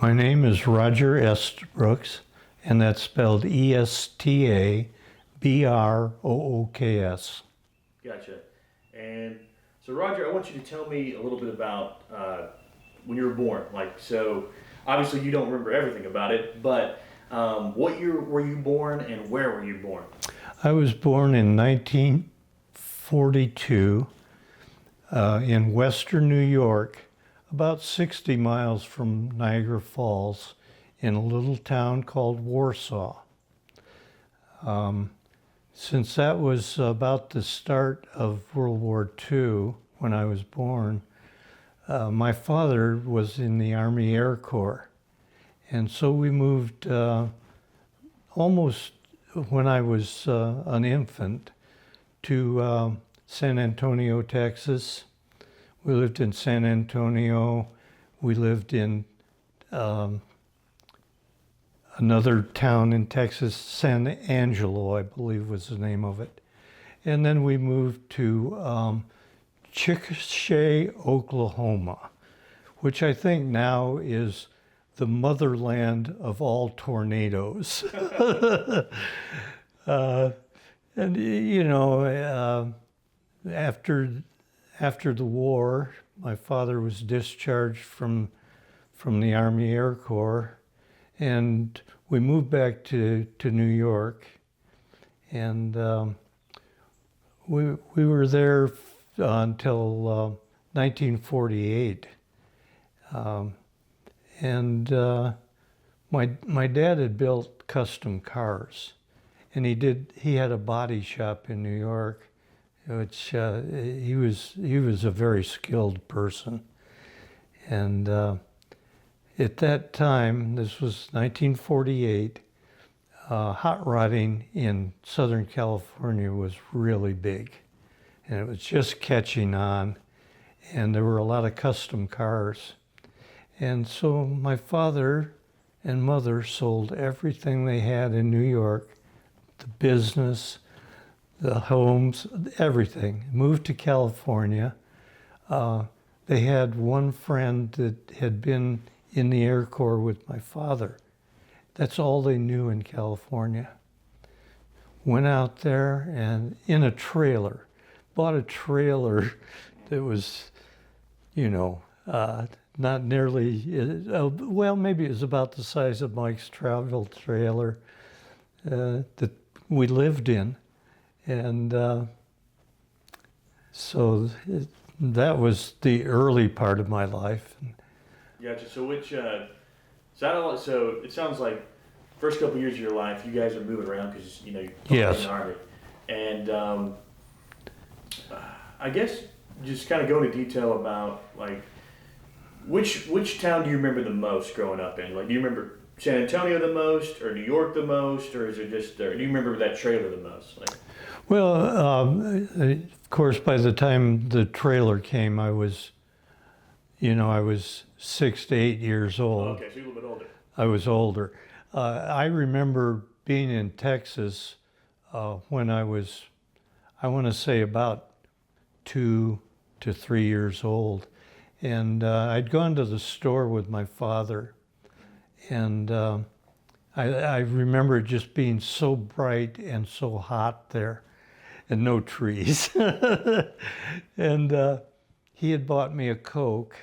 My name is Roger Estabrooks, and that's spelled Estabrooks. Gotcha. And so, Roger, I want you to tell me a little bit about when you were born. So obviously you don't remember everything about it, but what year were you born and where were you born? I was born in 1942 in western New York, about 60 miles from Niagara Falls, in a little town called Warsaw. Since that was about the start of World War II when I was born, my father was in the Army Air Corps. And so we moved almost when I was an infant to San Antonio, Texas. We lived in San Antonio. We lived in another town in Texas, San Angelo, I believe was the name of it. And then we moved to Chickasha, Oklahoma, which I think now is the motherland of all tornadoes. And you know, after the war, my father was discharged from the Army Air Corps, and we moved back to New York, and we were there until 1948. And my dad had built custom cars, and he had a body shop in New York, which he was a very skilled person. And at that time, this was 1948, hot rodding in Southern California was really big, and it was just catching on, and there were a lot of custom cars. And so my father and mother sold everything they had in New York, the business, the homes, everything, moved to California. They had one friend that had been in the Air Corps with my father. That's all they knew in California. Went out there and in a trailer, bought a trailer that was, you know, not nearly, well, maybe it was about the size of Mike's travel trailer that we lived in. And so that was the early part of my life. Gotcha. So so it sounds like first couple years of your life, you guys are moving around because you're Yes. in the Army. And I guess just kind of go into detail about which town do you remember the most growing up in? Do you remember San Antonio the most, or New York the most, or is it just do you remember that trailer the most? Well, of course, by the time the trailer came, I was 6 to 8 years old. Oh, okay, so you're a little bit older. I was older. I remember being in Texas when I was, I want to say, about 2 to 3 years old. And I'd gone to the store with my father, and I remember it just being so bright and so hot there, and no trees. And he had bought me a Coke,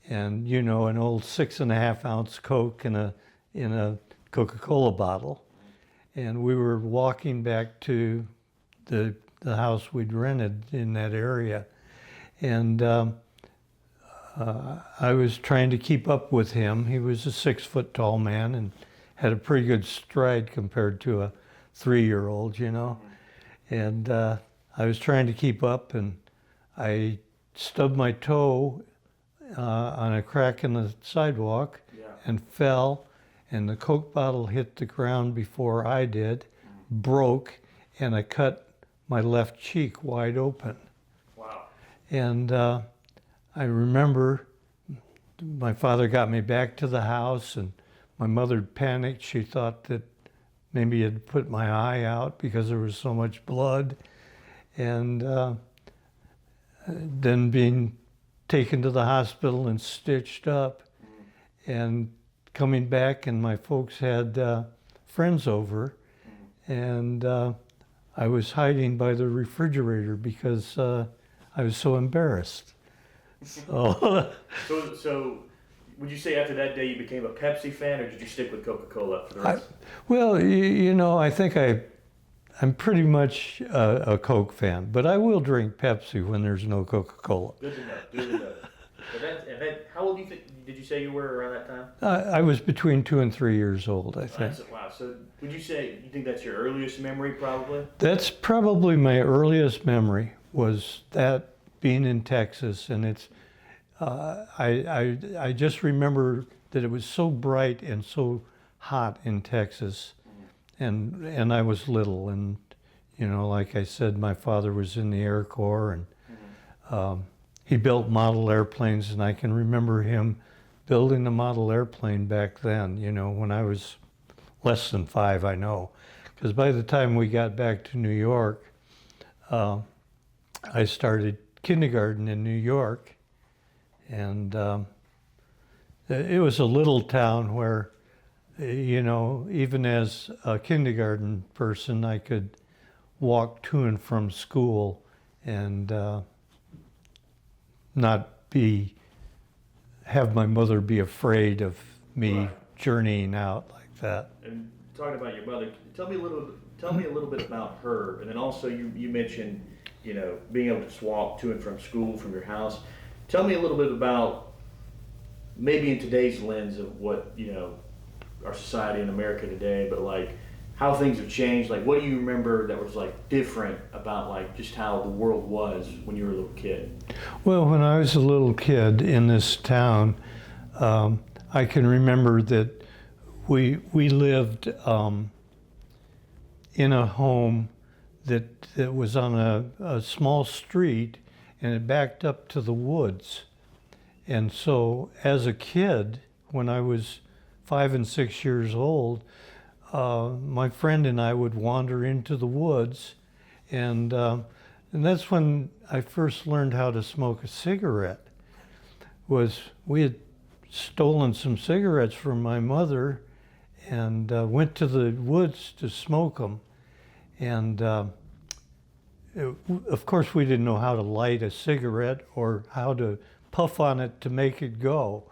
and an old 6.5 ounce Coke in a Coca-Cola bottle. And we were walking back to the house we'd rented in that area, and I was trying to keep up with him. He was a 6 foot tall man and had a pretty good stride compared to a 3-year-old, And I was trying to keep up, and I stubbed my toe on a crack in the sidewalk and fell, and the Coke bottle hit the ground before I did, broke, and I cut my left cheek wide open. Wow. And I remember my father got me back to the house, and my mother panicked. She thought that maybe it put my eye out because there was so much blood. And then being taken to the hospital and stitched up. And coming back, and my folks had friends over, and I was hiding by the refrigerator because I was so embarrassed. So, So would you say after that day you became a Pepsi fan, or did you stick with Coca-Cola for the rest? well, you know, I think I'm pretty much a Coke fan, but I will drink Pepsi when there's no Coca-Cola. Good to know. Good to know. How old did you say you were around that time? I was between 2 and 3 years old, I think. Wow. So would you think that's your earliest memory, probably? That's probably my earliest memory, was that being in Texas, and it's I just remember that it was so bright and so hot in Texas, and I was little, and you know, like I said, my father was in the Air Corps, and he built model airplanes, and I can remember him building a model airplane back then, you know, when I was less than 5, I know, because by the time we got back to New York, I started kindergarten in New York, and it was a little town where, you know, even as a kindergarten person, I could walk to and from school and not have my mother be afraid of me Right. journeying out like that. And talking about your mother, tell me a little bit about her, and then also you mentioned, you know, being able to just walk to and from school from your house. Tell me a little bit about, maybe in today's lens of what, you know, our society in America today, but like how things have changed. Like, what do you remember that was like different about like just how the world was when you were a little kid? Well, when I was a little kid in this town, I can remember that we lived in a home that was on a small street, and it backed up to the woods. And so as a kid, when I was 5 and 6 years old, my friend and I would wander into the woods, and that's when I first learned how to smoke a cigarette. We had stolen some cigarettes from my mother and went to the woods to smoke them. And of course, we didn't know how to light a cigarette or how to puff on it to make it go,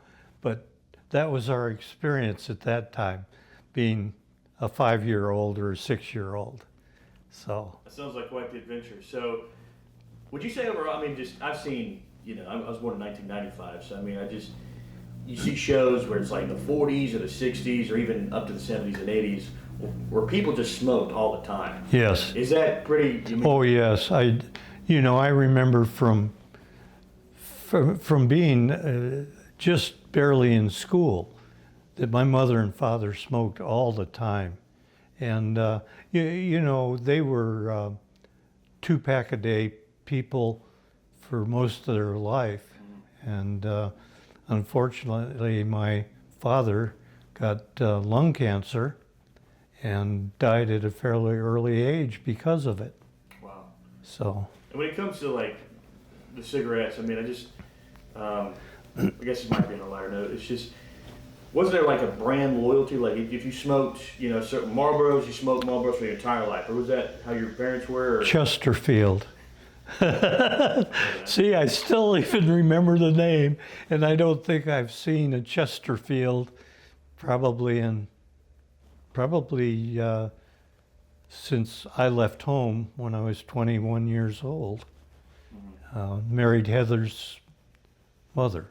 but that was our experience at that time, being a 5-year-old or a 6-year-old. So That sounds like quite the adventure. So, would you say overall? I mean, just I've seen. You know, I was born in 1995, so I mean, you see shows where it's like the 40s or the 60s or even up to the 70s and 80s, where people just smoked all the time. yes. Is that pretty? Oh yes, I remember from being just barely in school that my mother and father smoked all the time, and you know, they were 2-pack a day people for most of their life, and unfortunately, my father got lung cancer and died at a fairly early age because of it. Wow. So. And when it comes to like the cigarettes, I mean, I guess it might be on a lighter note. It's just, wasn't there like a brand loyalty? Like if you smoked, you know, certain Marlboros, you smoked Marlboros for your entire life, or was that how your parents were? Or? Chesterfield. See, I still even remember the name, and I don't think I've seen a Chesterfield probably since I left home when I was 21 years old. Married Heather's mother.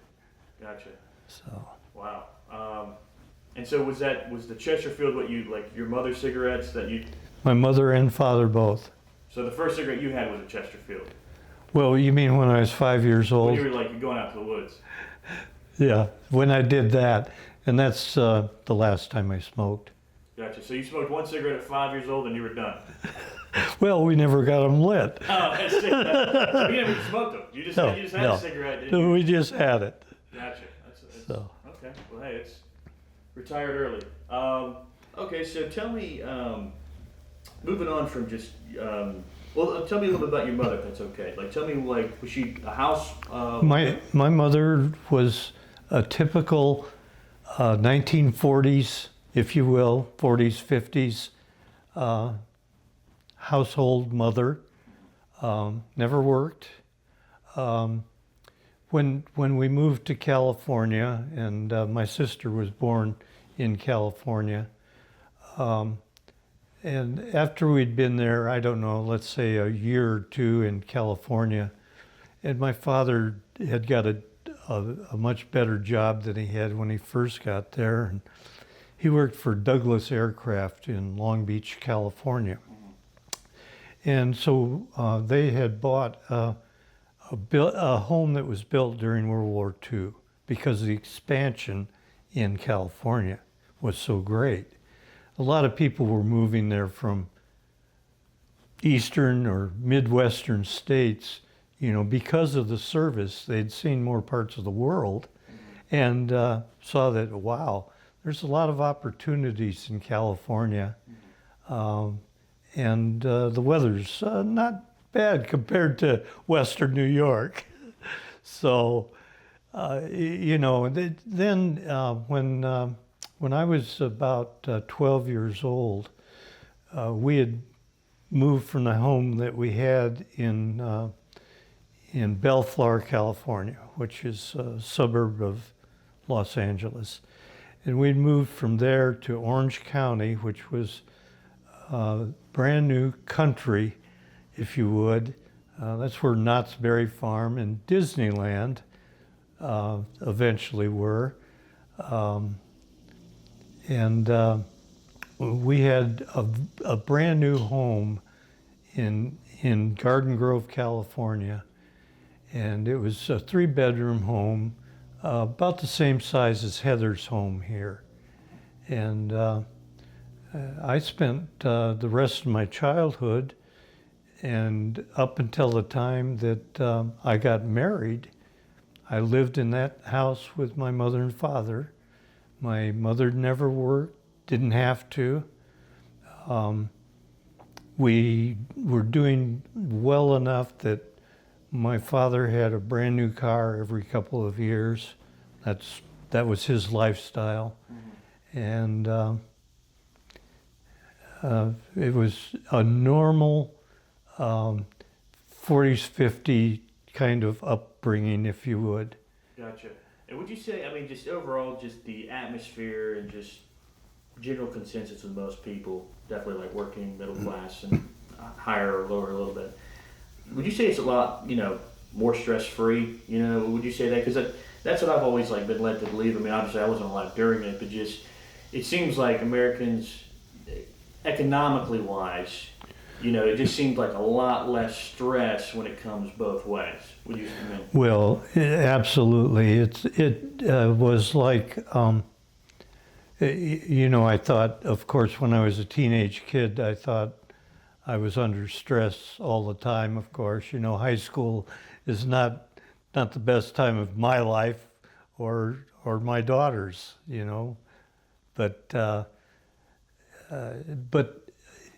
Gotcha. So. Wow. And so was the Chesterfield what you, like your mother's cigarettes that you? My mother and father both. So the first cigarette you had was a Chesterfield? Well, you mean when I was 5 years old? When you were like, you're going out to the woods? Yeah, when I did that. And that's the last time I smoked. Gotcha. So you smoked one cigarette at 5 years old and you were done? Well, we never got them lit. Oh, I see. So you never smoked them? You just had a cigarette, didn't you? We just had it. Gotcha. That's So. Okay. Well, hey, it's retired early. Okay, so tell me, moving on from just, tell me a little bit about your mother, if that's okay. Like, tell me, like, was she a house? My mother was a typical 1940s, if you will, 40s, 50s, household mother, never worked. When we moved to California, and my sister was born in California, and after we'd been there, I don't know, let's say a year or two in California, and my father had got a much better job than he had when he first got there. And he worked for Douglas Aircraft in Long Beach, California. And so they had bought a home that was built during World War II because the expansion in California was so great. A lot of people were moving there from eastern or midwestern states, you know, because of the service. They'd seen more parts of the world and saw that, wow, there's a lot of opportunities in California. And the weather's not bad compared to Western New York. So, you know, then when I was about 12 years old, we had moved from the home that we had in Bellflower, California, which is a suburb of Los Angeles. And we'd moved from there to Orange County, which was brand new country, if you would. That's where Knott's Berry Farm and Disneyland eventually were. And we had a brand new home in Garden Grove, California. And it was a 3-bedroom home, about the same size as Heather's home here. And I spent the rest of my childhood and up until the time that I got married, I lived in that house with my mother and father. My mother never worked, didn't have to. We were doing well enough that my father had a brand new car every couple of years. That was his lifestyle. And it was a normal 40s, 50 kind of upbringing, if you would. Gotcha. And would you say, I mean, just overall, just the atmosphere and just general consensus with most people, definitely like working middle class and higher or lower a little bit, would you say it's a lot, you know, more stress-free? You know, would you say that? Because that's what I've always like been led to believe. I mean, obviously I wasn't alive during it, but just it seems like Americans, economically wise, you know, it just seemed like a lot less stress when it comes both ways. Would you mean? Well, absolutely. It was like, you know, I thought, of course, when I was a teenage kid, I thought I was under stress all the time, of course. You know, high school is not the best time of my life or my daughter's, you know. But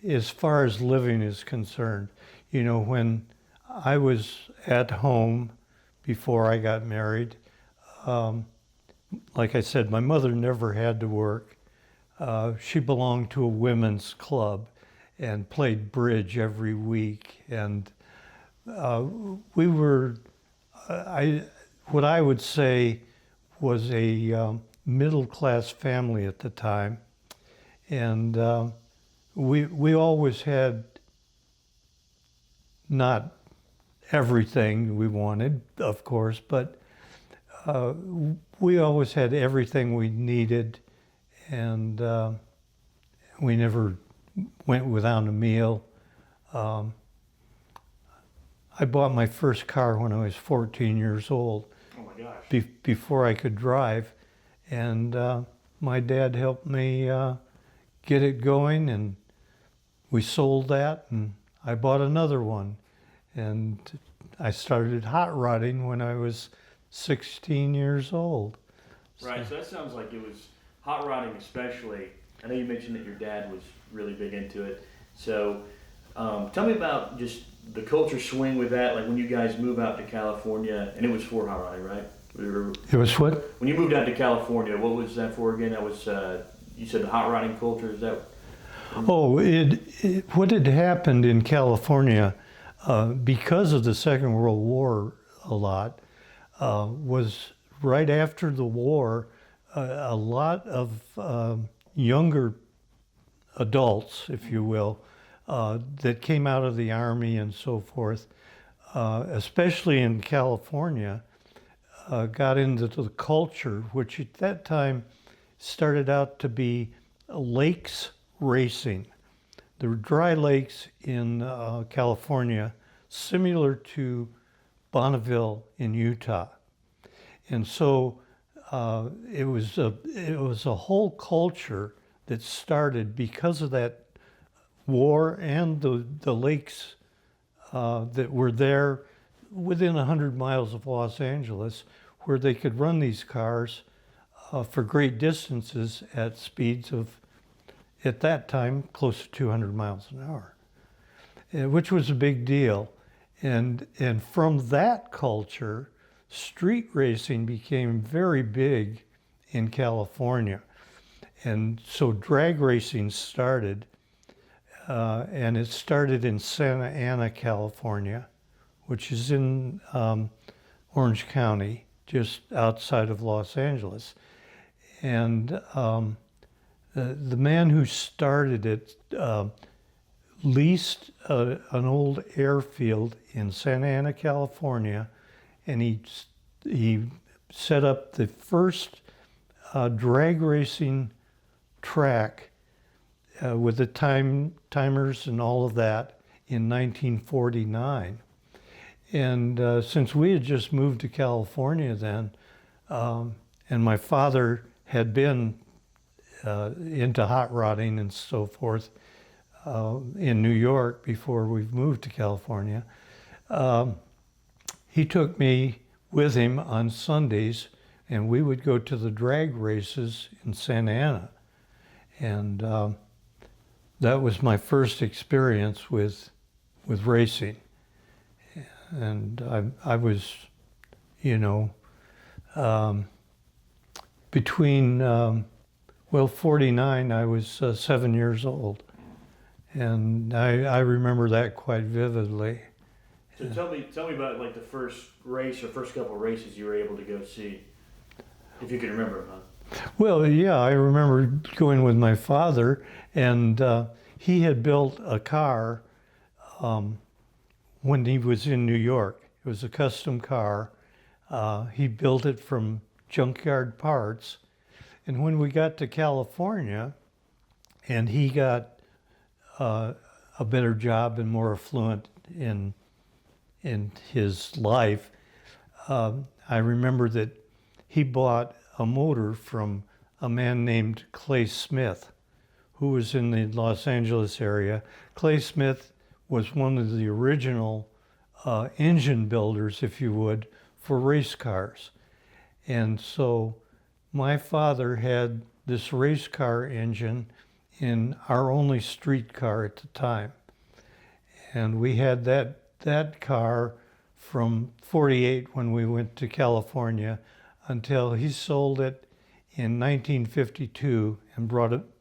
as far as living is concerned, you know, when I was at home before I got married, like I said, my mother never had to work. She belonged to a women's club and played bridge every week. And we were, what I would say was a middle-class family at the time. And we always had not everything we wanted, of course, but we always had everything we needed, and we never went without a meal. I bought my first car when I was 14 years old. Oh my gosh. Before I could drive, and my dad helped me get it going, and we sold that, and I bought another one. And I started hot rodding when I was 16 years old. Right, so that sounds like it was hot rodding especially. I know you mentioned that your dad was really big into it. So tell me about just the culture swing with that, like when you guys move out to California, and it was for hot rodding, right? It was what? When you moved out to California, what was that for again? That was you said the hot rodding culture. Is that? Oh, what had happened in California because of the Second World War a lot was right after the war, a lot of younger adults, if you will, that came out of the Army and so forth, especially in California, got into the culture, which at that time started out to be lakes racing. There were dry lakes in California, similar to Bonneville in Utah. And so it was a whole culture that started because of that war and the lakes that were there within 100 miles of Los Angeles, where they could run these cars for great distances at speeds of, at that time, close to 200 miles an hour, which was a big deal. And from that culture, street racing became very big in California. And so drag racing started, and it started in Santa Ana, California, which is in Orange County, just outside of Los Angeles. And the man who started it leased an old airfield in Santa Ana, California, and he set up the first drag racing track with the timers and all of that in 1949. And since we had just moved to California then, and my father had been into hot rodding and so forth in New York before we moved to California, he took me with him on Sundays, and we would go to the drag races in Santa Ana. And that was my first experience with racing. And I was, between, 49, I was 7 years old. And I remember that quite vividly. So tell me about like the first race or first couple of races you were able to go see, if you can remember, huh? Well, yeah, I remember going with my father, and he had built a car when he was in New York. It was a custom car. He built it from junkyard parts. And when we got to California, and he got a better job and more affluent in his life, I remember that he bought a motor from a man named Clay Smith, who was in the Los Angeles area. Clay Smith was one of the original engine builders, if you would, for race cars. And so my father had this race car engine in our only street car at the time. And we had that car from 48 when we went to California until he sold it in 1952 and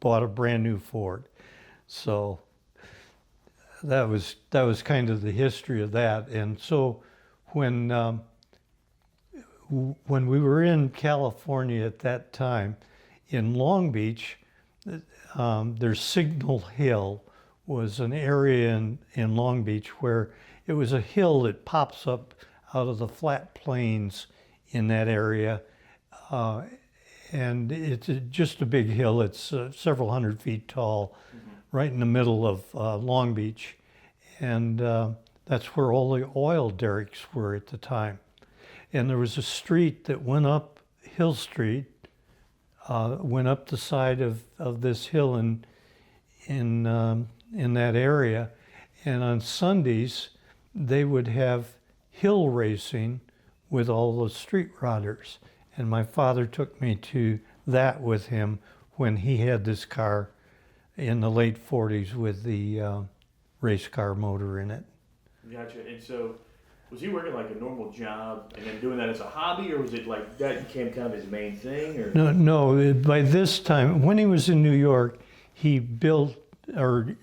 bought a brand new Ford. So that was kind of the history of that. And so when we were in California at that time, in Long Beach, there's Signal Hill was an area in Long Beach where it was a hill that pops up out of the flat plains in that area. And it's just a big hill. It's several hundred feet tall, right in the middle of Long Beach. And that's where all the oil derricks were at the time. And there was a street that went up, Hill Street, went up the side of this hill in that area. And on Sundays, they would have hill racing with all the street rodders. And my father took me to that with him when he had this car in the late 40s with the race car motor in it. Gotcha. And so Was he working like a normal job and then doing that as a hobby, or was it like that became kind of his main thing? Or No, by this time, when he was in New York, he built, or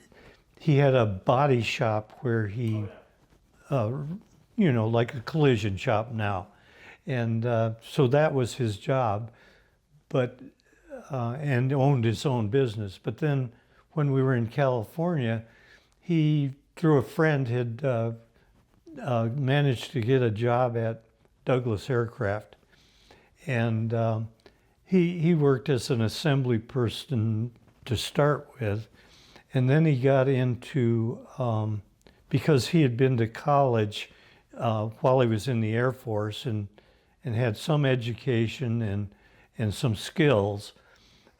he had a body shop where he, oh uh, like a collision shop now. And so that was his job, but, and owned his own business. But then when we were in California, he, through a friend, had managed to get a job at Douglas Aircraft. And he worked as an assembly person to start with. And then he got into, because he had been to college while he was in the Air Force and had some education and some skills.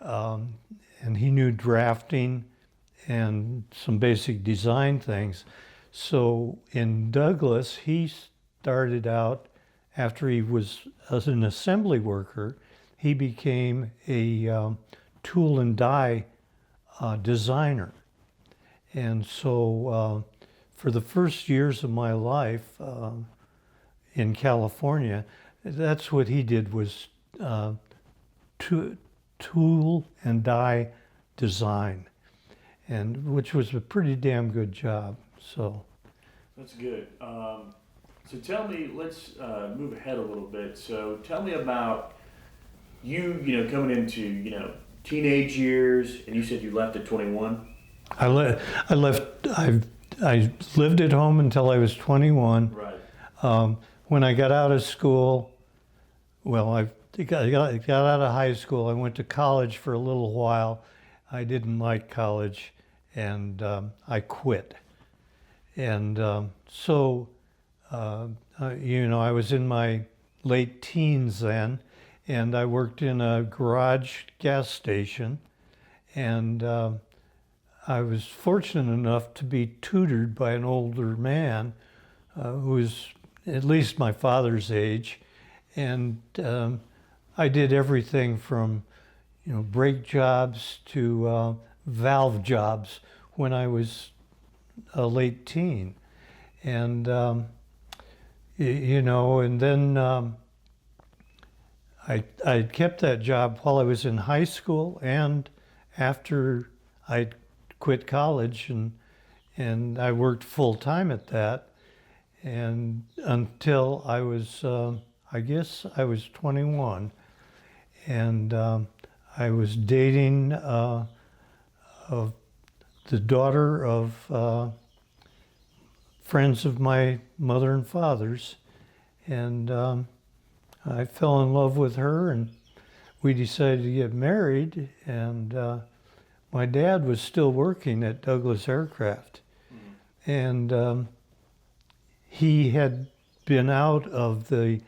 And he knew drafting and some basic design things. So in Douglas, he started out, after he was as an assembly worker, he became a tool and die designer. And so for the first years of my life in California, that's what he did, was tool and die design, and which was a pretty damn good job. So that's good. So tell me, let's move ahead a little bit. So tell me about you, coming into, teenage years, and you said you left at 21. I left. I lived at home until I was 21. Right. When I got out of school, well, I got out of high school. I went to college for a little while. I didn't like college, and I quit. And so, I was in my late teens then, and I worked in a garage gas station, and I was fortunate enough to be tutored by an older man who was at least my father's age, and I did everything from, brake jobs to valve jobs when I was a late teen, and and then I kept that job while I was in high school and after I quit college, and I worked full time at that, and until I was I guess I was 21, and I was dating the daughter of friends of my mother and father's, and I fell in love with her, and we decided to get married, and my dad was still working at Douglas Aircraft, and he had been out of the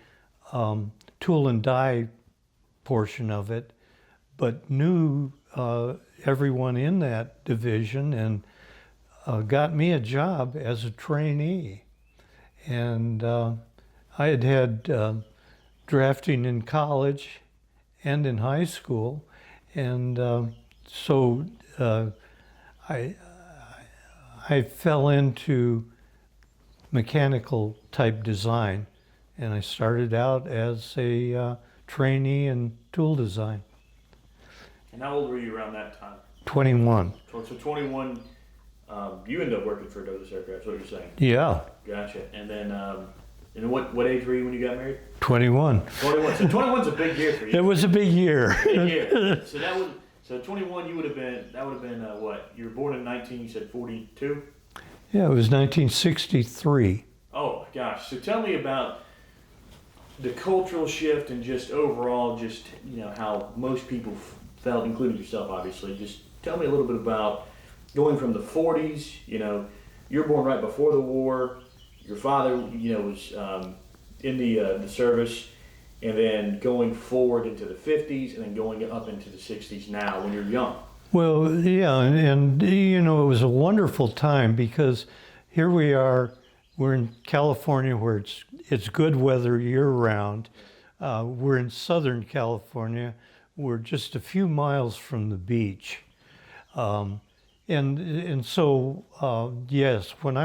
tool and die portion of it, but knew everyone in that division, and got me a job as a trainee. And I had drafting in college and in high school, and so I fell into mechanical type design, and I started out as a trainee in tool design. And how old were you around that time? 21. So 21, you ended up working for Douglas Aircraft, that's what you're saying? Yeah. Gotcha. And then, what age were you when you got married? 21. 21. So 21's a big year for you. It was a big year. Big year. So 21, would have been what? You were born in you said 42? Yeah, it was 1963. Oh my gosh. So tell me about the cultural shift and just overall, how most people felt, including yourself, obviously. Just tell me a little bit about going from the 40s, you're born right before the war, your father, was in the service, and then going forward into the 50s and then going up into the 60s now when you're young. Well, yeah, and it was a wonderful time because here we are, we're in California where it's good weather year-round. We're in Southern California. We're just a few miles from the beach. And so, yes, when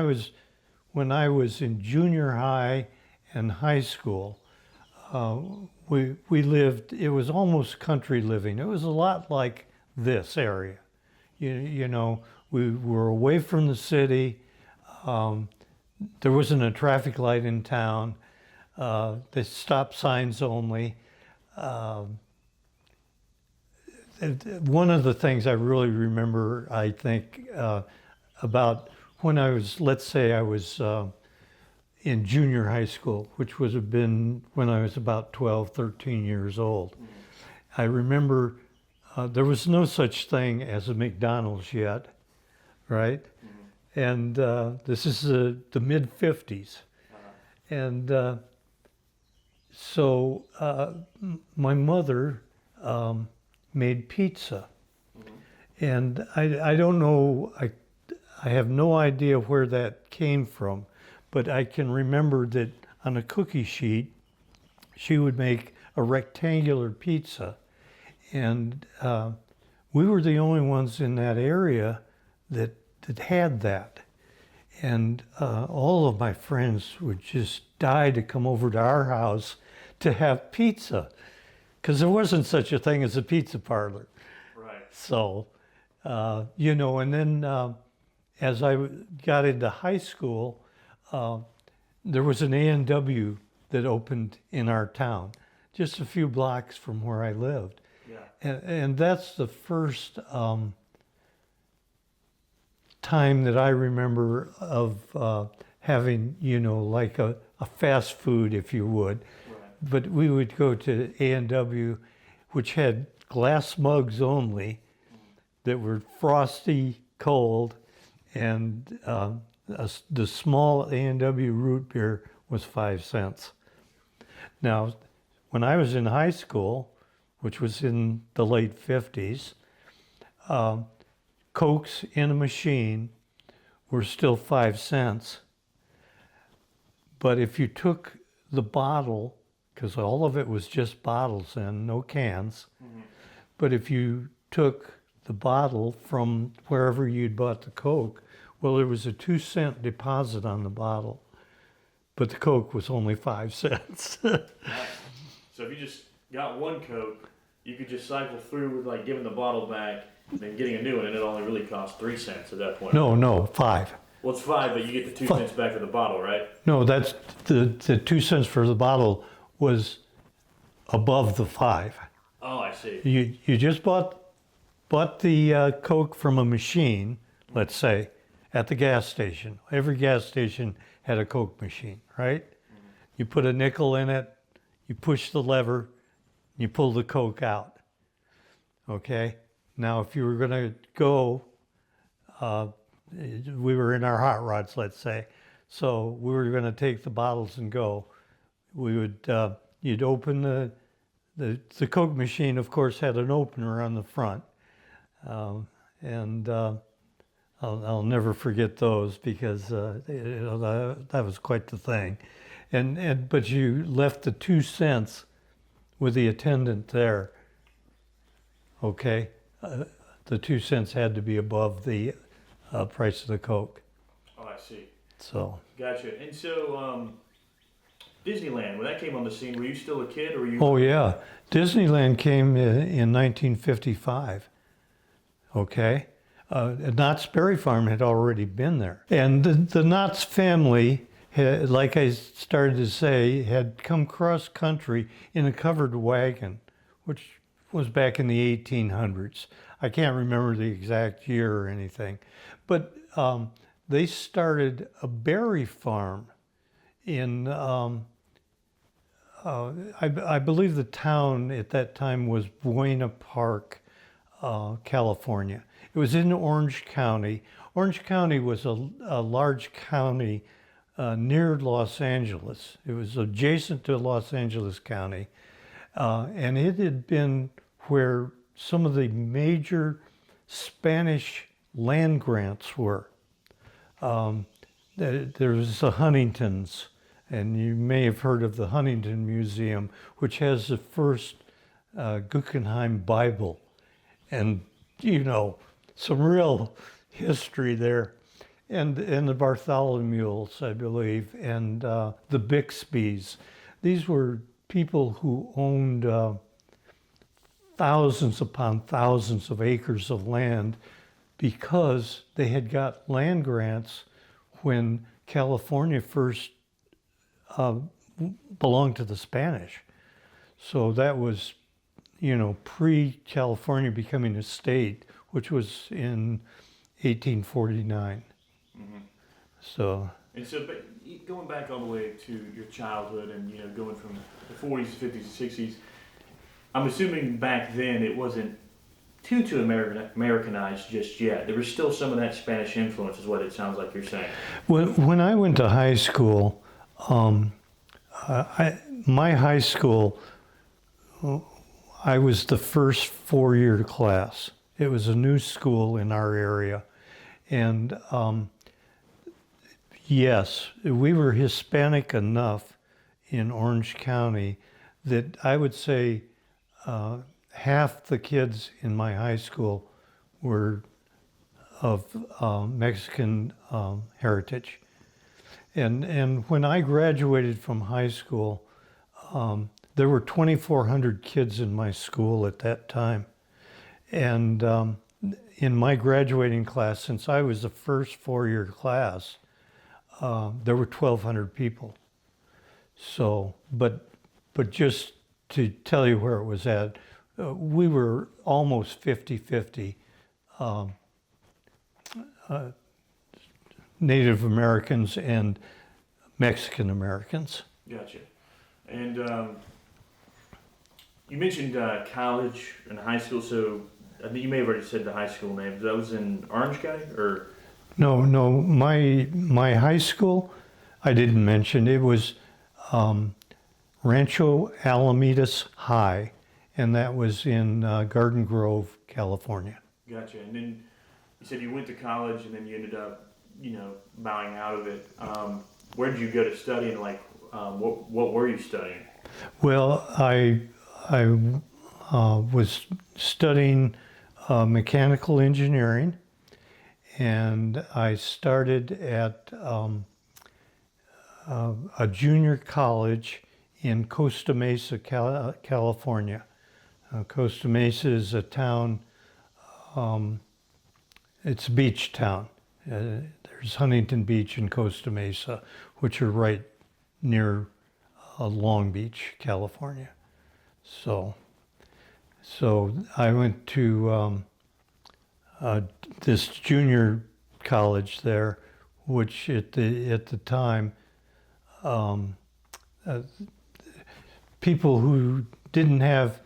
when I was in junior high and high school, uh, we lived. It was almost country living. It was a lot like this area. You know, we were away from the city. Um, there wasn't a traffic light in town. The stop signs only. Um, One of the things I really remember, I think, about when I was, let's say I was in junior high school, which would have been when I was about 12, 13 years old. I remember there was no such thing as a McDonald's yet, right? And this is the mid 50s. And so my mother made pizza. And I don't know, I have no idea where that came from, but I can remember that on a cookie sheet, she would make a rectangular pizza. And we were the only ones in that area that had that. And all of my friends would just die to come over to our house to have pizza, because there wasn't such a thing as a pizza parlor. Right. So, you know, and then as I got into high school, there was an A&W that opened in our town, just a few blocks from where I lived. Yeah. And that's the first time that I remember of having, you know, like a fast food, if you would. Right. But we would go to A&W, which had glass mugs only that were frosty cold, and the small A&W root beer was 5 cents. Now, when I was in high school, which was in the late 50s, Cokes in a machine were still 5 cents. But if you took the bottle, because all of it was just bottles and no cans, but if you took the bottle from wherever you'd bought the Coke, well, there was a 2-cent deposit on the bottle, but the Coke was only 5 cents. Nice. So if you just got one Coke, you could just cycle through with like giving the bottle back and then getting a new one, and it only really cost 3 cents at that point. No, 5. Well, it's 5, but you get the 2 cents back for the bottle, right? No, that's the 2 cents for the bottle was above the 5. Oh, I see. You just bought the Coke from a machine, let's say, at the gas station. Every gas station had a Coke machine, right? You put a nickel in it, you push the lever, you pull the Coke out. Okay? Now, if you were going to go, we were in our hot rods, let's say, so we were going to take the bottles and go. We would, you'd open the Coke machine, of course, had an opener on the front. And I'll never forget those, because you know, that was quite the thing. But you left the 2 cents with the attendant there. Okay, the 2 cents had to be above the price of the Coke. Oh, I see. So. Gotcha. And so, Disneyland, when that came on the scene, were you still a kid, or were you? Oh yeah, Disneyland came in 1955. Okay, Knott's Berry Farm had already been there, and the Knott's family, like I started to say, had come cross country in a covered wagon, which was back in the 1800s. I can't remember the exact year or anything, but they started a berry farm in, I believe the town at that time was Buena Park, California. It was in Orange County. Orange County was a large county near Los Angeles. It was adjacent to Los Angeles County, and it had been where some of the major Spanish land grants were. There was the Huntingtons, and you may have heard of the Huntington Museum, which has the first Guggenheim Bible, and you know, some real history there. and the Bartholomew's, I believe, and the Bixbys. These were people who owned thousands upon thousands of acres of land because they had got land grants when California first uh, belonged to the Spanish. So that was, pre-California becoming a state, which was in 1849. Mm-hmm. So. And so, but going back all the way to your childhood and, going from the 40s, 50s, 60s, I'm assuming back then it wasn't too Americanized just yet. There was still some of that Spanish influence, is what it sounds like you're saying. When I went to high school, my high school, I was the first four-year class. It was a new school in our area. And yes, we were Hispanic enough in Orange County that I would say half the kids in my high school were of Mexican heritage. And when I graduated from high school, there were 2,400 kids in my school at that time. And in my graduating class, since I was the first four-year class, there were 1,200 people. So, but just to tell you where it was at, we were almost 50-50 Native Americans and Mexican Americans. Gotcha. And you mentioned college and high school, so I think you may have already said the high school name. That was in Orange County, or? No, my high school, I didn't mention. It was Rancho Alamitas High, and that was in Garden Grove, California. Gotcha. And then you said you went to college, and then you ended up, bowing out of it. Where did you go to study, and what were you studying? Well, I was studying mechanical engineering, and I started at a junior college in Costa Mesa, California. Costa Mesa is a town, it's a beach town. There's Huntington Beach and Costa Mesa, which are right near Long Beach, California. So I went to this junior college there, which at the time, people who didn't have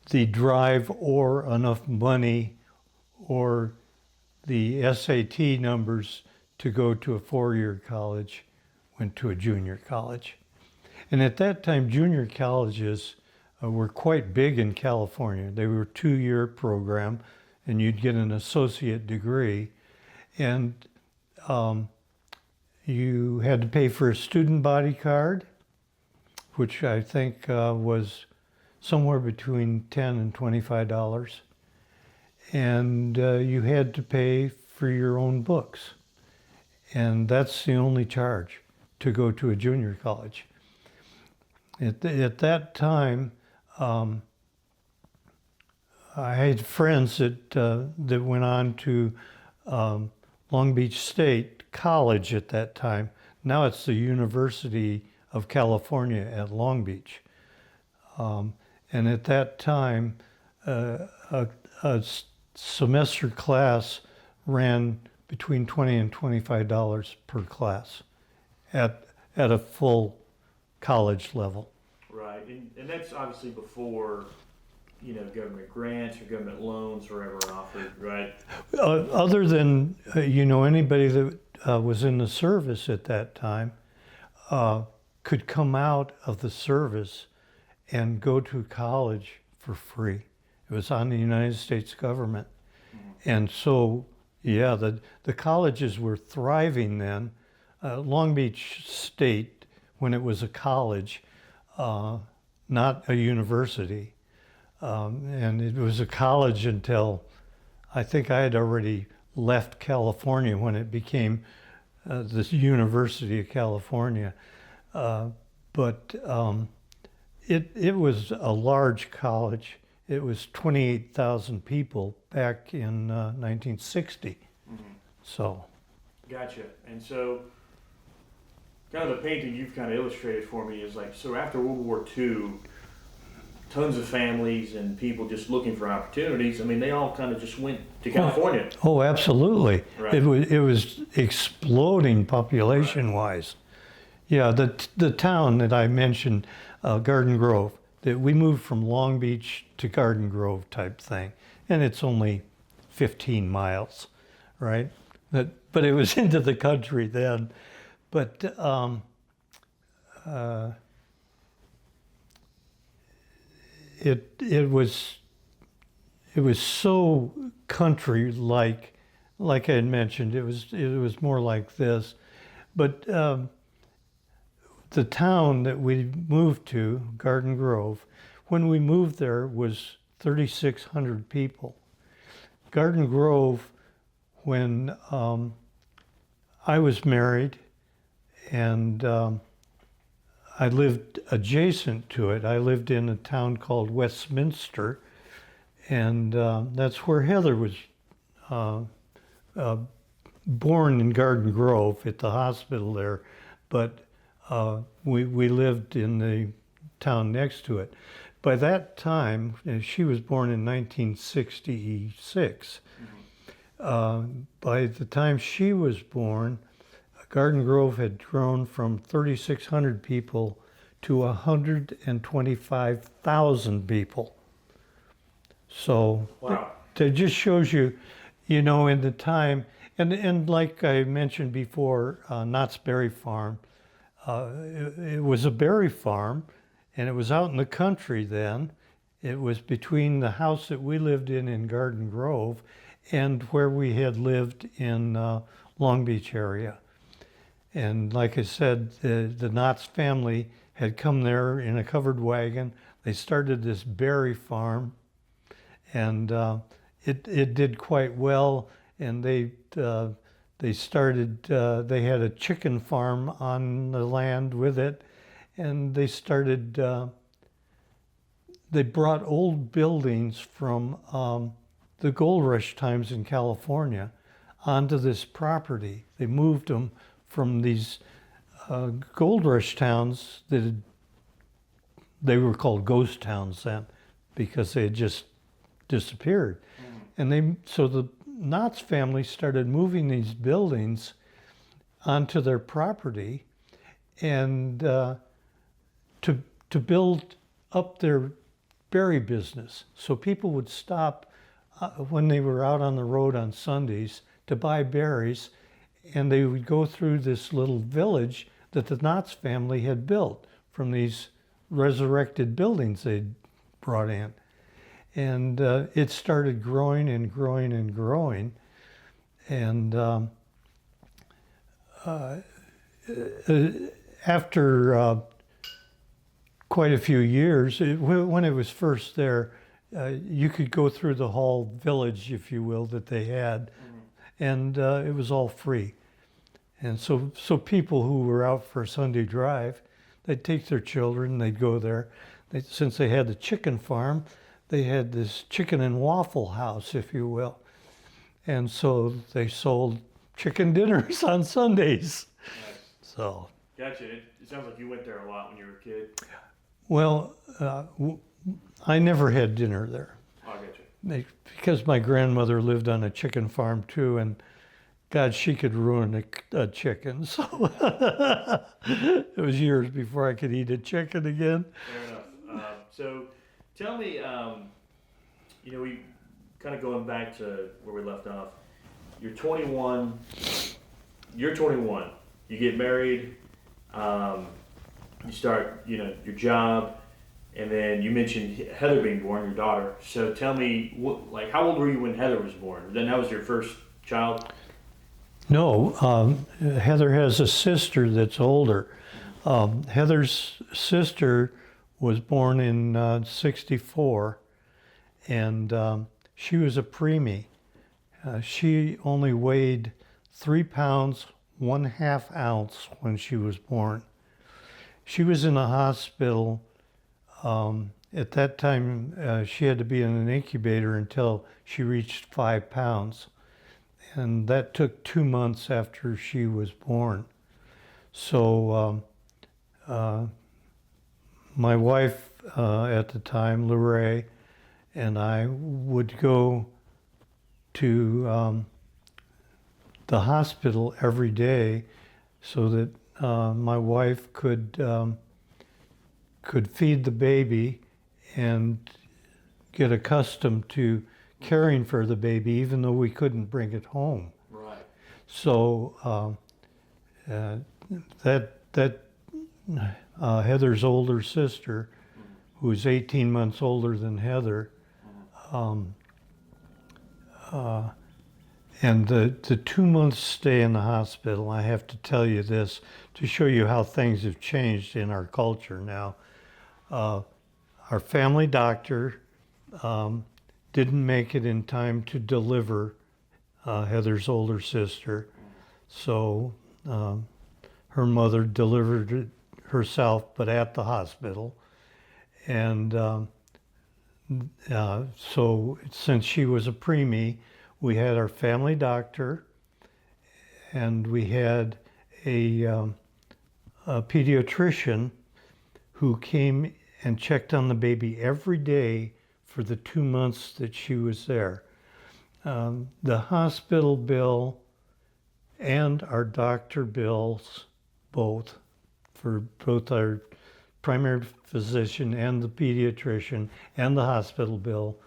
the drive or enough money or the SAT numbers to go to a four-year college went to a junior college. And at that time, junior colleges were quite big in California. They were a two-year program, and you'd get an associate degree. And you had to pay for a student body card, which I think was somewhere between $10 and $25. And you had to pay for your own books. And that's the only charge to go to a junior college. At that time, I had friends that went on to Long Beach State College at that time. Now it's the University of California at Long Beach. And at that time, a semester class ran between $20 and $25 per class at a full college level. Right, and that's obviously before, government grants or government loans were ever offered, right? Other than, anybody that was in the service at that time could come out of the service and go to college for free. It was on the United States government. Mm-hmm. And so, yeah, the colleges were thriving then. Long Beach State, when it was a college, not a university. And it was a college until I think I had already left California when it became the University of California. But it was a large college. It was 28,000 people back in 1960. Mm-hmm. So. Gotcha. And so, kind of the painting you've kind of illustrated for me is like, so after World War II, tons of families and people just looking for opportunities. I mean, they all kind of just went to California. Oh, absolutely. Right. It was exploding population-wise. Yeah, the town that I mentioned, Garden Grove, that we moved from Long Beach to Garden Grove type thing, and it's only 15 miles, right? But it was into the country then. But it was so country-like I had mentioned. It was more like this, but the town that we moved to, Garden Grove, when we moved there was 3,600 people. Garden Grove, when I was married and I lived adjacent to it. I lived in a town called Westminster, and that's where Heather was born, in Garden Grove at the hospital there, but we lived in the town next to it. By that time, she was born in 1966. By the time she was born, Garden Grove had grown from 3,600 people to 125,000 people. So wow. That just shows you, in the time, and like I mentioned before, Knott's Berry Farm, it was a berry farm, and it was out in the country then. It was between the house that we lived in Garden Grove and where we had lived in Long Beach area. And like I said, the Knott's family had come there in a covered wagon. They started this berry farm, and it did quite well. And they started, they had a chicken farm on the land with it, and they started, they brought old buildings from the gold rush times in California onto this property. They moved them from these gold rush towns they were called ghost towns then because they had just disappeared. And so the Knott's family started moving these buildings onto their property and to build up their berry business. So people would stop when they were out on the road on Sundays to buy berries, and they would go through this little village that the Knott's family had built from these resurrected buildings they'd brought in. And it started growing and growing and growing. And after quite a few years, when it was first there, you could go through the whole village, if you will, that they had, and it was all free. And so people who were out for a Sunday drive, they'd take their children, they'd go there. Since they had the chicken farm, they had this chicken and waffle house, if you will. And so they sold chicken dinners on Sundays. Nice. So. Gotcha. It sounds like you went there a lot when you were a kid. Well, I never had dinner there. Oh, I gotcha. Because my grandmother lived on a chicken farm too, and God, she could ruin a chicken. So it was years before I could eat a chicken again. Fair enough. So tell me, we kind of going back to where we left off. You're 21. You get married. You start, your job, and then you mentioned Heather being born, your daughter. So tell me, how old were you when Heather was born? Then that was your first child? No, Heather has a sister that's older. Heather's sister was born in '64, and she was a preemie. She only weighed 3 pounds, 1/2 ounce when she was born. She was in a hospital. At that time, she had to be in an incubator until she reached 5 pounds. And that took 2 months after she was born. So my wife at the time, Lorraine, and I would go to the hospital every day so that my wife could feed the baby and get accustomed to caring for the baby, even though we couldn't bring it home. Right. So Heather's older sister, who was 18 months older than Heather, and the 2 months stay in the hospital, I have to tell you this to show you how things have changed in our culture now. Our family doctor didn't make it in time to deliver Heather's older sister, so her mother delivered it herself, but at the hospital. And so since she was a preemie, we had our family doctor, and we had a pediatrician who came and checked on the baby every day for the 2 months that she was there. The hospital bill and our doctor bills, both, for both our primary physician and the pediatrician, and the hospital bill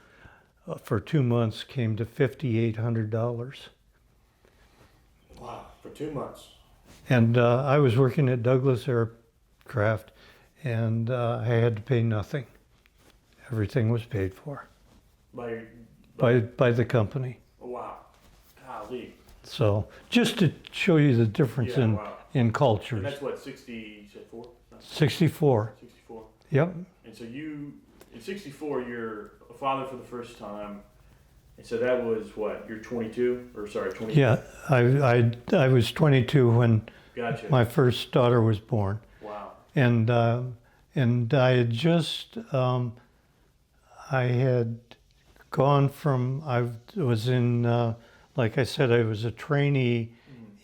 for 2 months came to $5,800. Wow, for 2 months. And I was working at Douglas Aircraft, and I had to pay nothing. Everything was paid for by the company. Wow, golly. So just to show you the difference in cultures. And that's what, 60, you said 4? 64. 64. Yep. And so you, in 64, you're a father for the first time. And so that was what, you're 22? Or sorry, 20? Yeah, I was 22 when Gotcha. my first daughter was born. Wow. And I had just, I had gone from, I was in, like I said, I was a trainee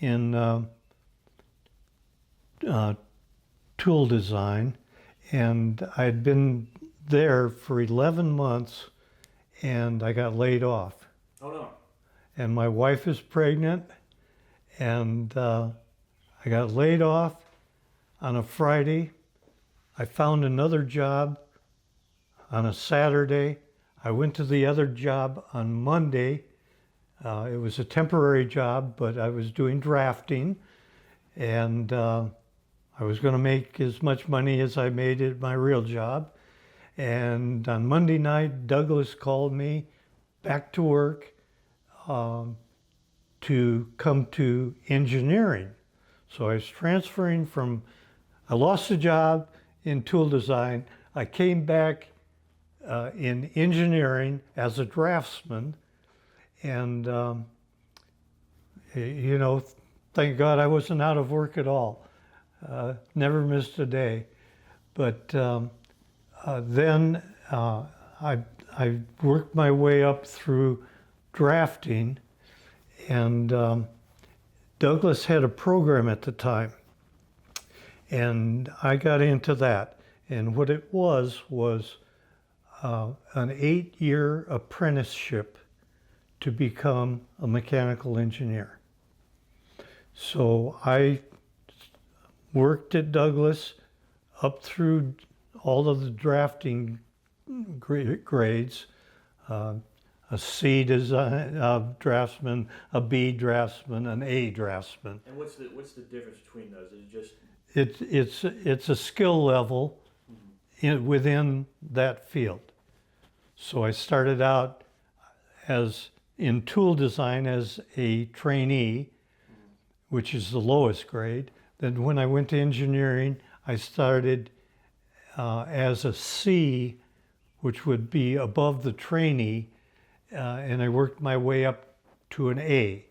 in tool design, and I'd been there for 11 months, and I got laid off. Oh no. And my wife is pregnant, and I got laid off on a Friday. I found another job on a Saturday. I went to the other job on Monday. It was a temporary job, but I was doing drafting, and I was going to make as much money as I made at my real job. And on Monday night, Douglas called me back to work to come to engineering. So I was transferring from, I lost a job in tool design. I came back in engineering as a draftsman, and you know, thank God I wasn't out of work at all. Never missed a day. But then I worked my way up through drafting, and Douglas had a program at the time, and I got into that. And what it was an 8-year apprenticeship to become a mechanical engineer. So I worked at Douglas up through all of the drafting grades, a C draftsman, a B draftsman, an A draftsman. And what's the difference between those? Is it just It's a skill level within that field. So I started out as in tool design as a trainee, which is the lowest grade. Then when I went to engineering, I started as a C, which would be above the trainee, and I worked my way up to an A.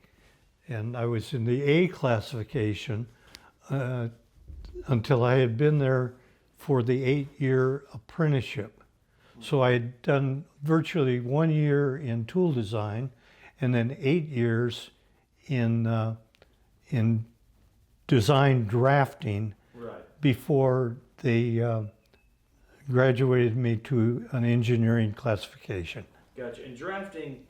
And I was in the A classification until I had been there for the 8-year apprenticeship. So I had done virtually 1 year in tool design and then 8 years in design drafting before they graduated me to an engineering classification. Gotcha. And drafting,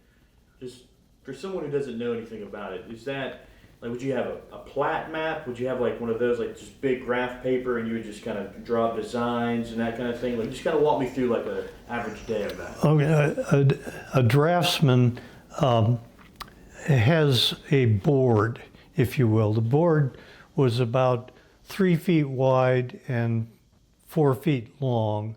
just for someone who doesn't know anything about it, is that, like, would you have a plat map? Would you have like one of those, like just big graph paper, and you would just kind of draw up designs and that kind of thing? Like, just kind of walk me through like an average day of that. Okay, a draftsman has a board, if you will. The board was about 3 feet wide and 4 feet long,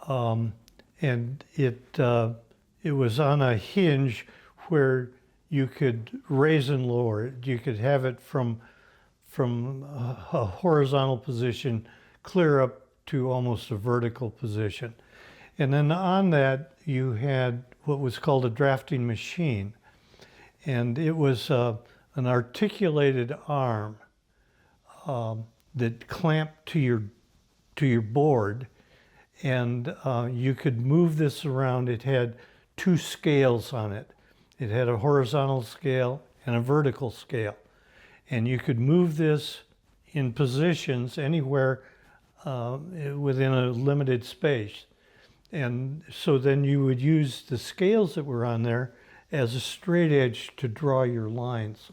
and it was on a hinge where you could raise and lower it. You could have it from a horizontal position clear up to almost a vertical position. And then on that, you had what was called a drafting machine. And it was an articulated arm that clamped to your board. And you could move this around. It had 2 scales on it. It had a horizontal scale and a vertical scale. And you could move this in positions anywhere within a limited space. And so then you would use the scales that were on there as a straight edge to draw your lines.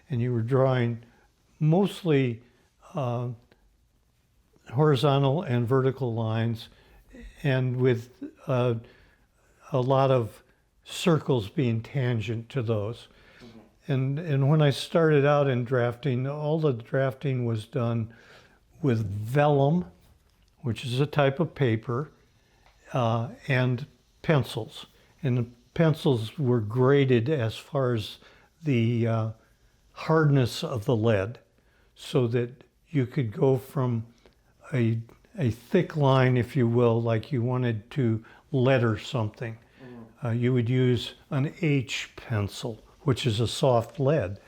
And you were drawing mostly horizontal and vertical lines, and with a lot of circles being tangent to those. And when I started out in drafting, all the drafting was done with vellum, which is a type of paper, and pencils. And the pencils were graded as far as the hardness of the lead, so that you could go from a thick line, if you will, like you wanted to letter something. You would use an H pencil, which is a soft lead.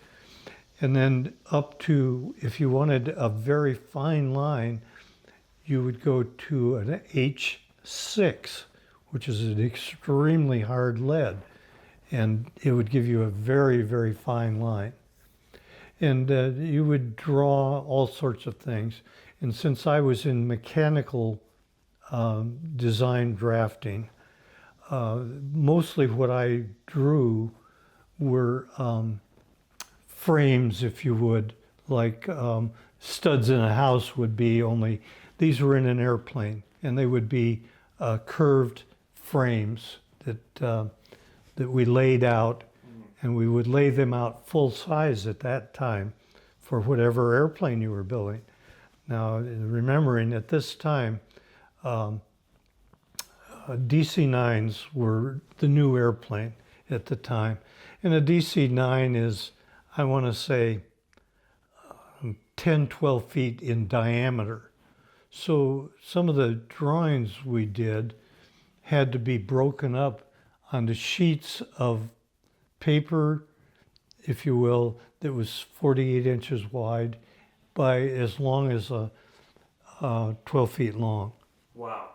And then up to, if you wanted a very fine line, you would go to an H6, which is an extremely hard lead. And it would give you a very, very fine line. And you would draw all sorts of things. And since I was in mechanical design drafting, mostly what I drew were frames, if you would, like studs in a house would be, only these were in an airplane, and they would be curved frames that we laid out, and we would lay them out full size at that time for whatever airplane you were building. Now, remembering at this time, DC-9s were the new airplane at the time. And a DC-9 is, I want to say, 10, 12 feet in diameter. So some of the drawings we did had to be broken up onto sheets of paper, if you will, that was 48 inches wide by as long as 12 feet long. Wow.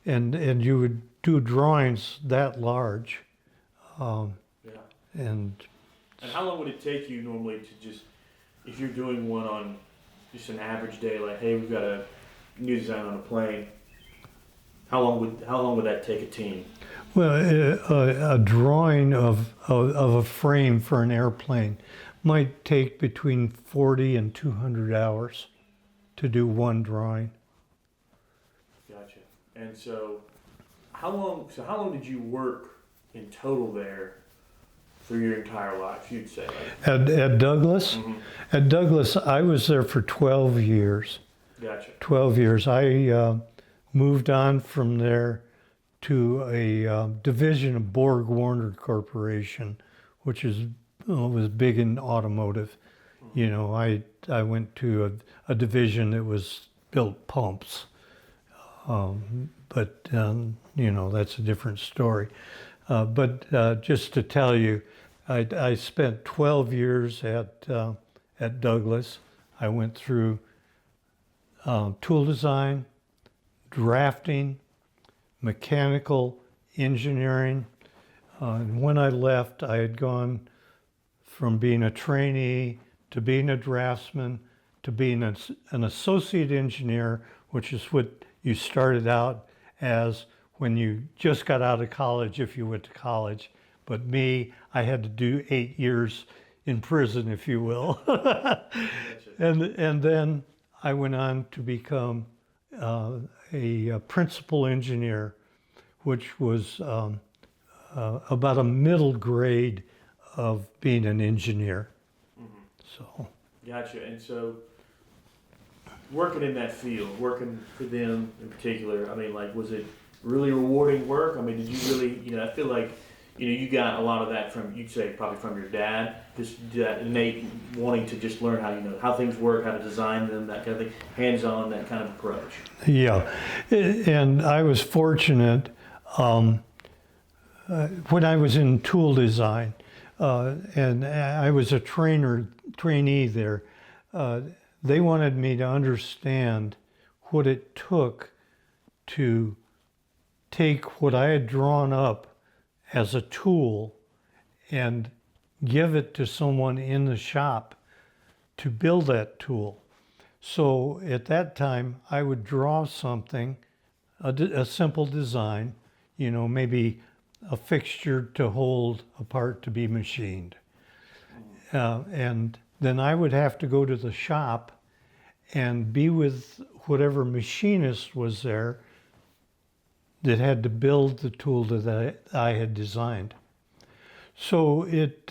And you would do drawings that large. Yeah. And how long would it take you normally to just, if you're doing one on just an average day, like, hey, we've got a new design on a plane, how long would that take a team? Well, a drawing of a frame for an airplane might take between 40 and 200 hours to do one drawing. Gotcha. And so how long did you work in total there through your entire life, you'd say? Like, At Douglas? mm-hmm. At Douglas, I was there for 12 years. Gotcha. 12 years. I moved on from there to a division of Borg Warner Corporation, which was big in automotive. You know, I went to a division that was built pumps, but you know, that's a different story. But just to tell you I spent 12 years at Douglas. I went through tool design, drafting, mechanical engineering. And when I left, I had gone from being a trainee to being a draftsman to being an associate engineer, which is what you started out as when you just got out of college, if you went to college. But me, I had to do 8 years in prison, if you will. And then I went on to become a principal engineer, which was about a middle grade of being an engineer. So. Gotcha. And so, working in that field, working for them in particular, I mean, like, was it really rewarding work? I mean, did you really, I feel like, you got a lot of that from, you'd say, probably from your dad, just that innate wanting to just learn how, how things work, how to design them, that kind of thing, hands-on, that kind of approach. Yeah, and I was fortunate when I was in tool design, and I was a trainee there. They wanted me to understand what it took to take what I had drawn up as a tool and give it to someone in the shop to build that tool. So at that time, I would draw something, a simple design, maybe a fixture to hold a part to be machined. And then I would have to go to the shop and be with whatever machinist was there that had to build the tool that I had designed. So it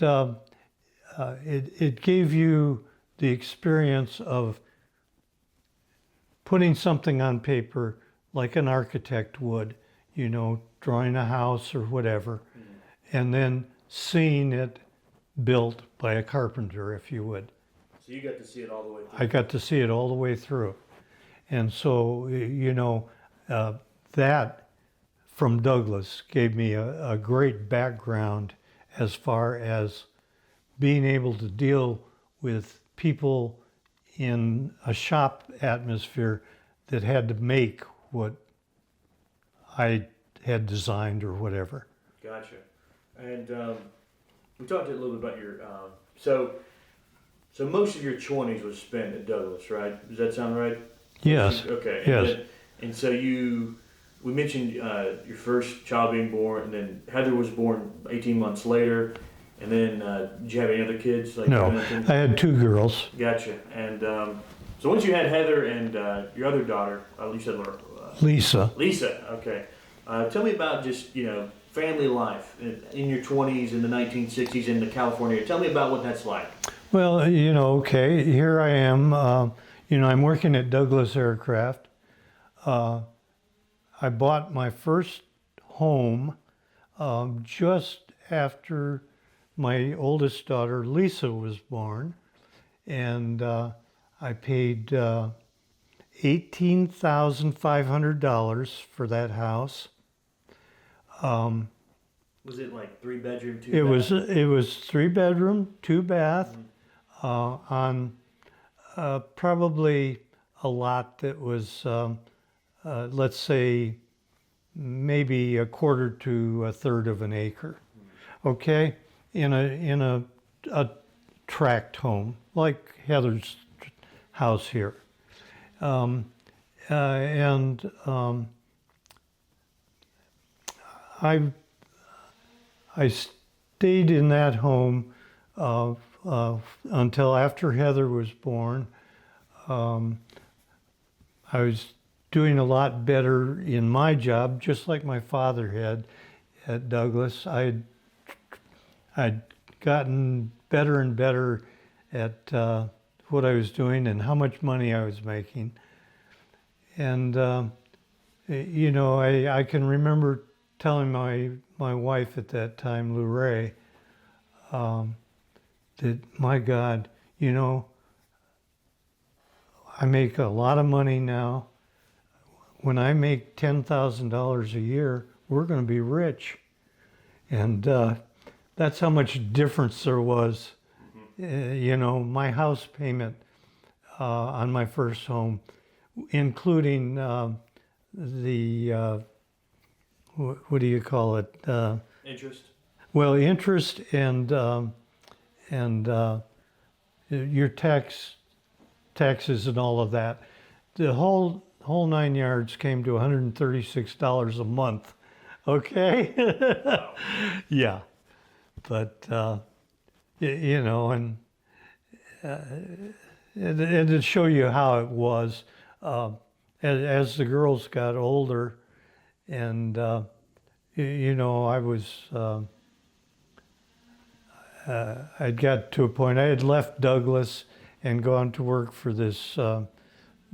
gave you the experience of putting something on paper like an architect would, drawing a house or whatever, and then seeing it built by a carpenter, if you would. So you got to see it all the way through. I got to see it all the way through. And so, that from Douglas gave me a great background as far as being able to deal with people in a shop atmosphere that had to make what I had designed or whatever. Gotcha. And we talked a little bit about your, so most of your 20s was spent at Douglas, right? Does that sound right? Yes. Okay. Yes. And so we mentioned your first child being born, and then Heather was born 18 months later. And then, did you have any other kids? No, I had 2 girls. Gotcha. And so once you had Heather and your other daughter, you said Lisa. Lisa, okay. Tell me about just, family life in your 20s, in the 1960s in the California. Tell me about what that's like. Well, okay, here I am. I'm working at Douglas Aircraft. I bought my first home just after my oldest daughter, Lisa, was born. And I paid $18,500 for that house. Was it like 3-bedroom, 2 bath? It was 3-bedroom, 2-bath, on probably a lot that was let's say maybe a quarter to a third of an acre. Okay, in a tract home like Heather's house here, and I stayed in that home until after Heather was born. I was doing a lot better in my job, just like my father had at Douglas. I'd gotten better and better at what I was doing and how much money I was making. And, I can remember telling my wife at that time, Lou Ray, that, my God, I make a lot of money now. When I make $10,000 a year, we're going to be rich. And that's how much difference there was. You know, my house payment on my first home, including the what do you call it? Interest. Well, interest and your taxes and all of that. The whole 9 yards came to $136 a month. Okay. Wow. Yeah, but you know, and to show you how it was, as the girls got older, and you know, I'd got to a point. I had left Douglas and gone to work for this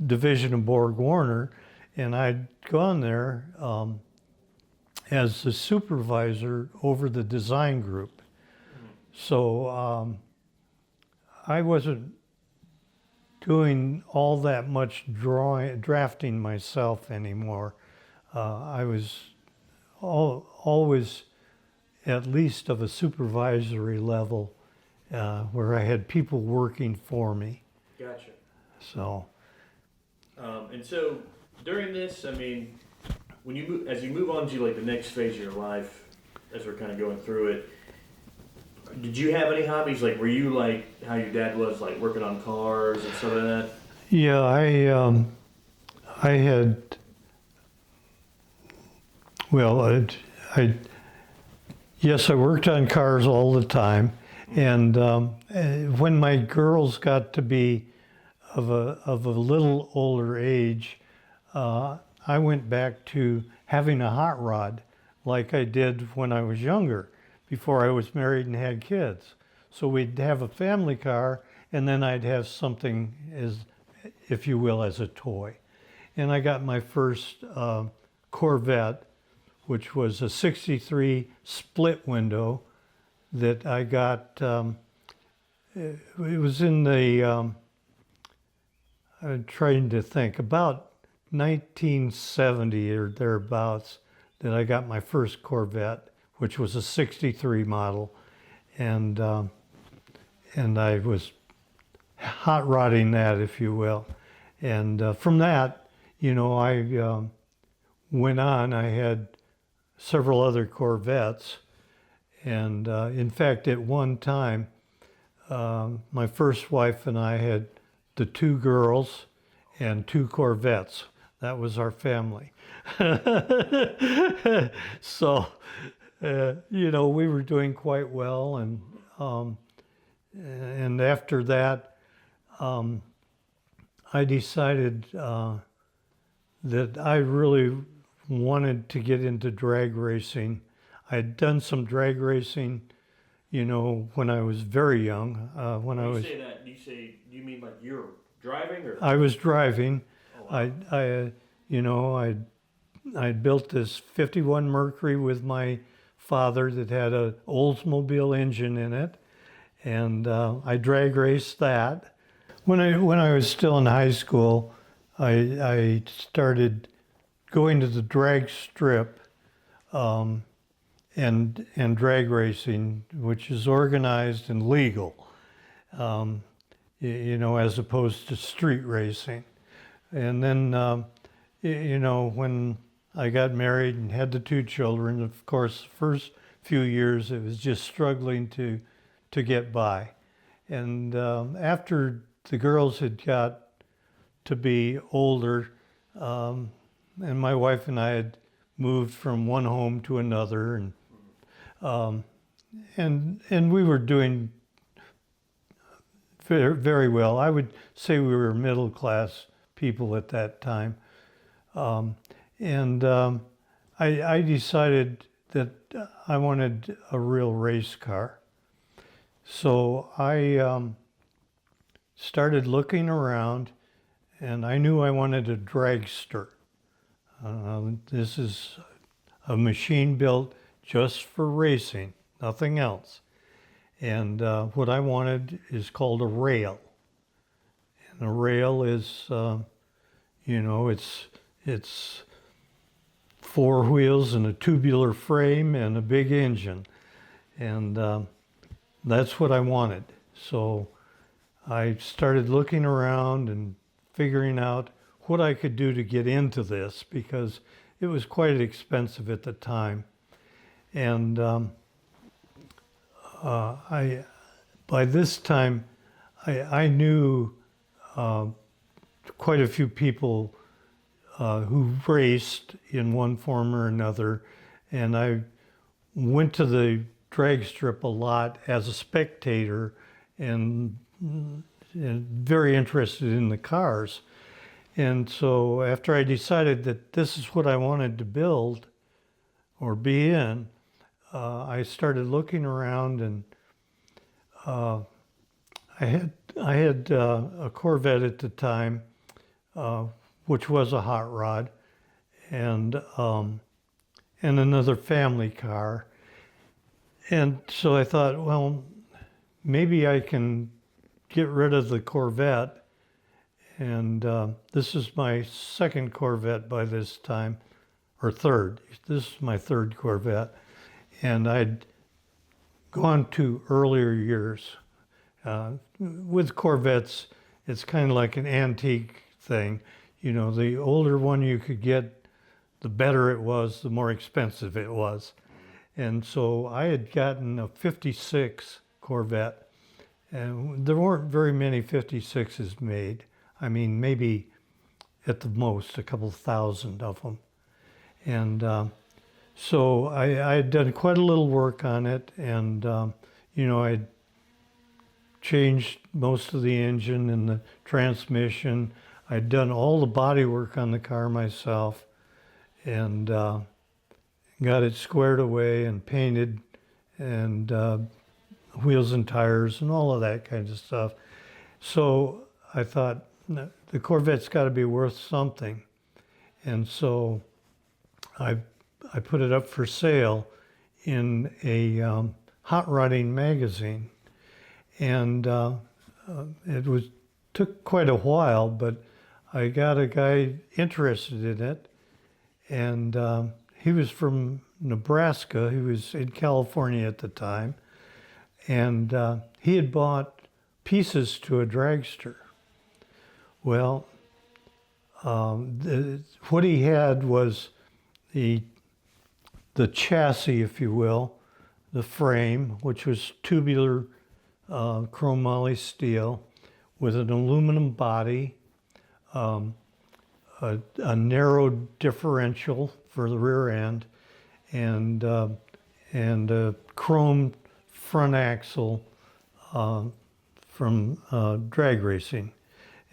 division of Borg Warner, and I'd gone there as the supervisor over the design group. So I wasn't doing all that much drafting myself anymore. I was always at least of a supervisory level where I had people working for me. Gotcha. So And so during this, I mean, when you move, as you move on to like the next phase of your life, as we're kind of going through it, did you have any hobbies? Like, were you like how your dad was, like working on cars and stuff like that? yeah, I had, well, yes, I worked on cars all the time, and when my girls got to be of a little older age, I went back to having a hot rod like I did when I was younger, before I was married and had kids. So we'd have a family car, and then I'd have something as, if you will, as a toy. And I got my first Corvette, which was a '63 split window that I got. It was in the, I'm trying to think, about 1970 or thereabout that I got my first Corvette, which was a '63 model, and I was hot rodding that, if you will. And from that, you know, I went on. I had several other Corvettes, and in fact, at one time, my first wife and I had the 2 girls and 2 Corvettes. That was our family. So, you know, we were doing quite well, and after that, I decided that I really wanted to get into drag racing. I'd done some drag racing, you know, when I was very young. When I was, say that, do you mean like you're driving, or? I was driving. Oh, wow. You know, I built this '51 Mercury with my father that had a Oldsmobile engine in it, and I drag raced that. When I was still in high school, I started going to the drag strip and drag racing, which is organized and legal, you know, as opposed to street racing. And then, you know, when I got married and had the 2 children, of course, the first few years it was just struggling to get by. And after the girls had got to be older, and my wife and I had moved from one home to another, and we were doing very, very well. I would say we were middle class people at that time. I decided that I wanted a real race car. So I started looking around, and I knew I wanted a dragster. This is a machine built just for racing, nothing else. And what I wanted is called a rail. And a rail is, you know, it's 4 wheels and a tubular frame and a big engine. and that's what I wanted. So I started looking around and figuring out what I could do to get into this, because it was quite expensive at the time. And I, by this time, I knew quite a few people who raced in one form or another, and I went to the drag strip a lot as a spectator, and very interested in the cars. And so after I decided that this is what I wanted to build or be in, I started looking around, and I had a Corvette at the time, which was a hot rod, and another family car. And so I thought, well, maybe I can get rid of the Corvette. And this is my second Corvette by this time, or third. This is my third Corvette. And I'd gone to earlier years. With Corvettes, it's kind of like an antique thing. You know, the older one you could get, the better it was, the more expensive it was. And so I had gotten a 56 Corvette, and there weren't very many 56s made. I mean, maybe at the most a couple thousand of them. And so I had done quite a little work on it, and you know, I'd changed most of the engine and the transmission. I'd done all the body work on the car myself, and got it squared away and painted, and wheels and tires and all of that kind of stuff. So I thought, the Corvette's got to be worth something. And so I put it up for sale in a hot rodding magazine. And it took quite a while, but I got a guy interested in it, and he was from Nebraska. He was in California at the time, and he had bought pieces to a dragster. Well, what he had was the chassis, if you will, the frame, which was tubular chromoly steel with an aluminum body, a narrow differential for the rear end, and a chrome front axle from drag racing.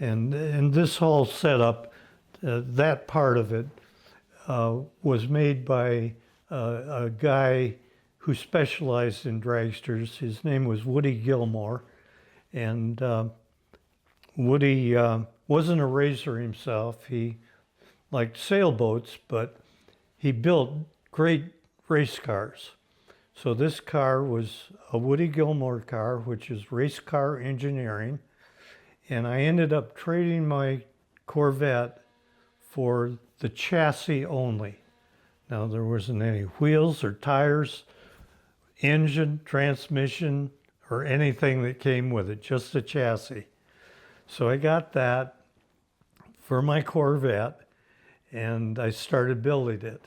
And this whole setup, that part of it, was made by a guy who specialized in dragsters. His name was Woody Gilmore, and Woody wasn't a racer himself. He liked sailboats, but he built great race cars. So this car was a Woody Gilmore car, which is race car engineering, and I ended up trading my Corvette for the chassis only. Now, there wasn't any wheels or tires, engine, transmission, or anything that came with it, just the chassis. So I got that for my Corvette, and I started building it.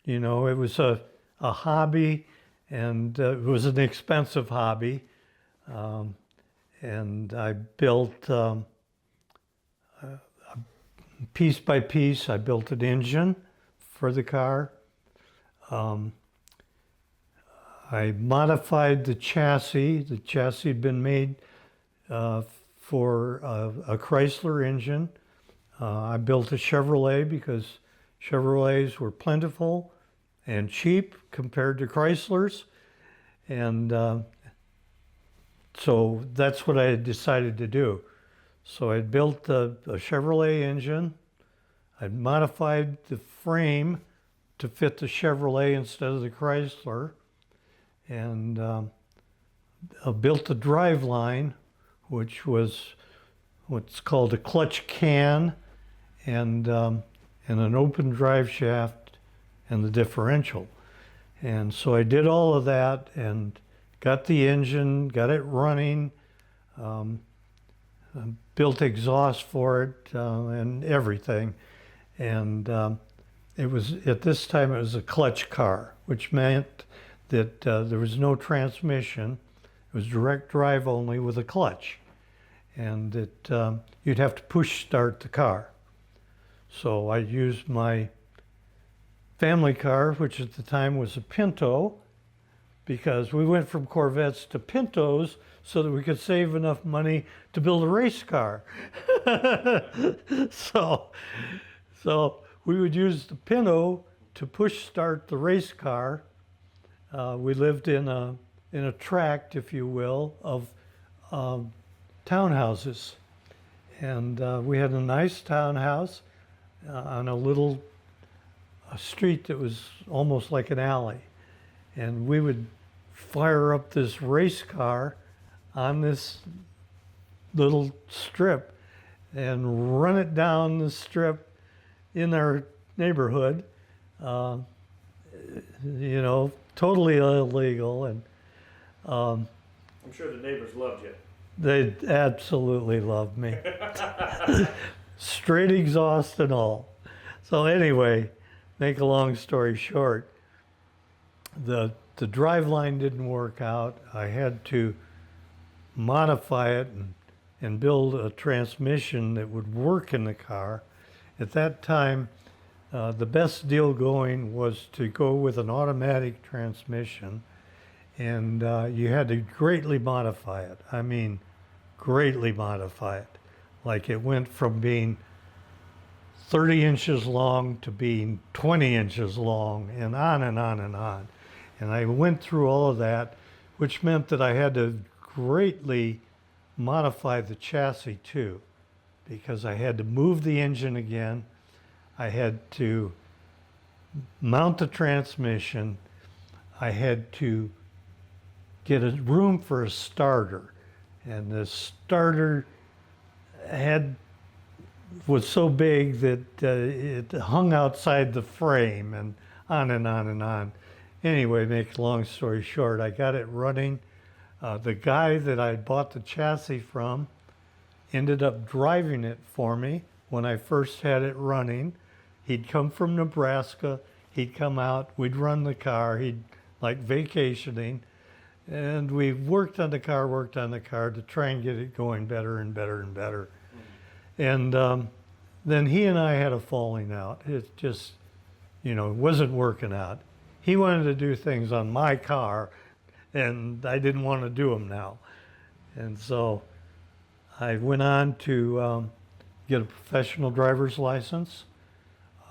You know, it was a hobby, and it was an expensive hobby. And I built, piece by piece, I built an engine for the car. I modified the chassis. The chassis had been made for a Chrysler engine. I built a Chevrolet because Chevrolets were plentiful and cheap compared to Chryslers. And so that's what I had decided to do. So I built a Chevrolet engine. I modified the frame to fit the Chevrolet instead of the Chrysler. And I built the drive line, which was what's called a clutch can, and an open drive shaft and the differential. And so I did all of that and got the engine, got it running, built exhaust for it and everything. And it was, at this time, it was a clutch car, which meant that there was no transmission. It was direct drive only with a clutch. And that you'd have to push start the car. So I used my family car, which at the time was a Pinto, because we went from Corvettes to Pintos so that we could save enough money to build a race car. So we would use the Pinto to push start the race car. We lived in a tract, if you will, of townhouses. And we had a nice townhouse on a street that was almost like an alley. And we would fire up this race car on this little strip and run it down the strip in our neighborhood, totally illegal. And I'm sure the neighbors loved you. they absolutely loved me. Straight exhaust and all. So anyway, make a long story short, the drive line didn't work out. I had to modify it and build a transmission that would work in the car. At that time, the best deal going was to go with an automatic transmission, and you had to greatly modify it. I mean, greatly modify it. Like it went from being 30 inches long to being 20 inches long, and on and on and on. And I went through all of that, which meant that I had to greatly modify the chassis too, because I had to move the engine again. I had to mount the transmission. I had to get a room for a starter. And the starter was so big that it hung outside the frame, and on and on and on. Anyway, make a long story short, I got it running. The guy that I bought the chassis from ended up driving it for me when I first had it running. He'd come from Nebraska. He'd come out. We'd run the car. He'd like vacationing. And we worked on the car to try and get it going better and better and better. And then he and I had a falling out. It just, wasn't working out. He wanted to do things on my car, and I didn't want to do them now. And so I went on to get a professional driver's license.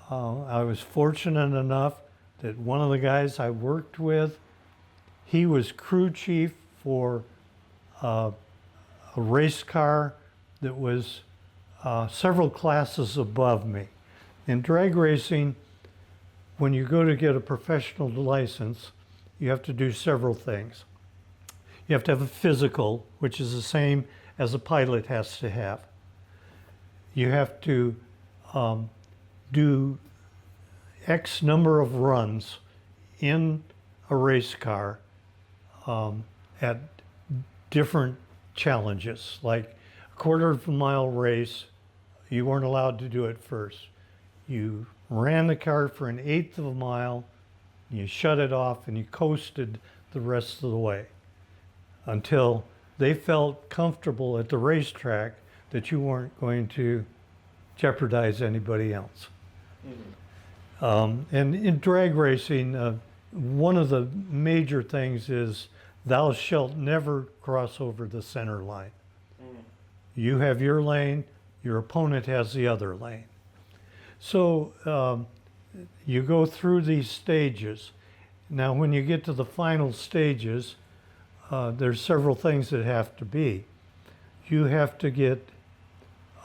I was fortunate enough that one of the guys I worked with, he was crew chief for a race car that was several classes above me. In drag racing, when you go to get a professional license, you have to do several things. You have to have a physical, which is the same as a pilot has to have. You have to do X number of runs in a race car at different challenges. Like a quarter of a mile race, you weren't allowed to do it first. You ran the car for an eighth of a mile, you shut it off, and you coasted the rest of the way until they felt comfortable at the racetrack that you weren't going to jeopardize anybody else. Mm-hmm. And in drag racing, one of the major things is thou shalt never cross over the center line. Mm. You have your lane, your opponent has the other lane. So you go through these stages. Now when you get to the final stages, there's several things that have to be. You have to get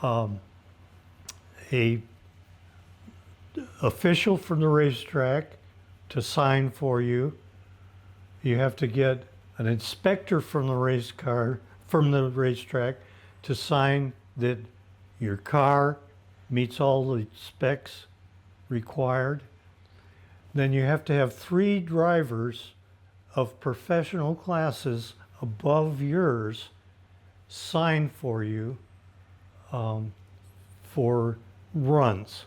a official from the racetrack to sign for you. You have to get an inspector from the racetrack to sign that your car meets all the specs required. then you have to have 3 drivers of professional classes above yours sign for you for runs.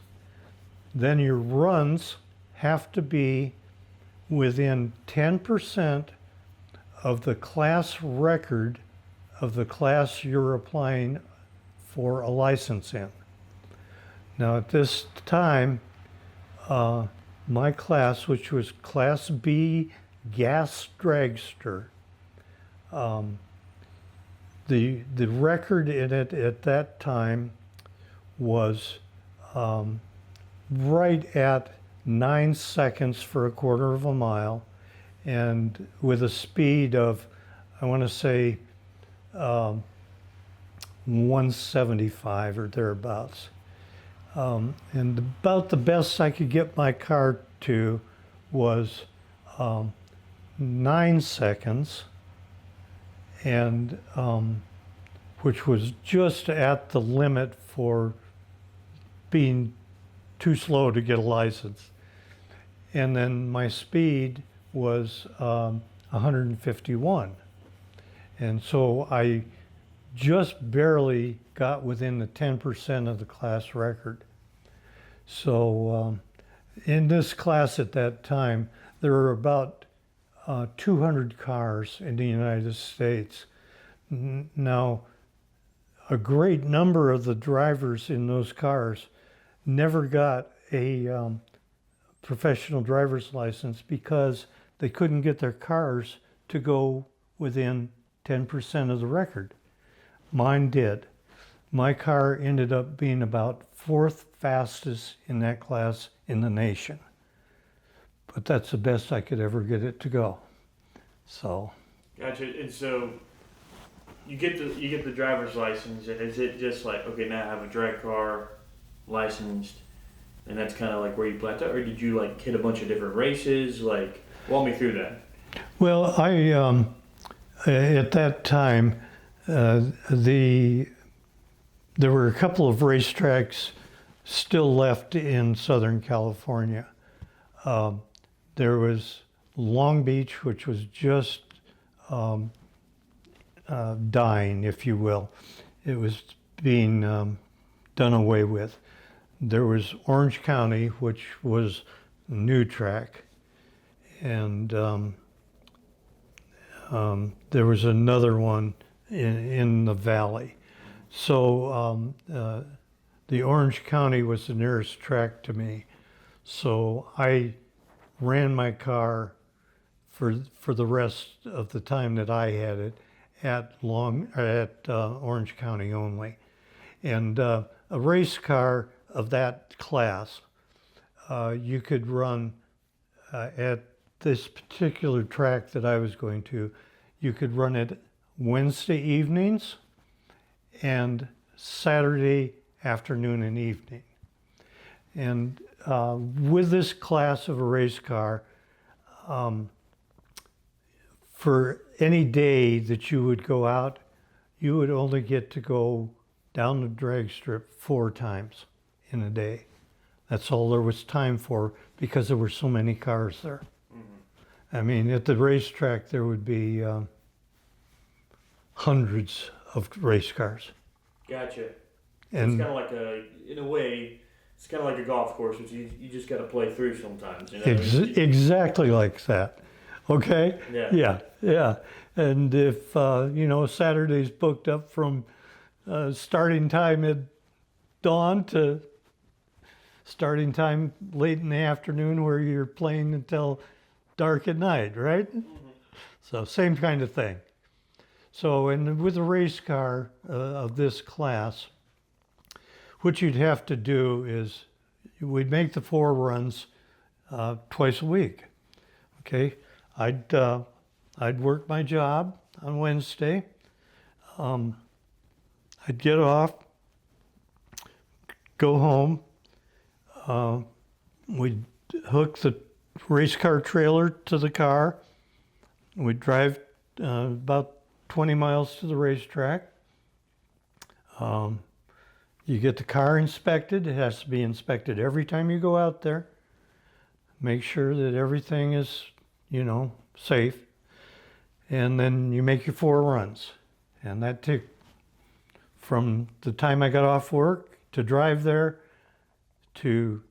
Then your runs have to be within 10% of the class record of the class you're applying for a license in. Now at this time, my class, which was Class B gas dragster, the record in it at that time was right at 9 seconds for a quarter of a mile, and with a speed of, I want to say, 175 or thereabouts. And about the best I could get my car to was 9 seconds, and which was just at the limit for being too slow to get a license. And then my speed was 151. And so I just barely got within the 10% of the class record. So in this class at that time, there were about 200 cars in the United States. Now, a great number of the drivers in those cars never got a professional driver's license because they couldn't get their cars to go within 10% of the record. Mine did. My car ended up being about 4th fastest in that class in the nation. But that's the best I could ever get it to go. So. Gotcha. And so you get the driver's license, and is it just like, okay, now I have a drag car licensed, and that's kind of like where you plateau, or did you like hit a bunch of different races? Like, walk me through that. Well, I at that time there were a couple of racetracks still left in Southern California. There was Long Beach, which was just dying, if you will. It was being done away with. There was Orange County, which was a new track, and there was another one in the valley. So the Orange County was the nearest track to me. So I ran my car for the rest of the time that I had it at Orange County only. And a race car of that class, you could run at this particular track that I was going to, you could run it Wednesday evenings and Saturday afternoon and evening. And with this class of a race car, for any day that you would go out, you would only get to go down the drag strip 4 times in a day. That's all there was time for because there were so many cars there. Mm-hmm. I mean, at the racetrack, there would be hundreds of race cars. Gotcha. And it's kind of like in a way, it's kind of like a golf course, which you just got to play through sometimes. You know? Exactly like that. Okay? Yeah. And if, Saturday's booked up from starting time at dawn to starting time late in the afternoon where you're playing until dark at night, right? Mm-hmm. So same kind of thing. So, and with a race car of this class, what you'd have to do is we'd make the 4 runs twice a week. Okay, I'd work my job on Wednesday. I'd get off, go home. We'd hook the race car trailer to the car. We'd drive about 20 miles to the racetrack. You get the car inspected. It has to be inspected every time you go out there. make sure that everything is, safe, and then you make your 4 runs. And that took from the time I got off work to drive there to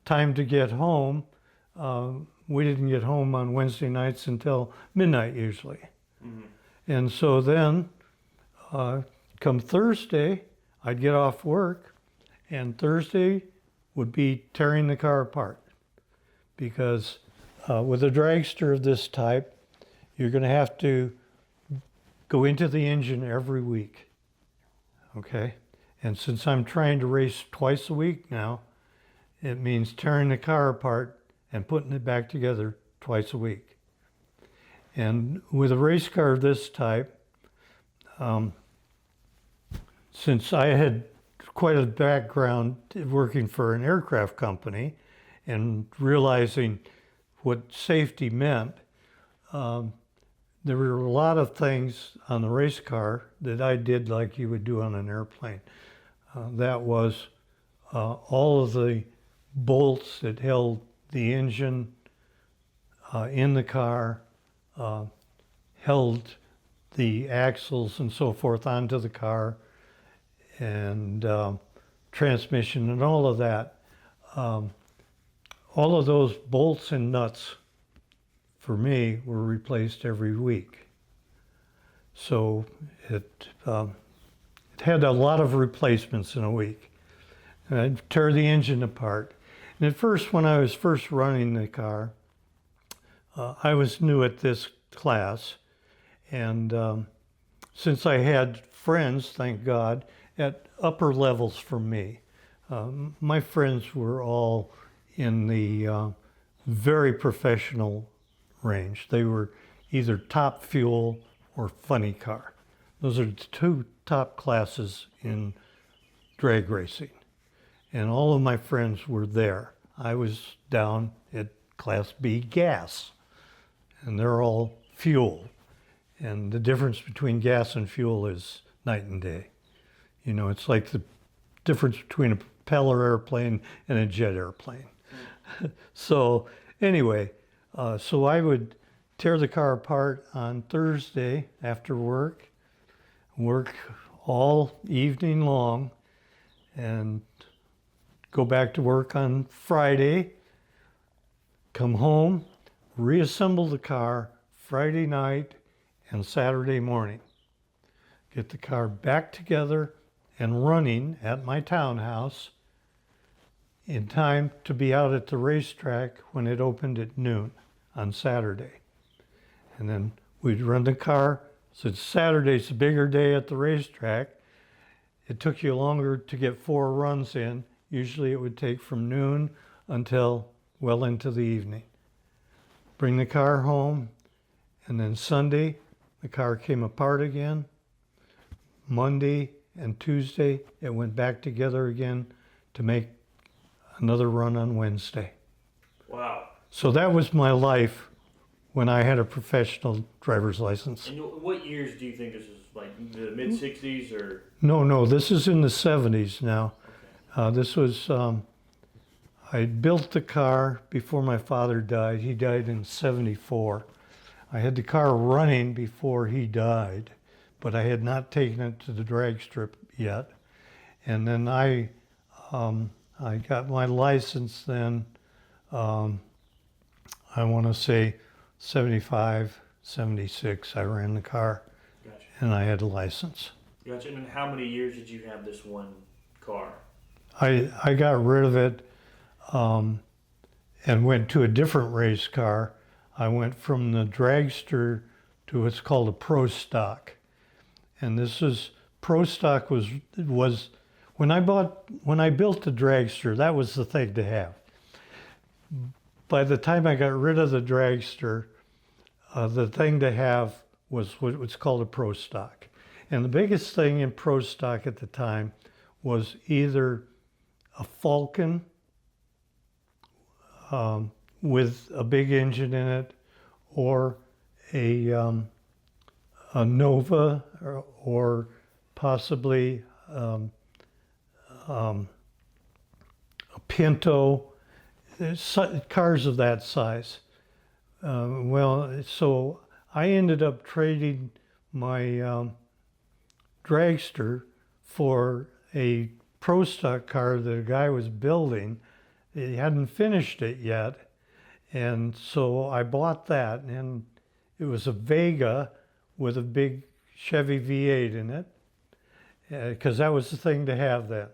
time to get home. We didn't get home on Wednesday nights until midnight usually. Mm-hmm. And so then come Thursday, I'd get off work, and Thursday would be tearing the car apart. Because with a dragster of this type, you're going to have to go into the engine every week. Okay? And since I'm trying to race twice a week now, it means tearing the car apart and putting it back together twice a week. And with a race car of this type, since I had quite a background working for an aircraft company and realizing what safety meant, there were a lot of things on the race car that I did like you would do on an airplane. That was all of the bolts that held the engine in the car, held the axles and so forth onto the car, and transmission and all of that. All of those bolts and nuts for me were replaced every week. So it had a lot of replacements in a week. And I'd tear the engine apart. And at first, when I was first running the car, I was new at this class. And since I had friends, thank God, at upper levels from me, my friends were all in the very professional range. They were either top fuel or funny car. Those are the 2 top classes in drag racing. And all of my friends were there. I was down at Class B gas, and they're all fuel. And the difference between gas and fuel is night and day. It's like the difference between a propeller airplane and a jet airplane. So anyway, so I would tear the car apart on Thursday after work all evening long, and go back to work on Friday, come home, reassemble the car Friday night and Saturday morning. Get the car back together and running at my townhouse in time to be out at the racetrack when it opened at noon on Saturday. And then we'd run the car. Since Saturday's a bigger day at the racetrack, it took you longer to get 4 runs in. Usually it would take from noon until well into the evening. Bring the car home, and then Sunday, the car came apart again. Monday and Tuesday, it went back together again to make another run on Wednesday. Wow. So that was my life when I had a professional driver's license. And what years do you think this is, like the mid-60s or? No, this is in the 70s now. Okay. This was, I built the car before my father died. He died in 74. I had the car running before he died, but I had not taken it to the drag strip yet. And then I got my license then, I want to say 75, 76, I ran the car. Gotcha. And I had a license. Gotcha. And how many years did you have this one car? I got rid of it and went to a different race car. I went from the dragster to what's called a pro stock. And this is, pro stock was when I built the dragster, that was the thing to have. By the time I got rid of the dragster, the thing to have was what was called a pro stock. And the biggest thing in pro stock at the time was either a Falcon with a big engine in it, or a Nova, or possibly a Pinto. cars of that size. Well, so I ended up trading my dragster for a pro stock car that a guy was building. He hadn't finished it yet, and so I bought that, and it was a Vega with a big Chevy V8 in it, because that was the thing to have then.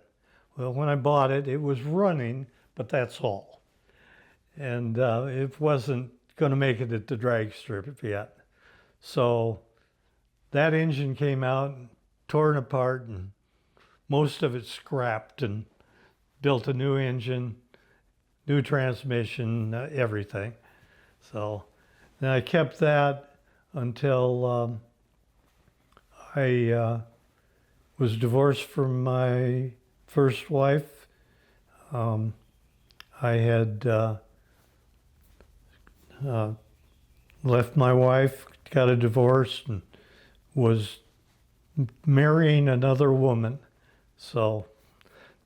Well, when I bought it, it was running, but that's all. And it wasn't going to make it at the drag strip yet. So that engine came out and torn apart, and most of it scrapped, and built a new engine, new transmission, everything. So then I kept that until I was divorced from my first wife. I had left my wife, got a divorce, and was marrying another woman. So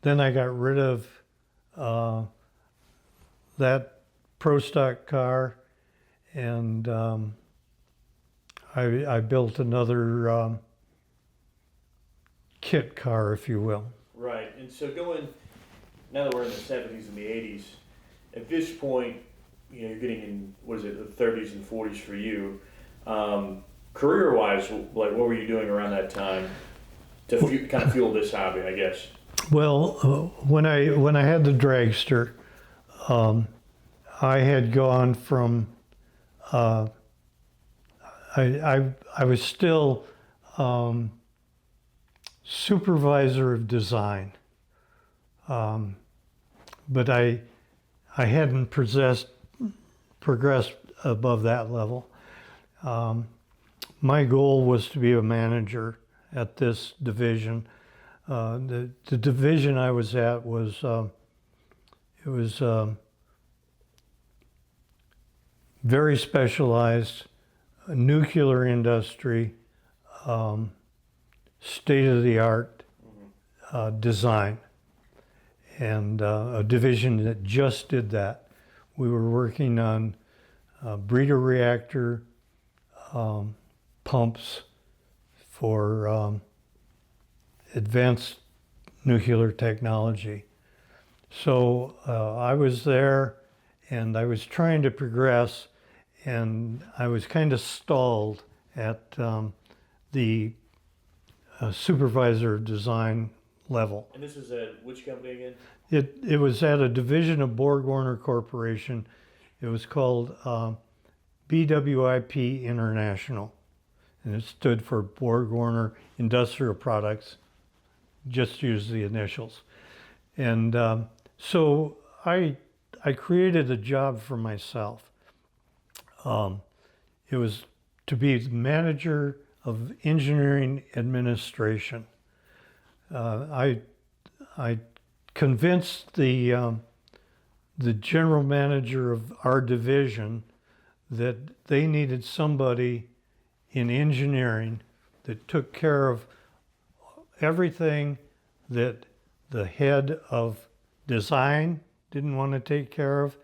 then I got rid of that pro stock car, and I built another kit car, if you will. Right. And so now that we're in the 70s and the 80s, at this point, you're getting in, what is it, the 30s and 40s for you. Career-wise, like, what were you doing around that time to kind of fuel this hobby, I guess? Well, when I had the dragster, I had gone from I was still supervisor of design, but I hadn't progressed above that level. My goal was to be a manager at this division. The division I was at was it was very specialized, nuclear industry, state-of-the-art design, and a division that just did that. We were working on breeder reactor pumps for advanced nuclear technology. So I was there, and I was trying to progress, and I was kind of stalled at the supervisor design level. And this is at which company again? It was at a division of Borg-Warner Corporation. It was called BWIP International, and it stood for Borg-Warner Industrial Products. Just use the initials. And so I created a job for myself. It was to be the manager of engineering administration. I convinced the general manager of our division that they needed somebody in engineering that took care of everything that the head of design didn't want to take care of,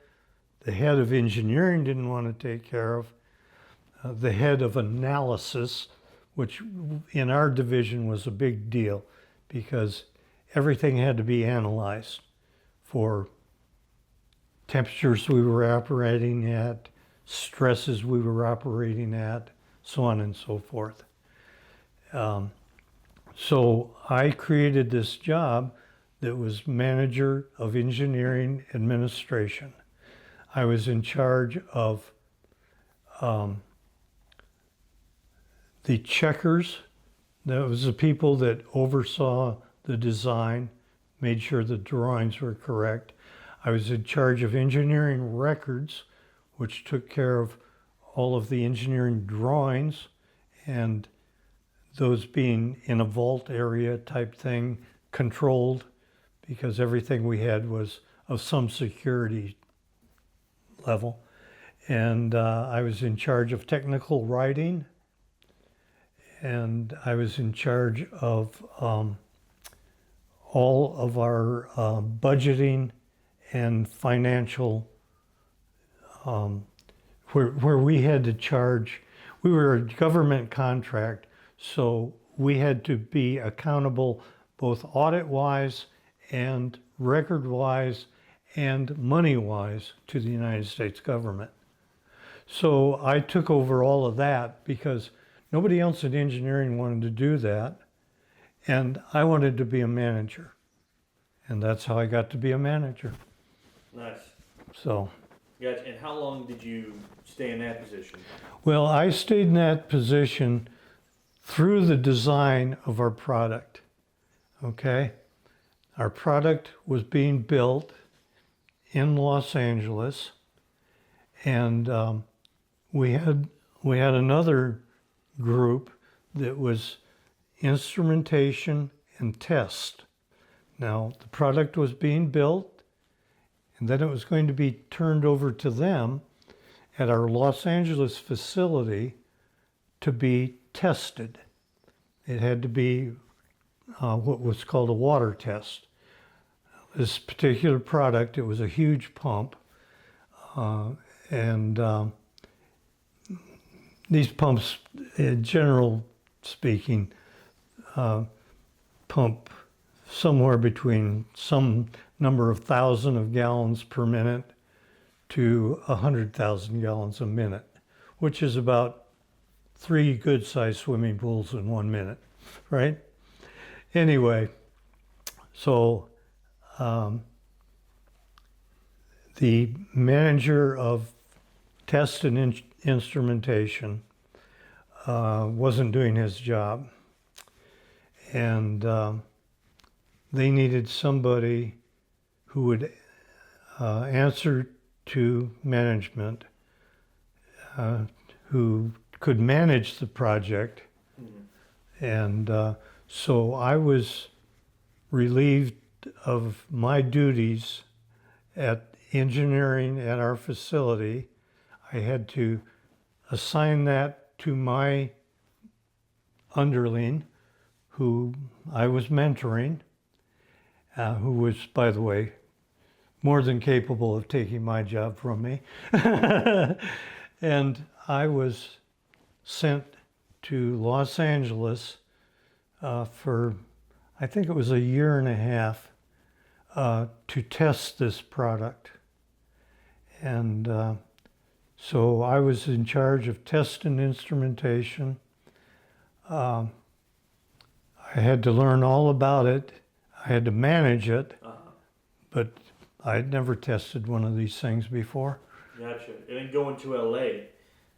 the head of engineering didn't want to take care of, the head of analysis, which in our division was a big deal because everything had to be analyzed for temperatures we were operating at, stresses we were operating at, so on and so forth. So I created this job that was manager of engineering administration. I was in charge of the checkers. That was the people that oversaw the design, made sure the drawings were correct. I was in charge of engineering records, which took care of all of the engineering drawings, and those being in a vault area type thing, controlled, because everything we had was of some security level. And I was in charge of technical writing, and I was in charge of all of our budgeting and financial, where we had to charge. We were a government contract, so we had to be accountable both audit-wise and record-wise and money-wise to the United States government. So I took over all of that because nobody else in engineering wanted to do that, and I wanted to be a manager. And that's how I got to be a manager. Nice. So, Gotcha. And how long did you stay in that position? well, I stayed in that position through the design of our product. Okay? Our product was being built in Los Angeles, and we had another group that was instrumentation and test. Now, the product was being built, and then it was going to be turned over to them at our Los Angeles facility to be tested. It had to be what was called a water test. This particular product, it was a huge pump, and these pumps, in general speaking, pump somewhere between some number of thousand of gallons per minute to 100,000 gallons a minute, which is about 3 good-sized swimming pools in 1 minute, right? Anyway, so the manager of test and instrumentation wasn't doing his job, and they needed somebody who would answer to management, who could manage the project. And so I was relieved of my duties at engineering at our facility. I had to assign that to my underling, who I was mentoring, who was, by the way, more than capable of taking my job from me. And I was sent to Los Angeles for, I think it was a year and a half, to test this product. And so I was in charge of test and instrumentation. I had to learn all about it. I had to manage it, but I had never tested one of these things before. Gotcha. And then going to LA,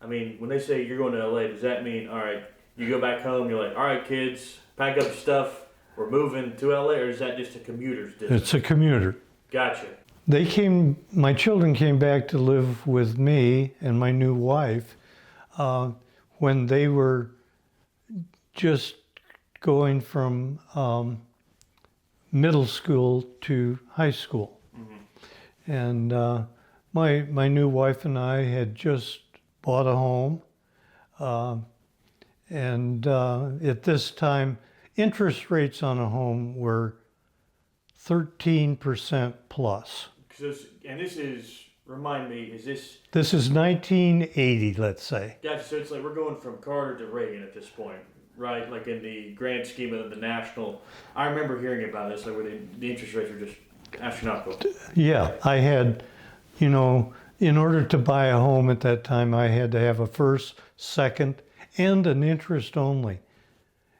I mean, when they say you're going to LA, does that mean, all right, you go back home, you're like, all right, kids, pack up your stuff, we're moving to LA, or is that just a commuter's distance? It's a commuter. Gotcha. My children came back to live with me and my new wife when they were just going from middle school to high school. Mm-hmm. And my new wife and I had just bought a home. And at this time, interest rates on a home were 13% plus. And this is, remind me, is this? This is 1980, let's say. Gotcha. So it's like we're going from Carter to Reagan at this point, right? Like in the grand scheme of the national. I remember hearing about this, like where the interest rates were just astronomical. Yeah, I had, in order to buy a home at that time, I had to have a first, second, and an interest only.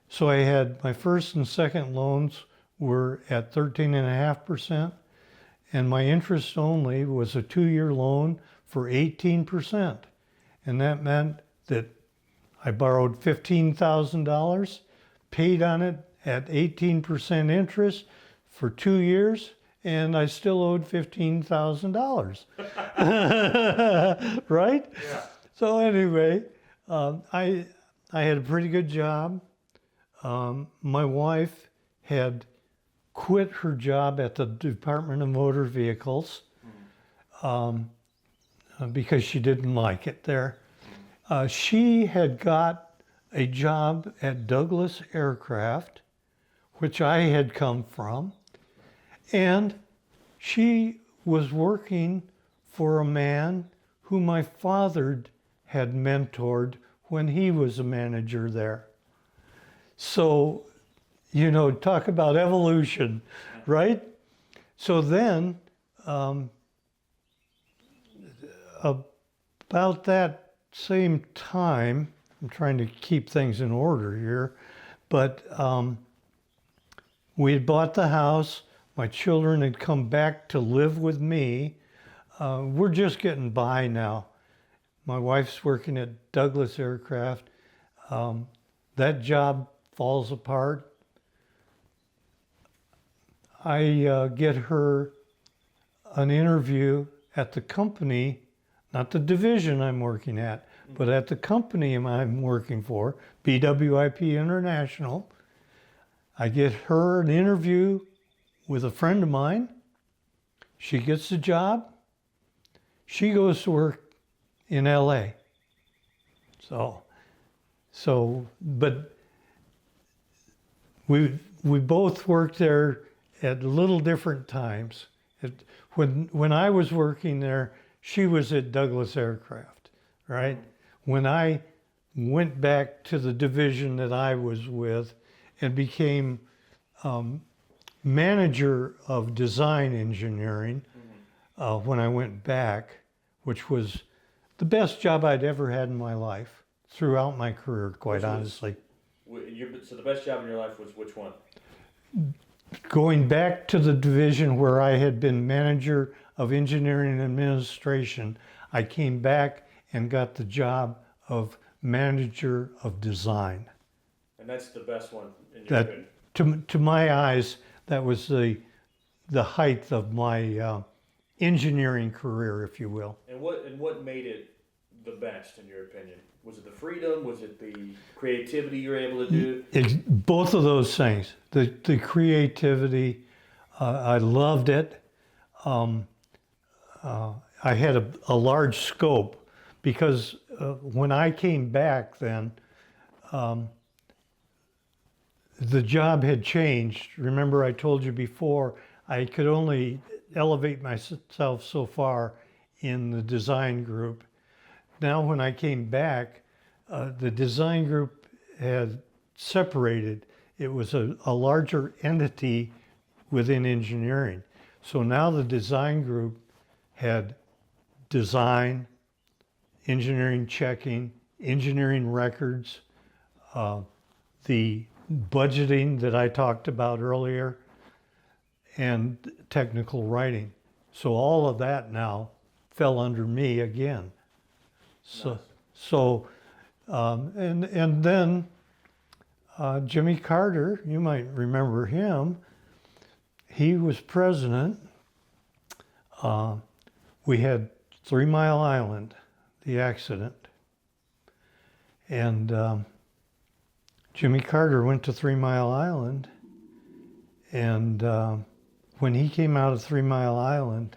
So I had my first and second loans were at 13.5%, and my interest only was a 2-year loan for 18%. And that meant that I borrowed $15,000, paid on it at 18% interest for 2 years, and I still owed $15,000. Right? Yeah. So anyway, I had a pretty good job. My wife had quit her job at the Department of Motor Vehicles because she didn't like it there. She had got a job at Douglas Aircraft, which I had come from, and she was working for a man who my father had mentored when he was a manager there. So, talk about evolution, right? So then, about that same time, I'm trying to keep things in order here, but we had bought the house. My children had come back to live with me. We're just getting by now. My wife's working at Douglas Aircraft. That job falls apart. I get her an interview at the company, not the division I'm working at, but at the company I'm working for, BWIP International. I get her an interview with a friend of mine. She gets the job. She goes to work in LA. But we both worked there at little different times. When I was working there, she was at Douglas Aircraft, right? When I went back to the division that I was with and became manager of design engineering, when I went back, which was the best job I'd ever had in my life throughout my career, quite honestly. So the best job in your life was which one? Going back to the division where I had been manager of engineering and administration, I came back and got the job of manager of design. And that's the best one in your opinion? To my eyes, that was the height of my engineering career, if you will. And what made it the best in your opinion? Was it the freedom? Was it the creativity you were able to do? Both of those things. The creativity, I loved it. I had a large scope because when I came back then, the job had changed. Remember I told you before, I could only elevate myself so far in the design group. Now when I came back, the design group had separated. It was a larger entity within engineering. So now the design group had design, engineering checking, engineering records, the budgeting that I talked about earlier, and technical writing. So all of that now fell under me again. And then Jimmy Carter, you might remember him. He was president. We had 3 Mile Island, the accident. And Jimmy Carter went to 3 Mile Island. And when he came out of 3 Mile Island,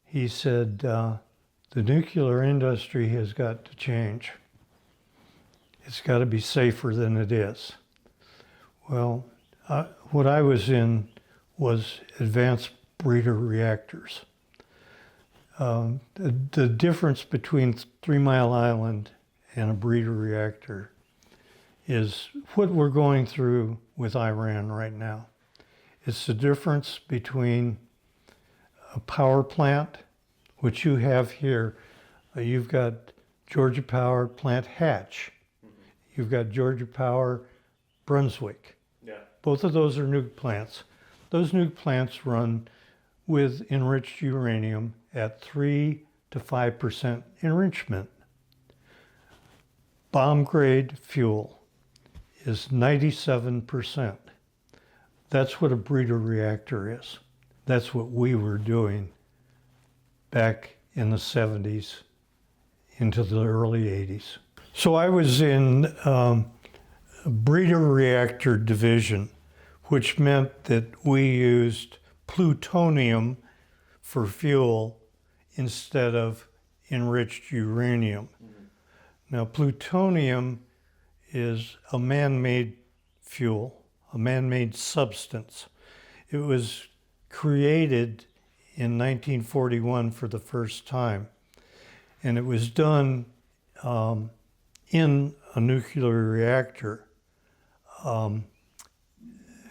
he said, the nuclear industry has got to change. It's got to be safer than it is. Well, what I was in was advanced breeder reactors. The difference between 3 Mile Island and a breeder reactor is what we're going through with Iran right now. It's the difference between a power plant, which you have here. You've got Georgia Power Plant Hatch. You've got Georgia Power Brunswick. Yeah. Both of those are nuke plants. Those nuke plants run with enriched uranium at 3 to 5% enrichment. Bomb grade fuel is 97%. That's what a breeder reactor is. That's what we were doing back in the 70s into the early 80s. So I was in a breeder reactor division, which meant that we used plutonium for fuel instead of enriched uranium. Now, plutonium is a man-made fuel, a man-made substance. It was created in 1941 for the first time. And it was done in a nuclear reactor.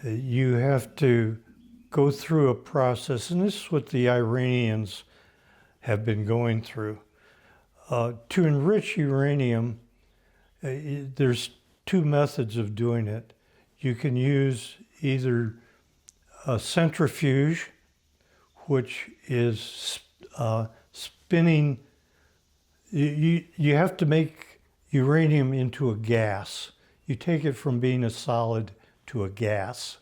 You have to go through a process, and this is what the Iranians have been going through. To enrich uranium, there's two methods of doing it. You can use either a centrifuge, which is spinning. You have to make uranium into a gas. You take it from being a solid to a gas.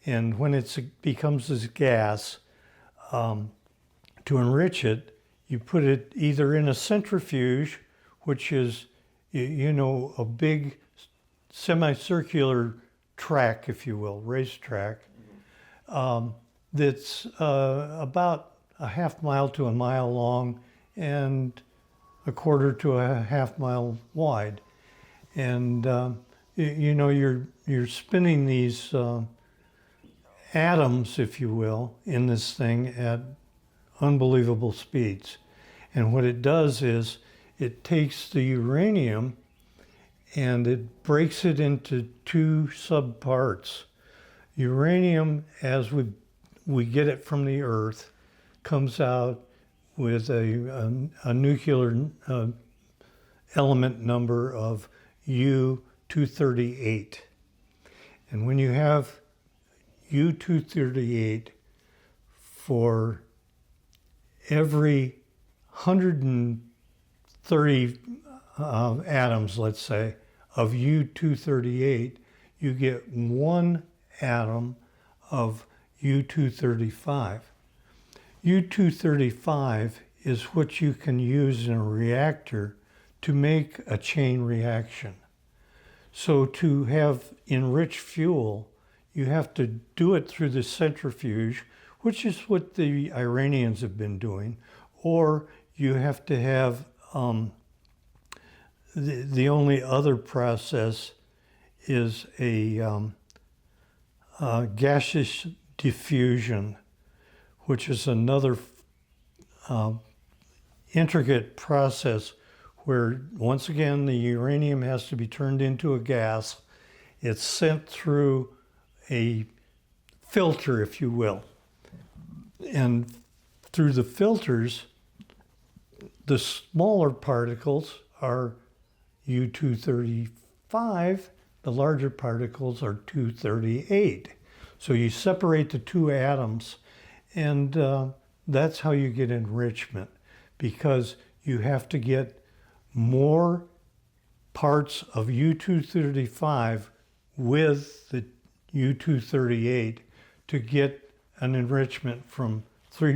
And when it becomes this gas, to enrich it, you put it either in a centrifuge, which is, a big semicircular track, if you will, racetrack, that's about a half mile to a mile long and a quarter to a half mile wide. And, you're spinning these atoms, if you will, in this thing at unbelievable speeds. And what it does is it takes the uranium and it breaks it into two subparts. Uranium, as we get it from the Earth, comes out with a nuclear element number of U-238. And when you have U-238 for every 130 atoms, let's say, of U-238, you get one atom of U-235. U-235 is what you can use in a reactor to make a chain reaction. So to have enriched fuel, you have to do it through the centrifuge, which is what the Iranians have been doing, or you have to have the only other process is a gaseous diffusion, which is another intricate process where, once again, the uranium has to be turned into a gas. It's sent through a filter, if you will. And through the filters, the smaller particles are U-235, the larger particles are 238. So you separate the two atoms, and that's how you get enrichment, because you have to get more parts of U-235 with the U-238 to get an enrichment from 0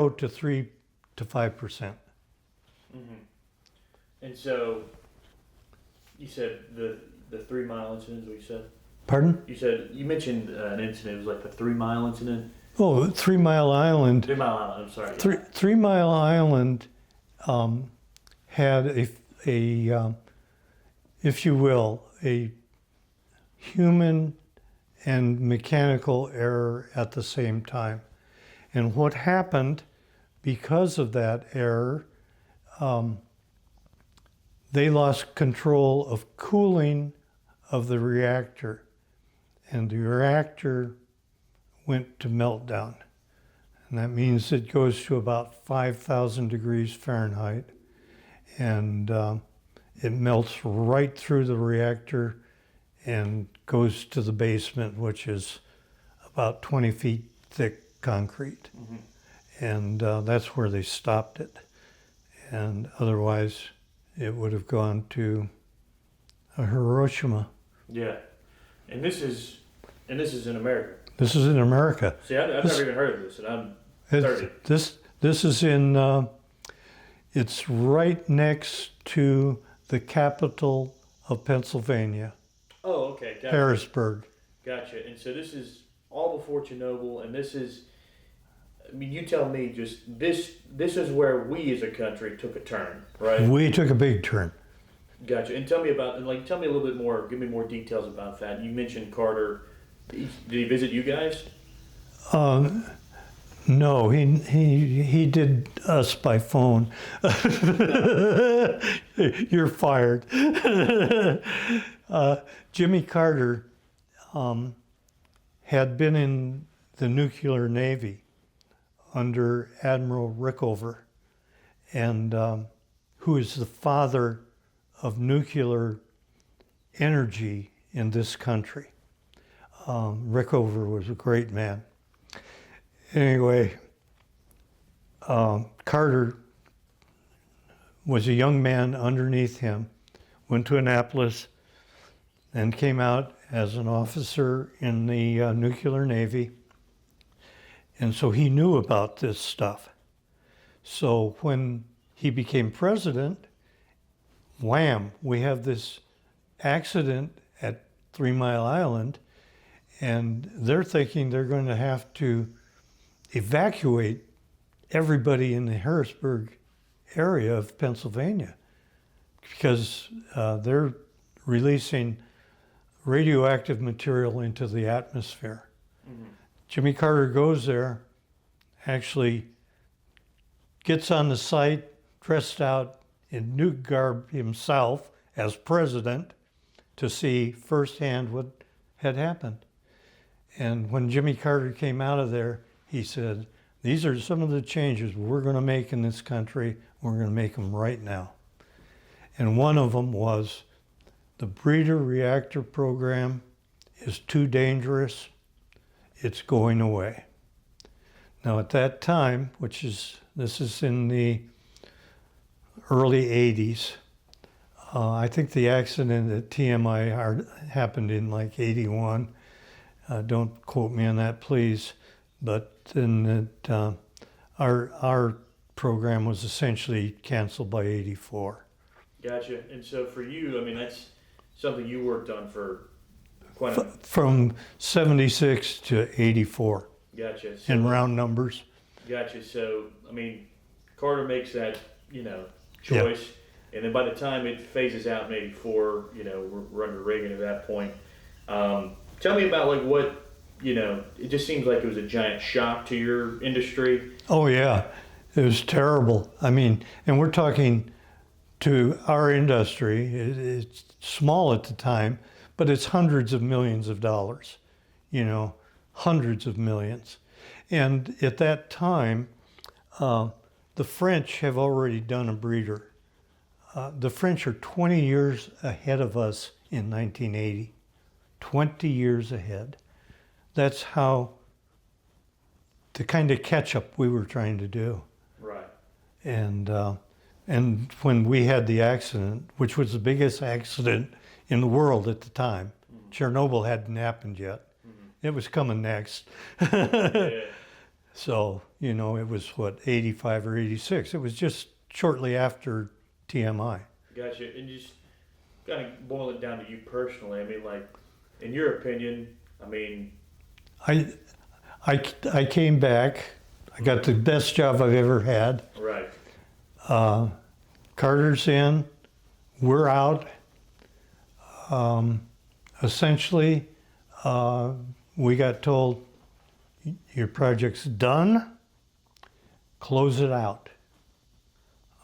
to 3 to 5%. Mm-hmm. And so you said the 3 Mile incident, is what you said? Pardon? You mentioned an incident, it was like the 3 Mile incident? Oh, 3 Mile Island. 3 Mile Island, I'm sorry. 3 Mile Island had a if you will, a human and mechanical error at the same time. And what happened because of that error, they lost control of cooling of the reactor, and the reactor went to meltdown. And that means it goes to about 5,000 degrees Fahrenheit, and it melts right through the reactor and goes to the basement, which is about 20 feet thick concrete. Mm-hmm. And that's where they stopped it. And otherwise, it would have gone to Hiroshima. Yeah. And this is in America. This is in America. See, I've never even heard of this, and I'm 30. This is in, it's right next to the capital of Pennsylvania. Oh, okay. Gotcha. Harrisburg. Gotcha. And so this is all before Chernobyl, and this is, I mean, you tell me, just this is where we as a country took a turn, right? We took a big turn. Gotcha. And tell me a little bit more, give me more details about that. You mentioned Carter. Did he visit you guys? No, he did us by phone. You're fired. Jimmy Carter had been in the nuclear navy under Admiral Rickover, and who is the father of nuclear energy in this country. Rickover was a great man. Anyway, Carter was a young man underneath him, went to Annapolis, and came out as an officer in the nuclear navy. And so he knew about this stuff. So when he became president, wham, we have this accident at 3 Mile Island, and they're thinking they're going to have to evacuate everybody in the Harrisburg area of Pennsylvania because they're releasing radioactive material into the atmosphere. Mm-hmm. Jimmy Carter goes there, actually gets on the site, dressed out in nuke garb himself as president to see firsthand what had happened. And when Jimmy Carter came out of there, he said, these are some of the changes we're going to make in this country. We're going to make them right now. And one of them was the breeder reactor program is too dangerous. It's going away. Now at that time, this is in the early 80s, I think the accident at TMI happened in like 81. Don't quote me on that, please. But then our program was essentially canceled by 84. Gotcha. And so for you, I mean, that's something you worked on for quite a... From 76 to 84. Gotcha. So, in round numbers. Gotcha. So, I mean, Carter makes that, choice. Yeah. And then by the time it phases out in 84, we're under Reagan at that point. Tell me about like what, it just seems like it was a giant shock to your industry. Oh yeah, it was terrible. I mean, and we're talking to our industry, it's small at the time, but it's hundreds of millions of dollars, hundreds of millions. And at that time, the French have already done a breeder. The French are 20 years ahead of us in 1980. 20 years ahead. That's how the kind of catch-up we were trying to do. Right. And when we had the accident, which was the biggest accident in the world at the time, Chernobyl hadn't happened yet. Mm-hmm. It was coming next. Yeah. So, it was 85 or 86. It was just shortly after TMI. Gotcha. And just kind of boil it down to you personally. I mean, like, in your opinion, I mean... I came back. I got the best job I've ever had. Right. Carter's in. We're out. Essentially, we got told, your project's done. Close it out.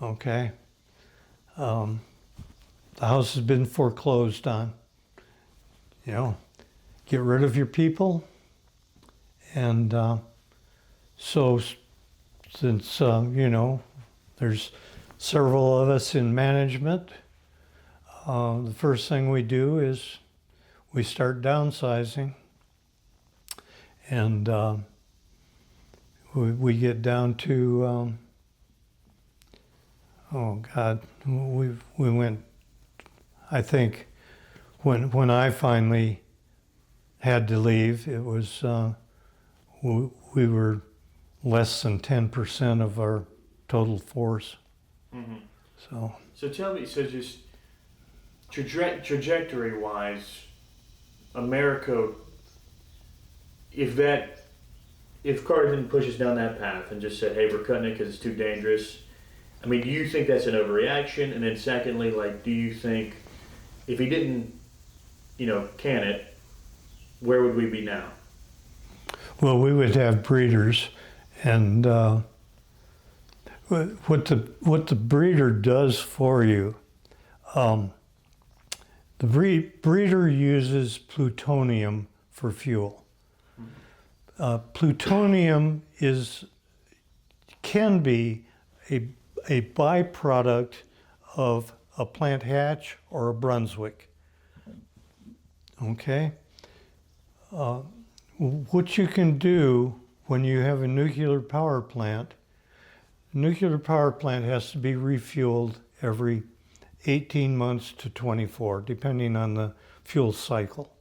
Okay. The house has been foreclosed on. Get rid of your people. And so since, there's several of us in management, the first thing we do is we start downsizing. And we get down to, we went, I think, when I finally had to leave, it was, we were less than 10% of our total force. Mm-hmm. So tell me, just trajectory-wise, America, if Carter didn't push us down that path and just said, hey, we're cutting it because it's too dangerous, I mean, do you think that's an overreaction? And then secondly, do you think if he didn't, can it, where would we be now? Well, we would have breeders, And what the breeder does for you, the breeder uses plutonium for fuel. Plutonium can be a byproduct of a plant hatch or a Brunswick. Okay? What you can do when you have a nuclear power plant has to be refueled every 18 months to 24, depending on the fuel cycle.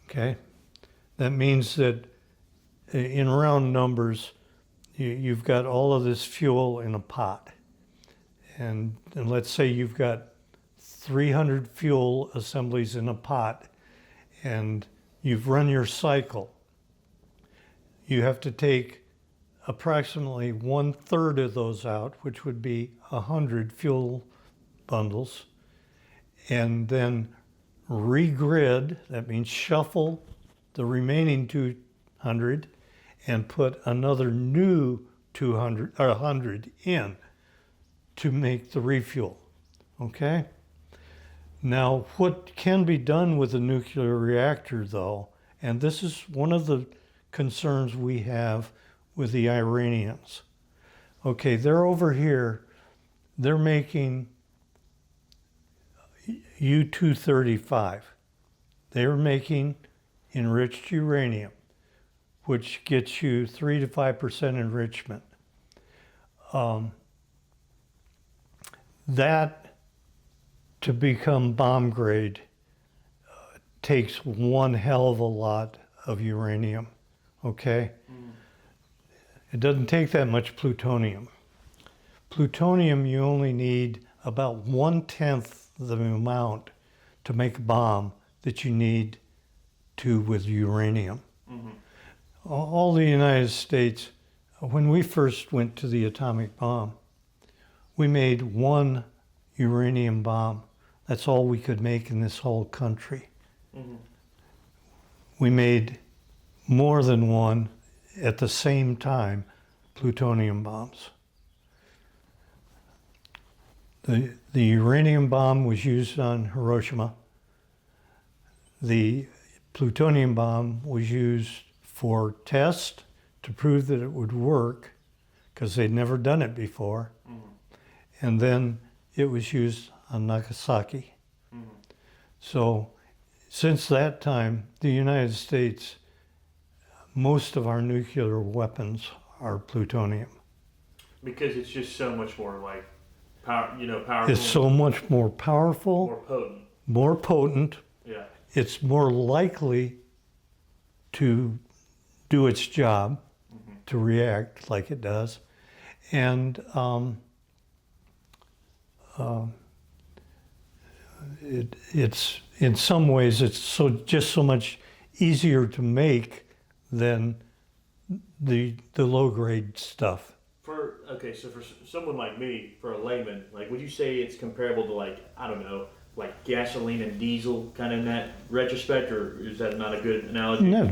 Okay? That means that in round numbers, you've got all of this fuel in a pot. And let's say you've got 300 fuel assemblies in a pot, and you've run your cycle. You have to take approximately 1/3 of those out, which would be 100 fuel bundles, and then regrid, that means shuffle the remaining 200 and put another new 200 or 100 in to make the refuel. Okay? Now, what can be done with a nuclear reactor, though, and this is one of the concerns we have with the Iranians. Okay, they're over here, they're making U-235. They're making enriched uranium, which gets you 3 to 5% enrichment. That, to become bomb grade, takes one hell of a lot of uranium, okay? It doesn't take that much plutonium. Plutonium, you only need about 1/10 the amount to make a bomb that you need to with uranium. All the United States, when we first went to the atomic bomb, we made one uranium bomb. That's all we could make in this whole country. We made more than one at the same time, plutonium bombs. The uranium bomb was used on Hiroshima. The plutonium bomb was used for tests to prove that it would work, because they'd never done it before. And then it was used on Nagasaki. So since that time, the United States, most of our nuclear weapons are plutonium. Because it's just so much more like powerful. It's so much more powerful, more potent. more potent. Yeah. It's more likely to do its job, to react like it does. And it's in some ways it's just so much easier to make than the low grade stuff. So for someone like me, for a layman, like, would you say it's comparable to, like, I don't know, like gasoline and diesel, kind of in that retrospect, or is that not a good analogy? No,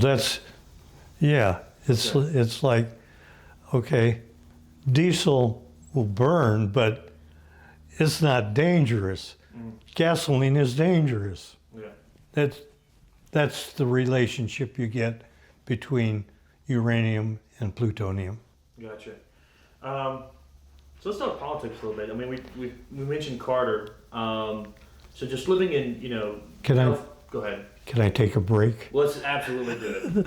it's like, okay, diesel will burn, but it's not dangerous. Gasoline is dangerous. Yeah. That's the relationship you get between uranium and plutonium. Gotcha. So let's talk politics a little bit. I mean, we mentioned Carter. So just living in, go ahead. Can I take a break? Let's absolutely do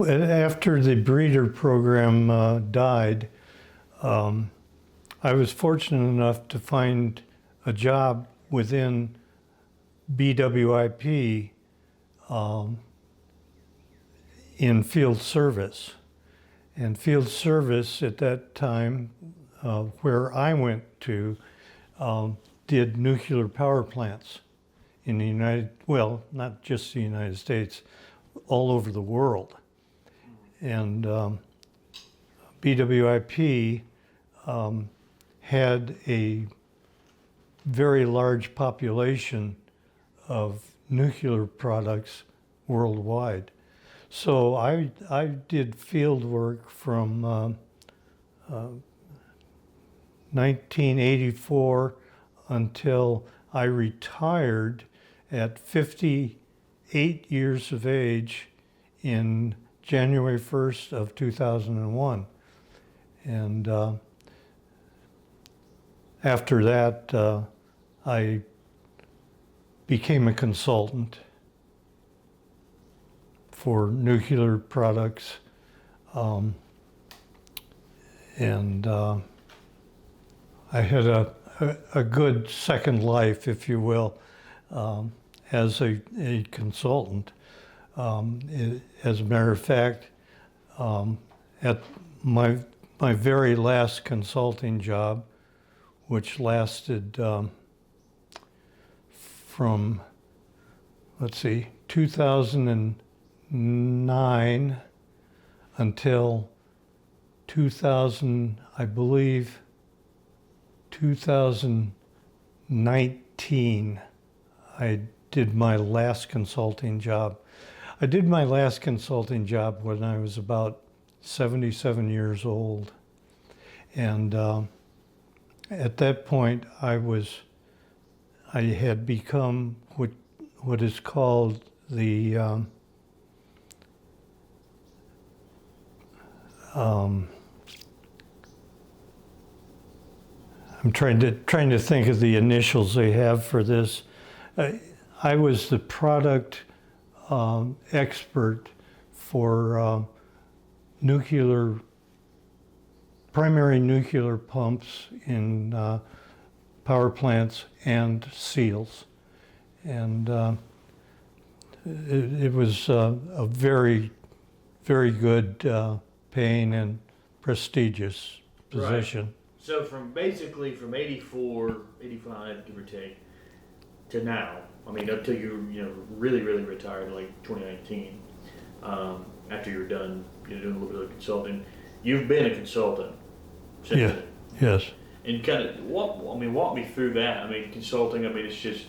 it. After the breeder program died, I was fortunate enough to find a job within BWIP in field service. And field service at that time, where I went to, did nuclear power plants in the not just the United States, all over the world. And BWIP had a very large population of nuclear products worldwide. So I did field work from 1984 until I retired at 58 years of age in January 1st of 2001. And after that, I became a consultant for nuclear products, and I had a good second life, if you will, as a consultant. As a matter of fact, at my very last consulting job, which lasted from, let's see, 2009 until 2000, I believe, 2019, I did my last consulting job. I did my last consulting job when I was about 77 years old. And at that point, I had become what is called the I'm trying to think of the initials they have for this. I was the product expert for primary nuclear pumps in power plants and seals. And it was a very, very good paying and prestigious position. Right. So from 84, 85, give or take, to now, I mean, up till you really, really retired, like 2019, after you're done, doing a little bit of consulting, you've been a consultant since Yeah. then. Yes. And kind of walk me through that. I mean, consulting. I mean, it's just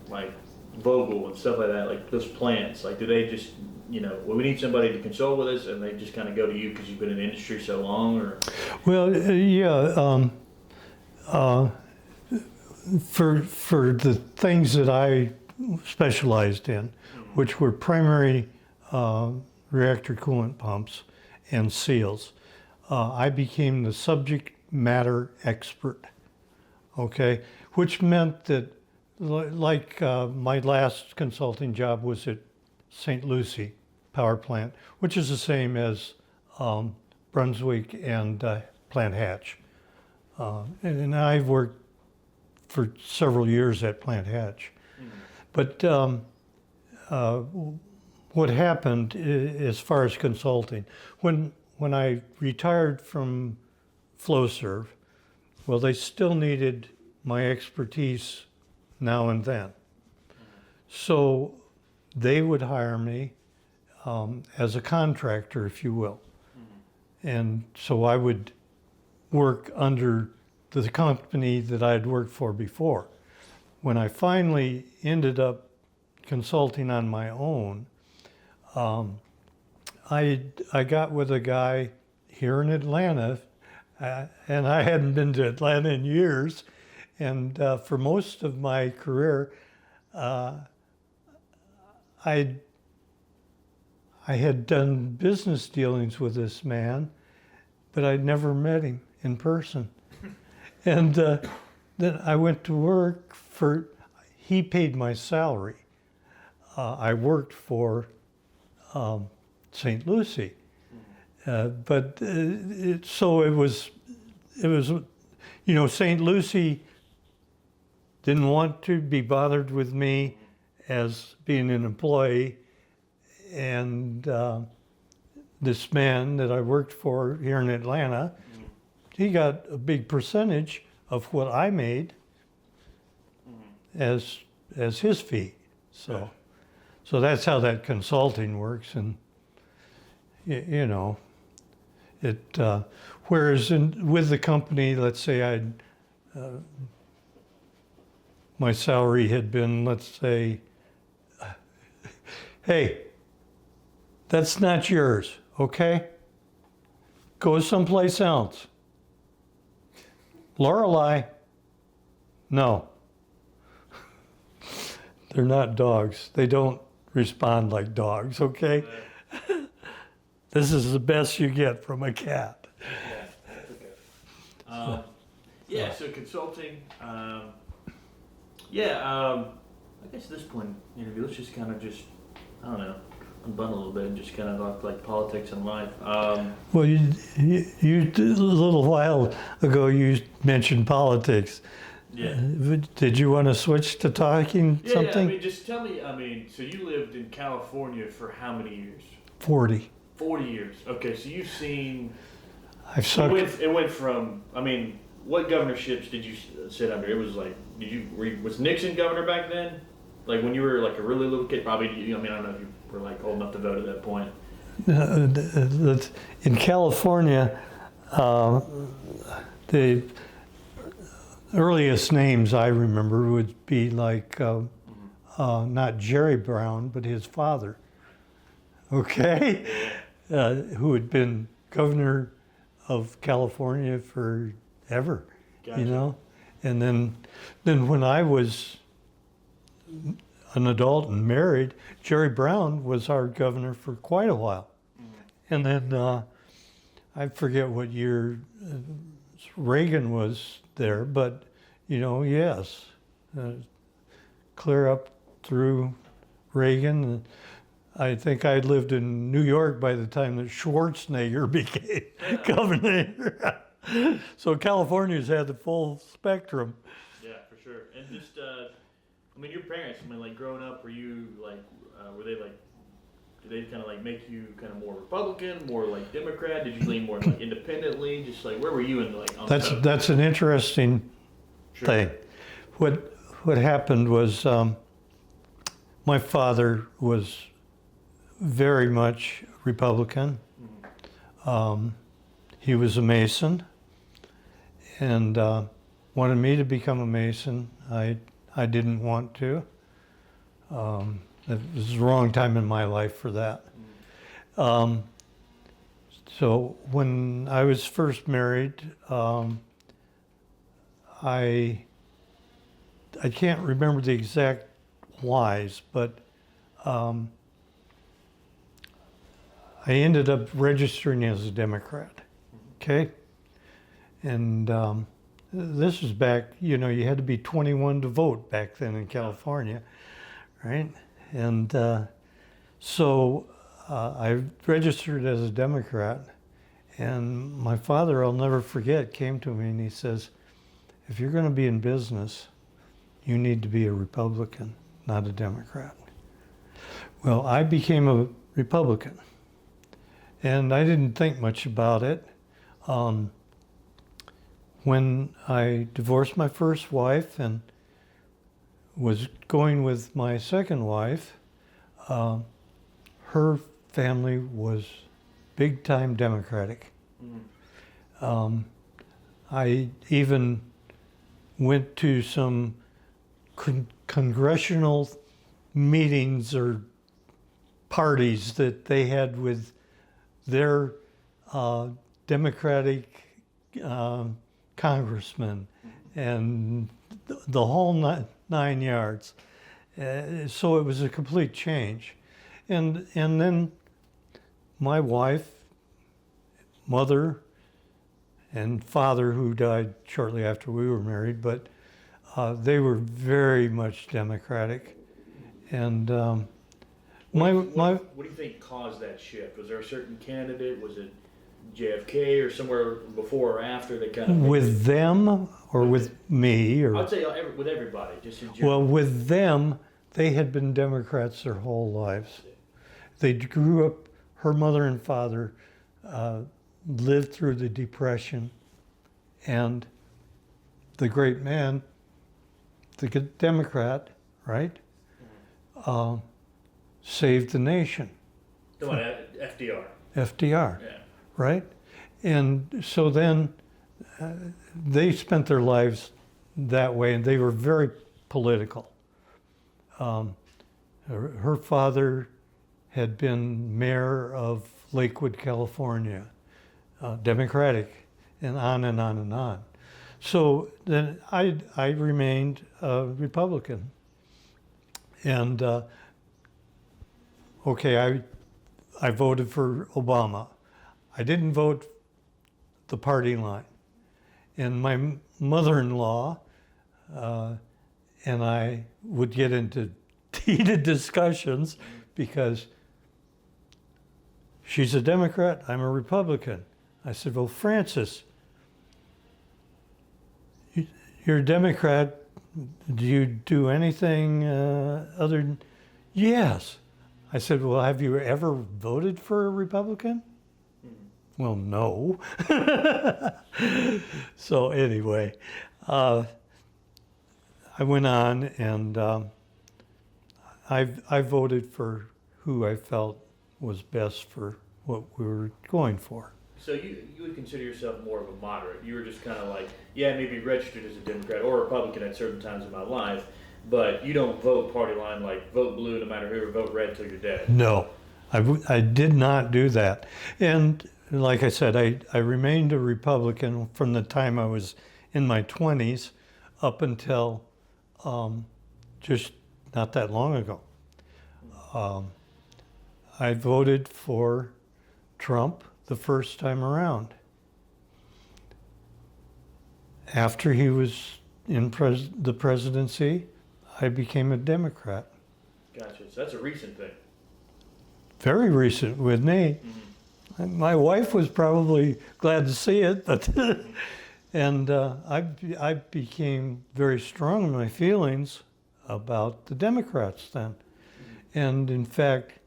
like Vogel and stuff like that. Like those plants. Like, do they just well, we need somebody to consult with us, and they just kind of go to you because you've been in the industry so long, or? Well, yeah. For the things that I specialized in, which were primary reactor coolant pumps and seals, I became the subject matter expert. Okay, which meant that, like my last consulting job was at St. Lucie power plant, which is the same as Brunswick and Plant Hatch. And I've worked for several years at Plant Hatch. But what happened as far as consulting, when I retired from FlowServe, well, they still needed my expertise now and then. So they would hire me as a contractor, if you will. And so I would work under the company that I had worked for before. When I finally ended up consulting on my own, I got with a guy here in Atlanta, and I hadn't been to Atlanta in years. And for most of my career, I had done business dealings with this man, but I'd never met him in person. And then I went to work he paid my salary. I worked for St. Lucie. But so it was, St. Lucie didn't want to be bothered with me as being an employee. And this man that I worked for here in Atlanta, he got a big percentage of what I made as his fee. So that's how that consulting works. And it whereas with the company, let's say my salary had been, let's say, hey, That's not yours, okay? Go someplace else. Lorelei, no. They're not dogs. They don't respond like dogs, okay? This is the best you get from a cat. Yeah, that's okay. Yeah, so consulting. I guess at this point, interview, let's just kind of I don't know, unbundle a little bit and just kind of talk like politics and life. Well, you a little while ago you mentioned politics. Yeah. Did you want to switch to talking Yeah, something? I mean, just tell me, so you lived in California for how many years? 40. 40 years. Okay, so you've seen, I've sucked. it went from, what governorships did you sit under? It was like, was Nixon governor back then? Like when you were like a really little kid, probably, I don't know if you were like old enough to vote at that point. In California, the earliest names I remember would be like not Jerry Brown, but his father. Okay, who had been governor of California forever, Gotcha. you know. And then when I was an adult and married, Jerry Brown was our governor for quite a while. And then I forget what year Reagan was there, but yes, clear up through Reagan. I think I lived in New York by the time that Schwarzenegger became governor. So California's had the full spectrum. Yeah, for sure. And just, your parents, like growing up, were you like, were they like, did they kind of like make you kind of more Republican, more like Democrat? Did you lean more like independently? Just like, where were you in like? On That's an interesting thing. What happened was my father was very much Republican. He was a Mason and wanted me to become a Mason. I didn't want to. It was the wrong time in my life for that. So when I was first married, I can't remember the exact whys, but I ended up registering as a Democrat. Okay, and this was back. You had to be 21 to vote back then in California, right? And so I registered as a Democrat, and my father, I'll never forget, came to me and he says, "If you're going to be in business, you need to be a Republican, not a Democrat." Well, I became a Republican, and I didn't think much about it. When I divorced my first wife and was going with my second wife, her family was big time Democratic. I even went to some congressional meetings or parties that they had with their Democratic congressmen and the whole nine yards. So it was a complete change. And then my wife, mother, and father, who died shortly after we were married, but they were very much Democratic. And What do you think caused that shift? Was there a certain candidate? Was it JFK or somewhere before or after that kind of... With them or with me? Or, I would say with everybody, just in general. well, with them, they had been Democrats their whole lives. They grew up, her mother and father lived through the Depression, and the great man, the Democrat, right, saved the nation. FDR. FDR, Yeah. right? And so then they spent their lives that way, and they were very political. Her father had been mayor of Lakewood, California, Democratic, and on and on and on. So then I remained a Republican. And okay, I voted for Obama. I didn't vote the party line. And my mother-in-law and I would get into heated discussions because she's a Democrat, I'm a Republican. I said, well, Frances, you're a Democrat. Do you do anything other than, yes. I said, well, have you ever voted for a Republican? Well, no. So anyway, I went on and I voted for who I felt was best for what we were going for. So you would consider yourself more of a moderate. You were just kind of like, yeah, maybe registered as a Democrat or Republican at certain times in my life, but you don't vote party line like vote blue no matter who or vote red till you're dead. No, I did not do that. And like I said, I remained a Republican from the time I was in my 20s up until just not that long ago. I voted for Trump the first time around. After he was in the presidency, I became a Democrat. Gotcha. So that's a recent thing. Very recent with me. Mm-hmm. My wife was probably glad to see it, but and I became very strong in my feelings about the Democrats then. Mm-hmm. And in fact,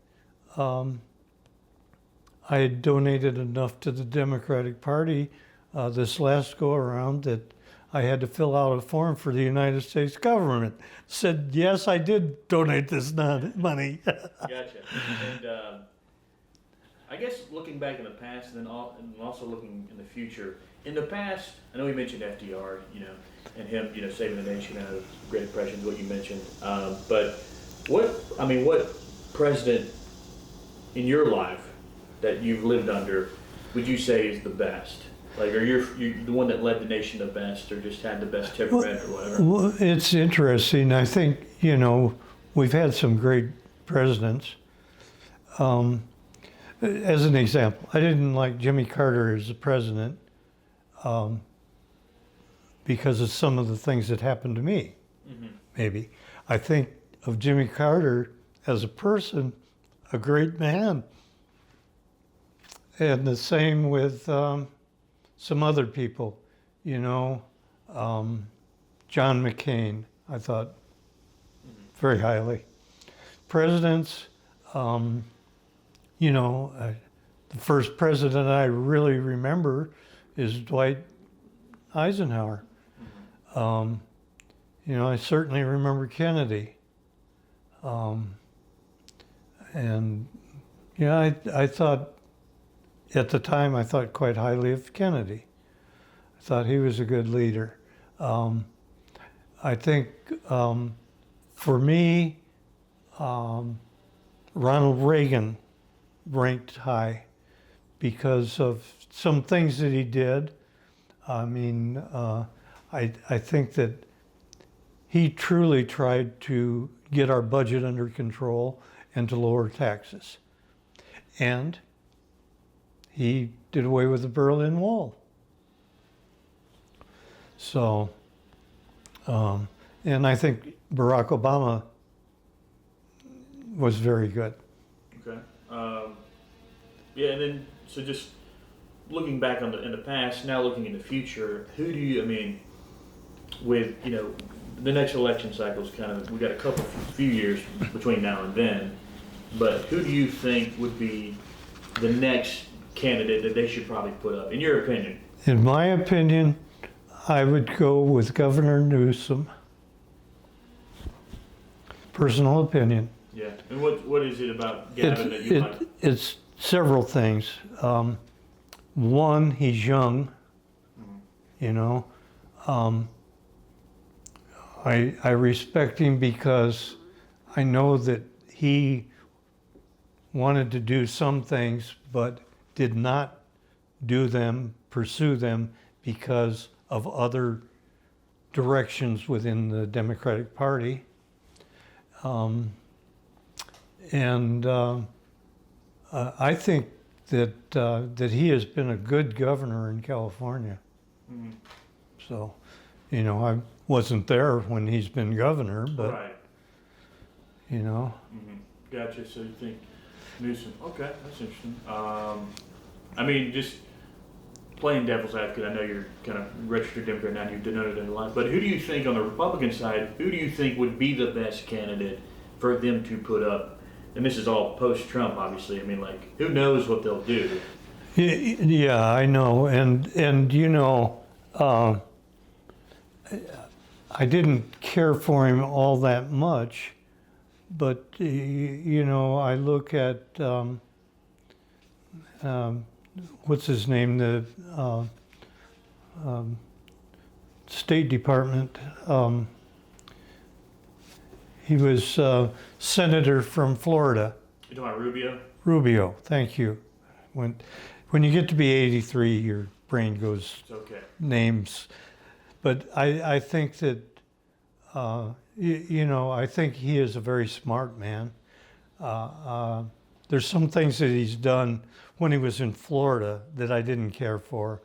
I had donated enough to the Democratic Party this last go around that I had to fill out a form for the United States government. Said, yes, I did donate this money. Gotcha. And I guess looking back in the past and also looking in the future, in the past, I know we mentioned FDR, and him, saving the nation out of the Great Depression is what you mentioned. But what president in your life that you've lived under would you say is the best? Like, are you the one that led the nation the best, or just had the best temperament, or whatever? Well, it's interesting. I think we've had some great presidents. As an example, I didn't like Jimmy Carter as a president because of some of the things that happened to me. Mm-hmm. Maybe I think of Jimmy Carter as a person, a great man. And the same with some other people, John McCain, I thought very highly. Presidents, the first president I really remember is Dwight Eisenhower. I certainly remember Kennedy. I thought, at the time, I thought quite highly of Kennedy. I thought he was a good leader. I think for me, Ronald Reagan ranked high because of some things that he did. I think that he truly tried to get our budget under control and to lower taxes. And he did away with the Berlin Wall. So, and I think Barack Obama was very good. Okay. And then, so just looking back in the past, now looking in the future, who do you, with, the next election cycle is we got a few years between now and then, but who do you think would be the next candidate that they should probably put up, in your opinion? In my opinion, I would go with Governor Newsom. Personal opinion. Yeah, and what is it about Gavin that you like? It's several things. One, he's young. I respect him because I know that he wanted to do some things, but did not pursue them because of other directions within the Democratic Party. I think that he has been a good governor in California. Mm-hmm. So, I wasn't there when he's been governor, but Right. Mm-hmm. Gotcha. So you think Newsom? Okay, that's interesting. I mean, just playing devil's advocate. I know you're kind of registered Democrat now, and you've denoted it a lot. But who do you think on the Republican side? Who do you think would be the best candidate for them to put up? And this is all post-Trump, obviously. I mean, like, who knows what they'll do? Yeah, I know, and I didn't care for him all that much, but I look at what's his name, the State Department. He was senator from Florida. You talking about Rubio? Rubio, thank you. When you get to be 83, your brain goes It's okay. names. But I think that, I think he is a very smart man. There's some things that he's done when he was in Florida that I didn't care for,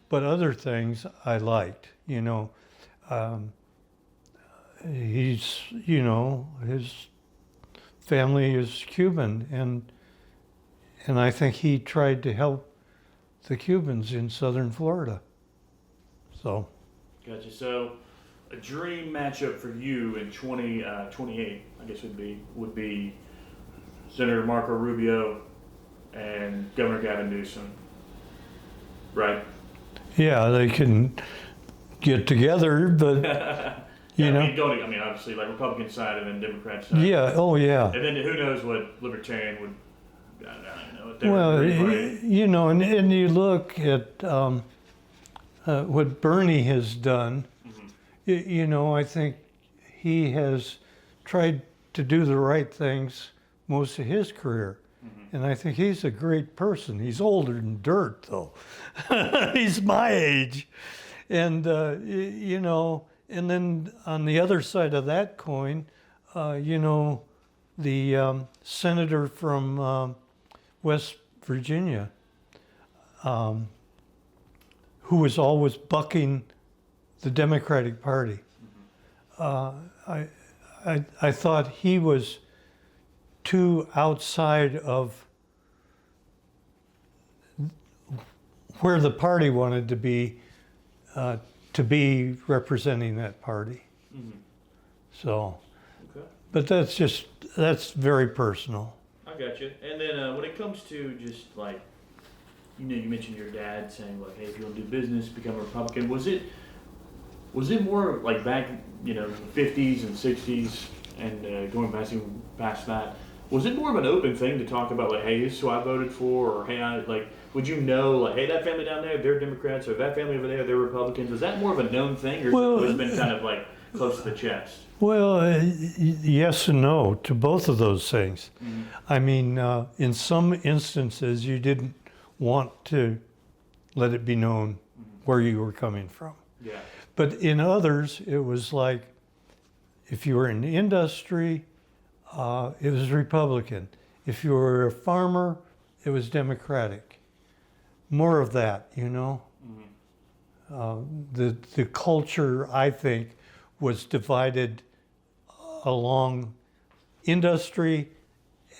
but other things I liked. He's, his family is Cuban, and I think he tried to help the Cubans in southern Florida. So. Gotcha. So, a dream matchup for you in 2028, I guess would be Senator Marco Rubio and Governor Gavin Newsom, right? Yeah, they can get together, but I mean, obviously, like Republican side and then Democrat side. Yeah. Oh, yeah. And then who knows what Libertarian would. I don't know. What Well, Green Party. and you look at what Bernie has done. I think he has tried to do the right things most of his career. And I think he's a great person. He's older than dirt, though. He's my age. And, and then on the other side of that coin, the senator from West Virginia, who was always bucking the Democratic Party. I thought he was too outside of where the party wanted to be representing that party. So, Okay. but that's very personal. I got you. And then when it comes to just like, you mentioned your dad saying like, hey, if you want to do business, become a Republican. Was it more like back, 50s and 60s and going past that? Was it more of an open thing to talk about like, hey, this is who I voted for, or hey, would you know like, hey, that family down there, they're Democrats, or that family over there, they're Republicans? Was that more of a known thing, or has it been kind of like close to the chest? Well, yes and no to both of those things. I mean, in some instances, you didn't want to let it be known where you were coming from. Yeah. But in others, it was like, if you were in industry, it was Republican. If you were a farmer, it was Democratic. More of that, The culture, I think, was divided along industry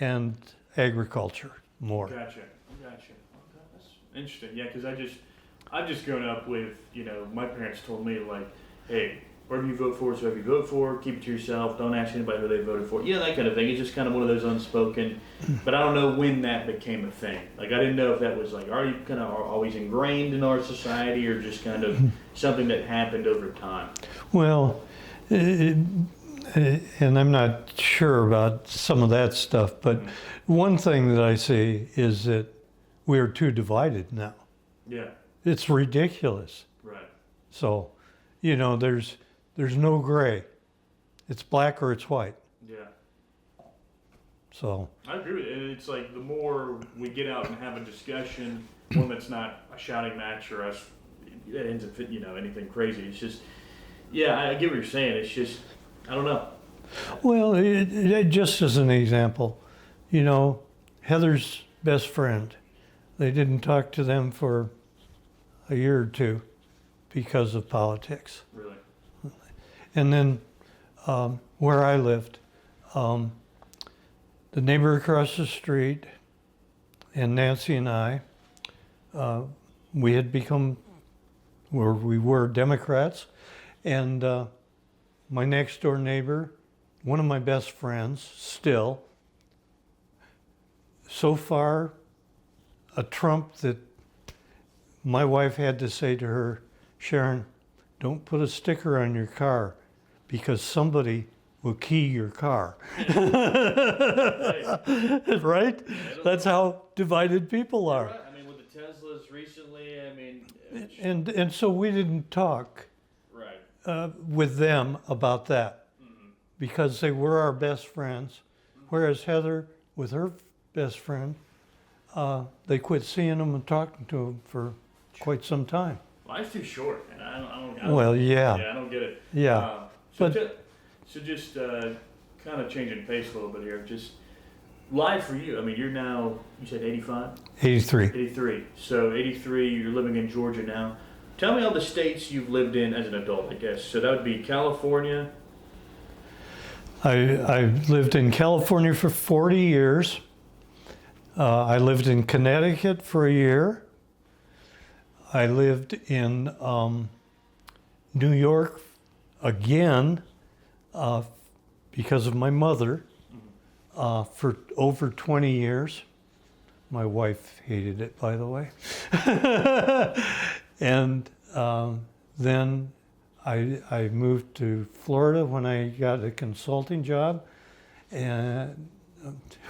and agriculture more. Gotcha. Okay, that's interesting. Yeah, because I've just grown up with, my parents told me like, hey, whatever you vote for is whoever you vote for. Keep it to yourself. Don't ask anybody who they voted for. That kind of thing. It's just kind of one of those unspoken. But I don't know when that became a thing. Like, I didn't know if that was like already kind of always ingrained in our society, or just kind of something that happened over time. Well, and I'm not sure about some of that stuff, but one thing that I see is that we are too divided now. Yeah. It's ridiculous. Right. So, there's no gray. It's black or it's white. Yeah. So I agree with it. It's like the more we get out and have a discussion, one that's not a shouting match or us, it ends up, anything crazy. It's just, yeah, I get what you're saying. It's just, I don't know. well, just as an example, Heather's best friend, they didn't talk to them for a year or two because of politics. Really. And then where I lived, the neighbor across the street and Nancy and I, we had become, where we were Democrats, and my next door neighbor, one of my best friends still, so far a Trump that my wife had to say to her, Sharon, don't put a sticker on your car because somebody will key your car. Right? That's how divided people are. Right. I mean, with the Teslas recently, I mean, And so we didn't talk right. with them about that because they were our best friends. Whereas Heather, with her best friend, they quit seeing them and talking to them for quite some time. Life's too short, and I don't. Well, yeah. Yeah, I don't get it. Yeah. So, But- so just kind of changing pace a little bit here. Just life for you. I mean, you're now, you said 85? 83. 83. So 83, you're living in Georgia now. Tell me all the states you've lived in as an adult, I guess. So that would be California. I lived in California for 40 years. I lived in Connecticut for a year. I lived in New York again because of my mother for over 20 years. My wife hated it, by the way. And then I moved to Florida when I got a consulting job, and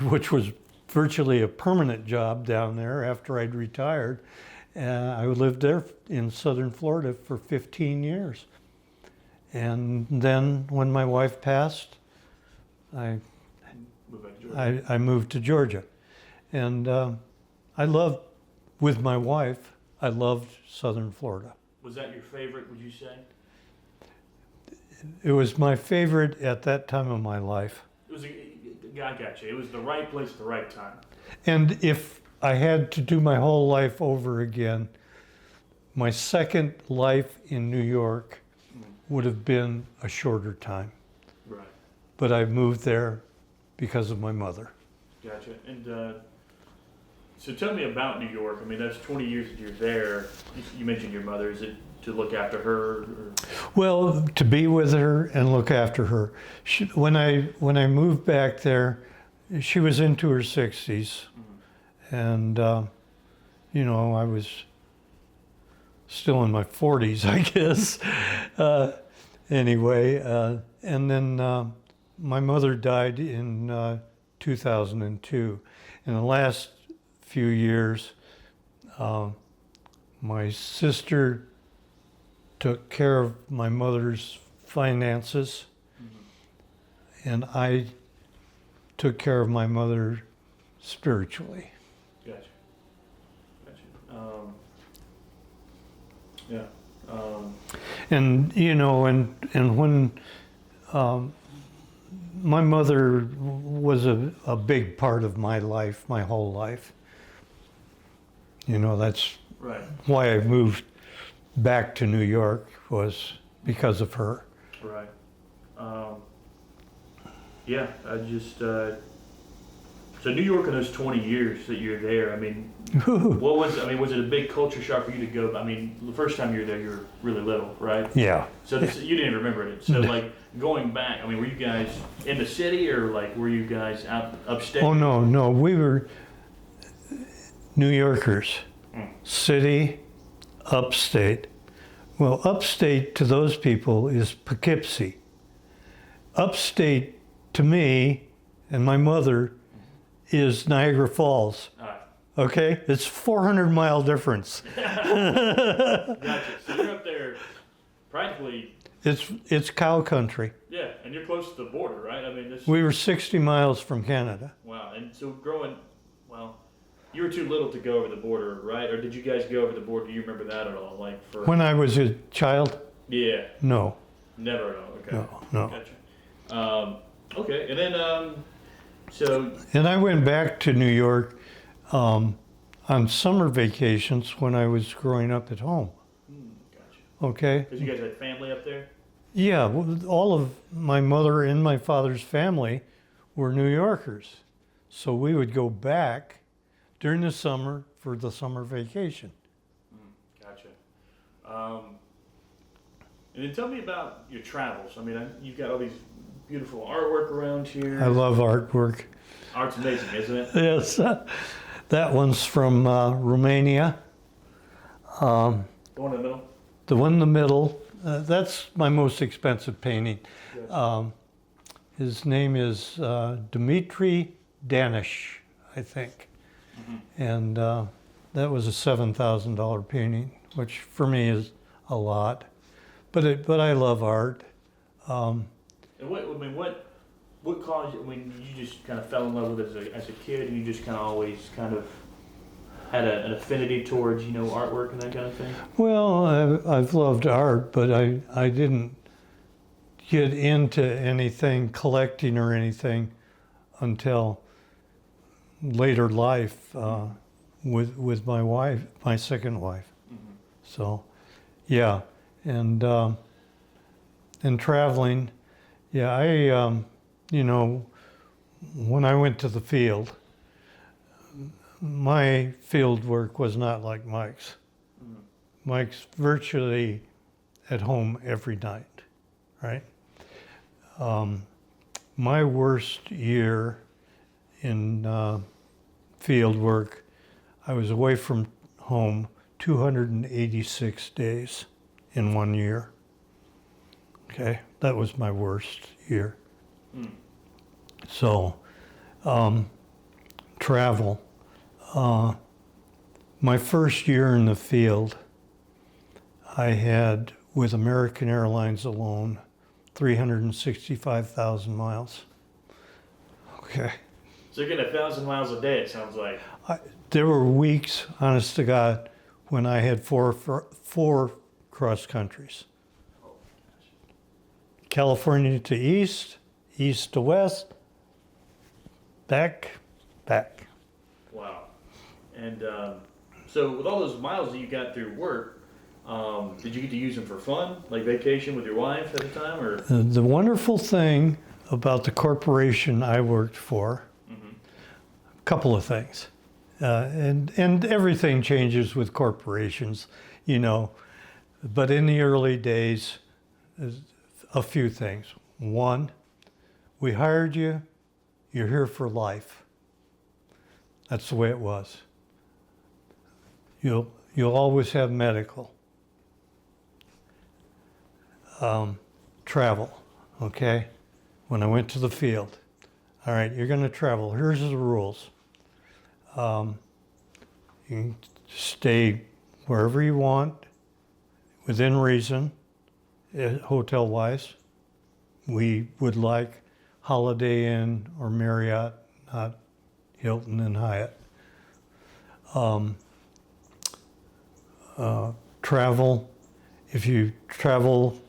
which was virtually a permanent job down there after I'd retired. And I lived there in southern Florida for 15 years. And then when my wife passed, I moved to Georgia. And I loved, with my wife, I loved southern Florida. Was that your favorite, would you say? It was my favorite at that time of my life. I got you. It was the right place at the right time. And if I had to do my whole life over again, my second life in New York would have been a shorter time. Right. But I moved there because of my mother. Gotcha. And so tell me about New York. I mean, that's 20 years that you're there. You mentioned your mother. Is it to look after her? Or? Well, to be with her and look after her. When I moved back there, she was into her 60s. And, I was still in my 40s, I guess. Anyway, and then my mother died in 2002. In the last few years, my sister took care of my mother's finances, and I took care of my mother spiritually. Gotcha. Yeah. And and when my mother was a big part of my life, my whole life. That's Right. why I moved back to New York, was because of her. Right. Yeah, I just so New York in those 20 years that you're there, I mean, was it a big culture shock for you to go? I mean, the first time you were there, you were really little, right? Yeah. So you didn't remember it. So like going back, I mean, were you guys in the city or like were you guys out upstate? Oh no, we were New Yorkers, city, upstate. Well, upstate to those people is Poughkeepsie. Upstate to me and my mother is Niagara Falls. All right. Okay? It's 400-mile difference. Gotcha. So you're up there practically. It's cow country. Yeah, and you're close to the border, right? I mean, this. We were 60 miles from Canada. Wow. And so well, you were too little to go over the border, right? Or did you guys go over the border? Do you remember that at all? Like for When I was a child, yeah, no, never at all. Okay, no. gotcha. Okay, and then so And I went back to New York on summer vacations when I was growing up at home. gotcha. Okay? Because you guys had family up there. Yeah, well, all of my mother and my father's family were New Yorkers. So we would go back during the summer for the summer vacation. Gotcha. And then tell me about your travels. I mean, you've got all these beautiful artwork around here. I love artwork. Art's amazing, isn't it? Yes, that one's from Romania. The one in the middle. The one in the middle, that's my most expensive painting. Yes. His name is Dmitri Danish, I think. And that was a $7,000 painting, which for me is a lot. But I love art. And what caused you? I mean, you just kind of fell in love with it as a kid, and you just kind of always kind of had an affinity towards artwork and that kind of thing. Well, I've loved art, but I didn't get into anything, collecting or anything, until later life with my wife, my second wife. So, yeah, and traveling, yeah, when I went to the field, my field work was not like Mike's. Mike's virtually at home every night, right? My worst year in field work, I was away from home 286 days in 1 year. Okay, that was my worst year. So, travel. My first year in the field, I had, with American Airlines alone, 365,000 miles. Okay. So you're getting 1,000 miles a day, it sounds like. There were weeks, honest to God, when I had four cross countries. Oh, California to east, east to west, back. wow. And so with all those miles that you got through work, did you get to use them for fun, like vacation with your wife at the time, or? The wonderful thing about the corporation I worked for, a couple of things. And everything changes with corporations, but in the early days, a few things. One, we hired you, you're here for life. That's the way it was. You'll always have medical. Travel, okay? When I went to the field, all right, you're gonna travel, here's the rules. You can stay wherever you want, within reason, hotel-wise. We would like Holiday Inn or Marriott, not Hilton and Hyatt. Travel, if you travel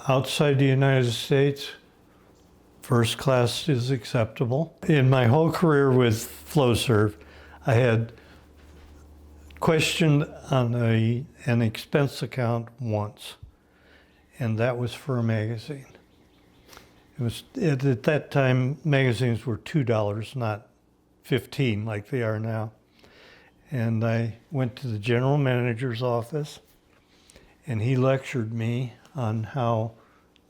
outside the United States, first class is acceptable. In my whole career with FlowServe, I had questioned on an expense account once, and that was for a magazine. It was at that time magazines were $2, not $15 like they are now. And I went to the general manager's office, and he lectured me on how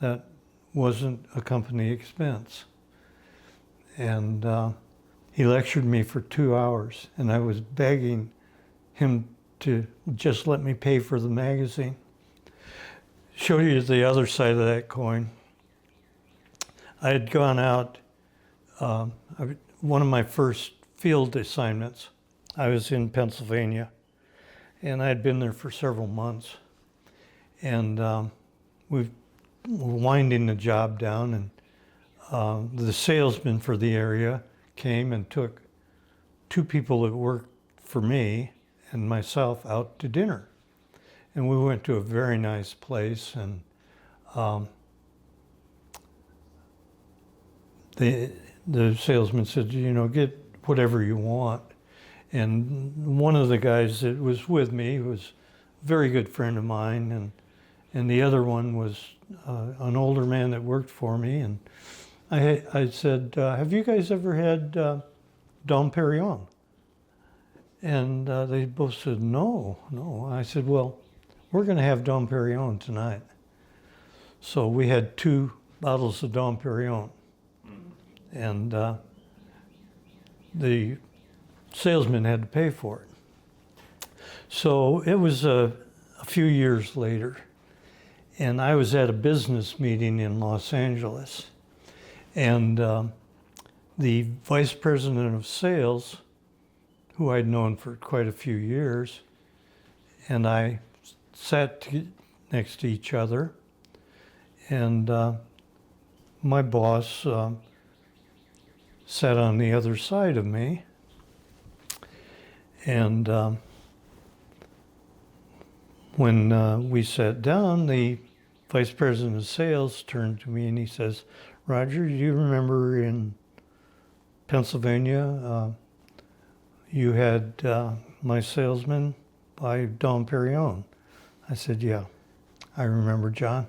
that wasn't a company expense. And he lectured me for 2 hours, and I was begging him to just let me pay for the magazine. Show you the other side of that coin. I had gone out, one of my first field assignments, I was in Pennsylvania, and I had been there for several months. And we were winding the job down, and the salesman for the area came and took two people that worked for me and myself out to dinner. And we went to a very nice place, and the salesman said, get whatever you want. And one of the guys that was with me was a very good friend of mine, and the other one was an older man that worked for me. And I said, have you guys ever had Dom Perignon? And they both said, no. I said, well, we're going to have Dom Perignon tonight. So we had 2 bottles of Dom Perignon. And the salesman had to pay for it. So it was a few years later, and I was at a business meeting in Los Angeles, and the vice president of sales, who I'd known for quite a few years, and I sat next to each other, and my boss sat on the other side of me, and when we sat down, the vice president of sales turned to me and he says, Roger, do you remember in Pennsylvania, you had my salesman buy Dom Perignon? I said, yeah, I remember, John.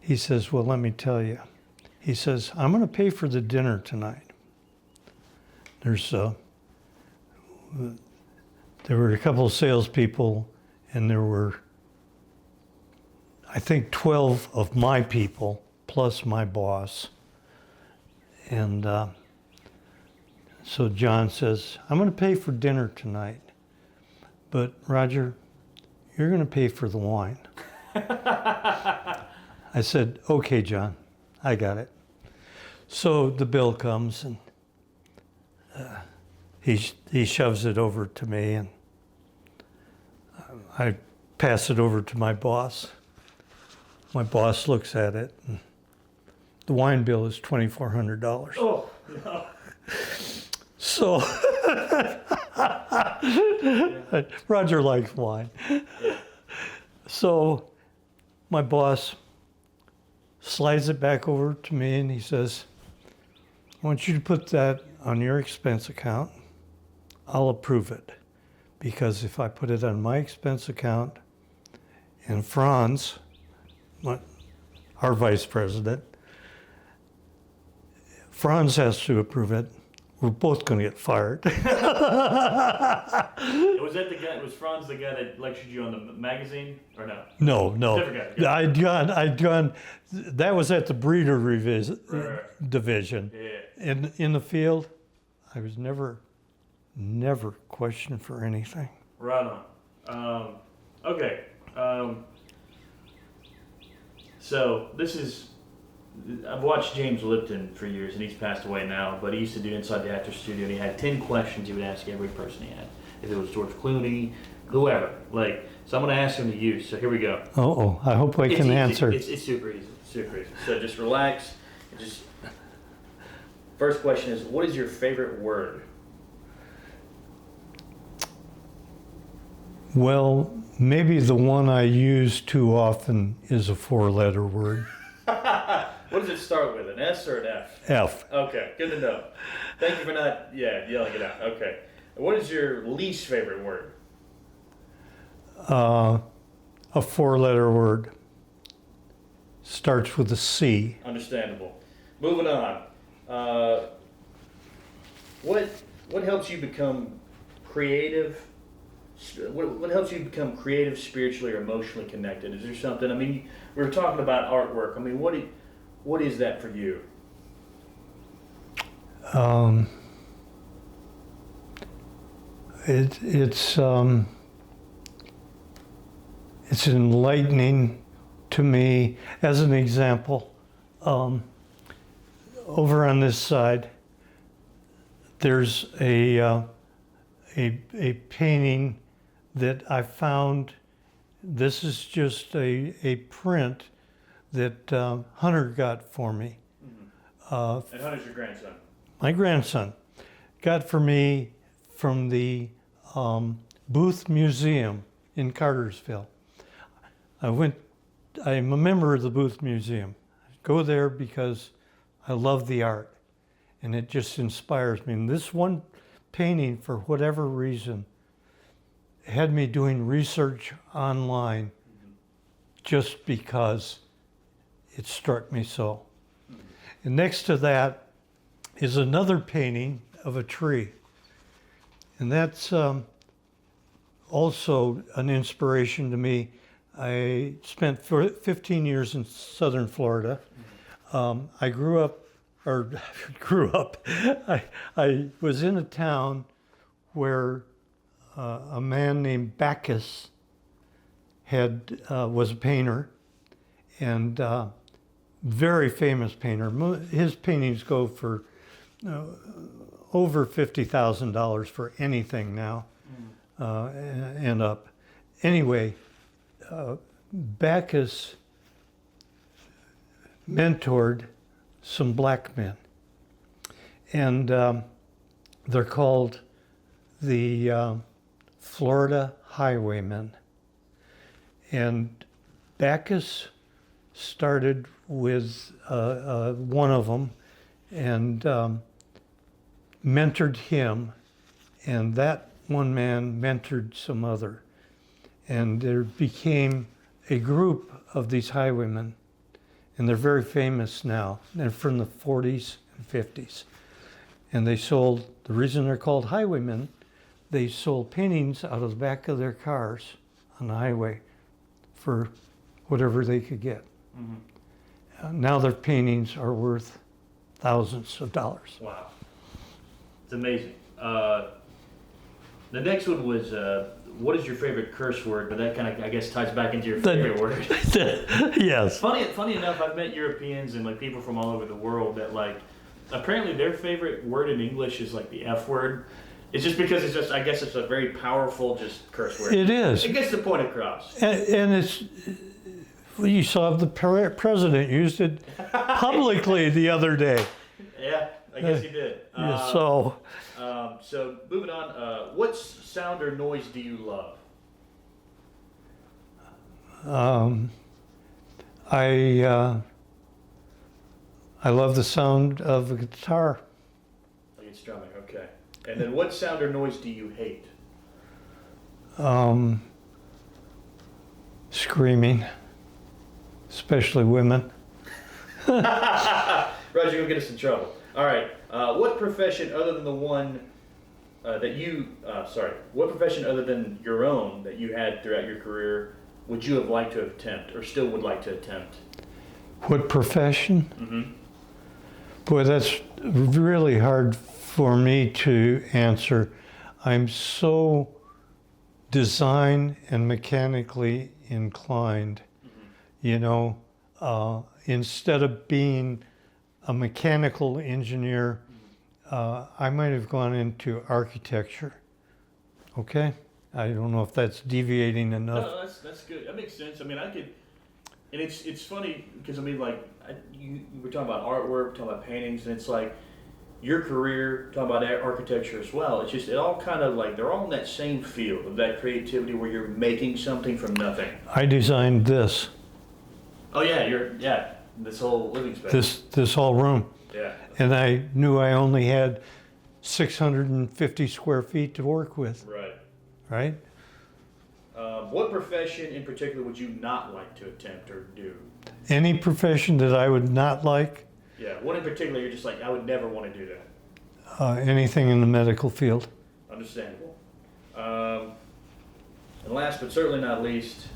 He says, well, let me tell you. He says, I'm going to pay for the dinner tonight. There were a couple of salespeople, and there were, I think, 12 of my people, plus my boss. And so John says, I'm going to pay for dinner tonight, but Roger, you're going to pay for the wine. I said, okay, John, I got it. So the bill comes, and he shoves it over to me, and I pass it over to my boss. My boss looks at it, and the wine bill is $2,400. Oh, no. So Roger likes wine. So my boss slides it back over to me, and he says, I want you to put that on your expense account. I'll approve it. Because if I put it on my expense account, and Franz, our vice president, Franz has to approve it, we're both going to get fired. Was that the guy? Was Franz the guy that lectured you on the magazine, or no? No. Different guy. I'd gone. That was at the breeder Right. division. Yeah. In the field, I was never questioned for anything. Right on. Okay. So this is. I've watched James Lipton for years, and he's passed away now, but he used to do Inside the Actors Studio, and he had 10 questions he would ask every person he had. If it was George Clooney, whoever. So I'm going to ask him to you, so here we go. I hope I can easy. answer. It's super easy. So just relax. First question is, what is your favorite word? Well, maybe the one I use too often is a 4-letter word. What does it start with, an S or an F? F. Okay, good to know. Thank you for not yelling it out. Okay. What is your least favorite word? A 4-letter word. Starts with a C. Understandable. Moving on. What helps you become creative? What helps you become creative, spiritually, or emotionally connected? Is there something? I mean, we were talking about artwork. I mean, what is that for you? It's enlightening to me. As an example, over on this side, there's a painting that I found. This is just a print that Hunter got for me. Mm-hmm. And Hunter's your grandson? My grandson. got for me from the Booth Museum in Cartersville. I'm a member of the Booth Museum. I go there because I love the art, and it just inspires me. And this one painting, for whatever reason, had me doing research online just because it struck me so. And next to that is another painting of a tree. And that's also an inspiration to me. I spent 15 years in southern Florida. I I was in a town where a man named Bacchus was a painter, and very famous painter. His paintings go for over $50,000 for anything now, and up. Anyway, Bacchus mentored some black men, and they're called the Florida Highwaymen. And Bacchus started with one of them and mentored him, and that one man mentored some other. And there became a group of these highwaymen, and they're very famous now. They're from the 40s and 50s. And they sold, the reason they're called highwaymen, they sold paintings out of the back of their cars on the highway for whatever they could get. Now their paintings are worth thousands of dollars. Wow. It's amazing. The next one was, what is your favorite curse word? But that kind of, I guess, ties back into your favorite word. Yes. Funny enough, I've met Europeans and like people from all over the world that like, apparently their favorite word in English is like the F word. It's just because it's just, I guess it's a very powerful just curse word. It is. It gets the point across. And it's, you saw the president used it publicly the other day. Yeah, I guess he did. So moving on, what sound or noise do you love? I love the sound of a guitar. Like it's strumming, okay. And then what sound or noise do you hate? Screaming, especially women. Roger, you'll get us in trouble. All right. What profession other than the one what profession other than your own that you had throughout your career would you have liked to attempt or still would like to attempt? What profession? Mm-hmm. Boy, that's really hard for me to answer. I'm so design and mechanically inclined. You know, instead of being a mechanical engineer, I might have gone into architecture. Okay? I don't know if that's deviating enough. No, that's good. That makes sense. I mean, I could, and it's funny because I mean, like, you were talking about artwork, talking about paintings, and it's like your career, talking about architecture as well. It's just it all kind of like they're all in that same field of that creativity where you're making something from nothing. I designed this. Oh yeah, this whole living space. This whole room. Yeah. And I knew I only had 650 square feet to work with. Right. Right? What profession in particular would you not like to attempt or do? Any profession that I would not like. Yeah, one in particular you're just like, I would never want to do that. Anything in the medical field. Understandable. And last but certainly not least,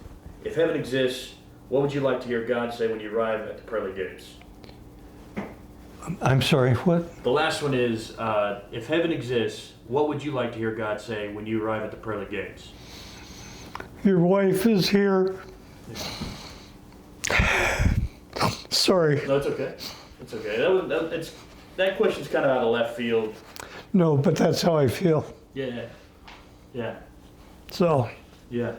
if heaven exists, what would you like to hear God say when you arrive at the pearly gates? I'm sorry, what? The last one is, if heaven exists, what would you like to hear God say when you arrive at the pearly gates? Your wife is here. Sorry. No, it's okay. It's okay. That question's kind of out of left field. No, but that's how I feel. Yeah. Yeah. So. Yeah.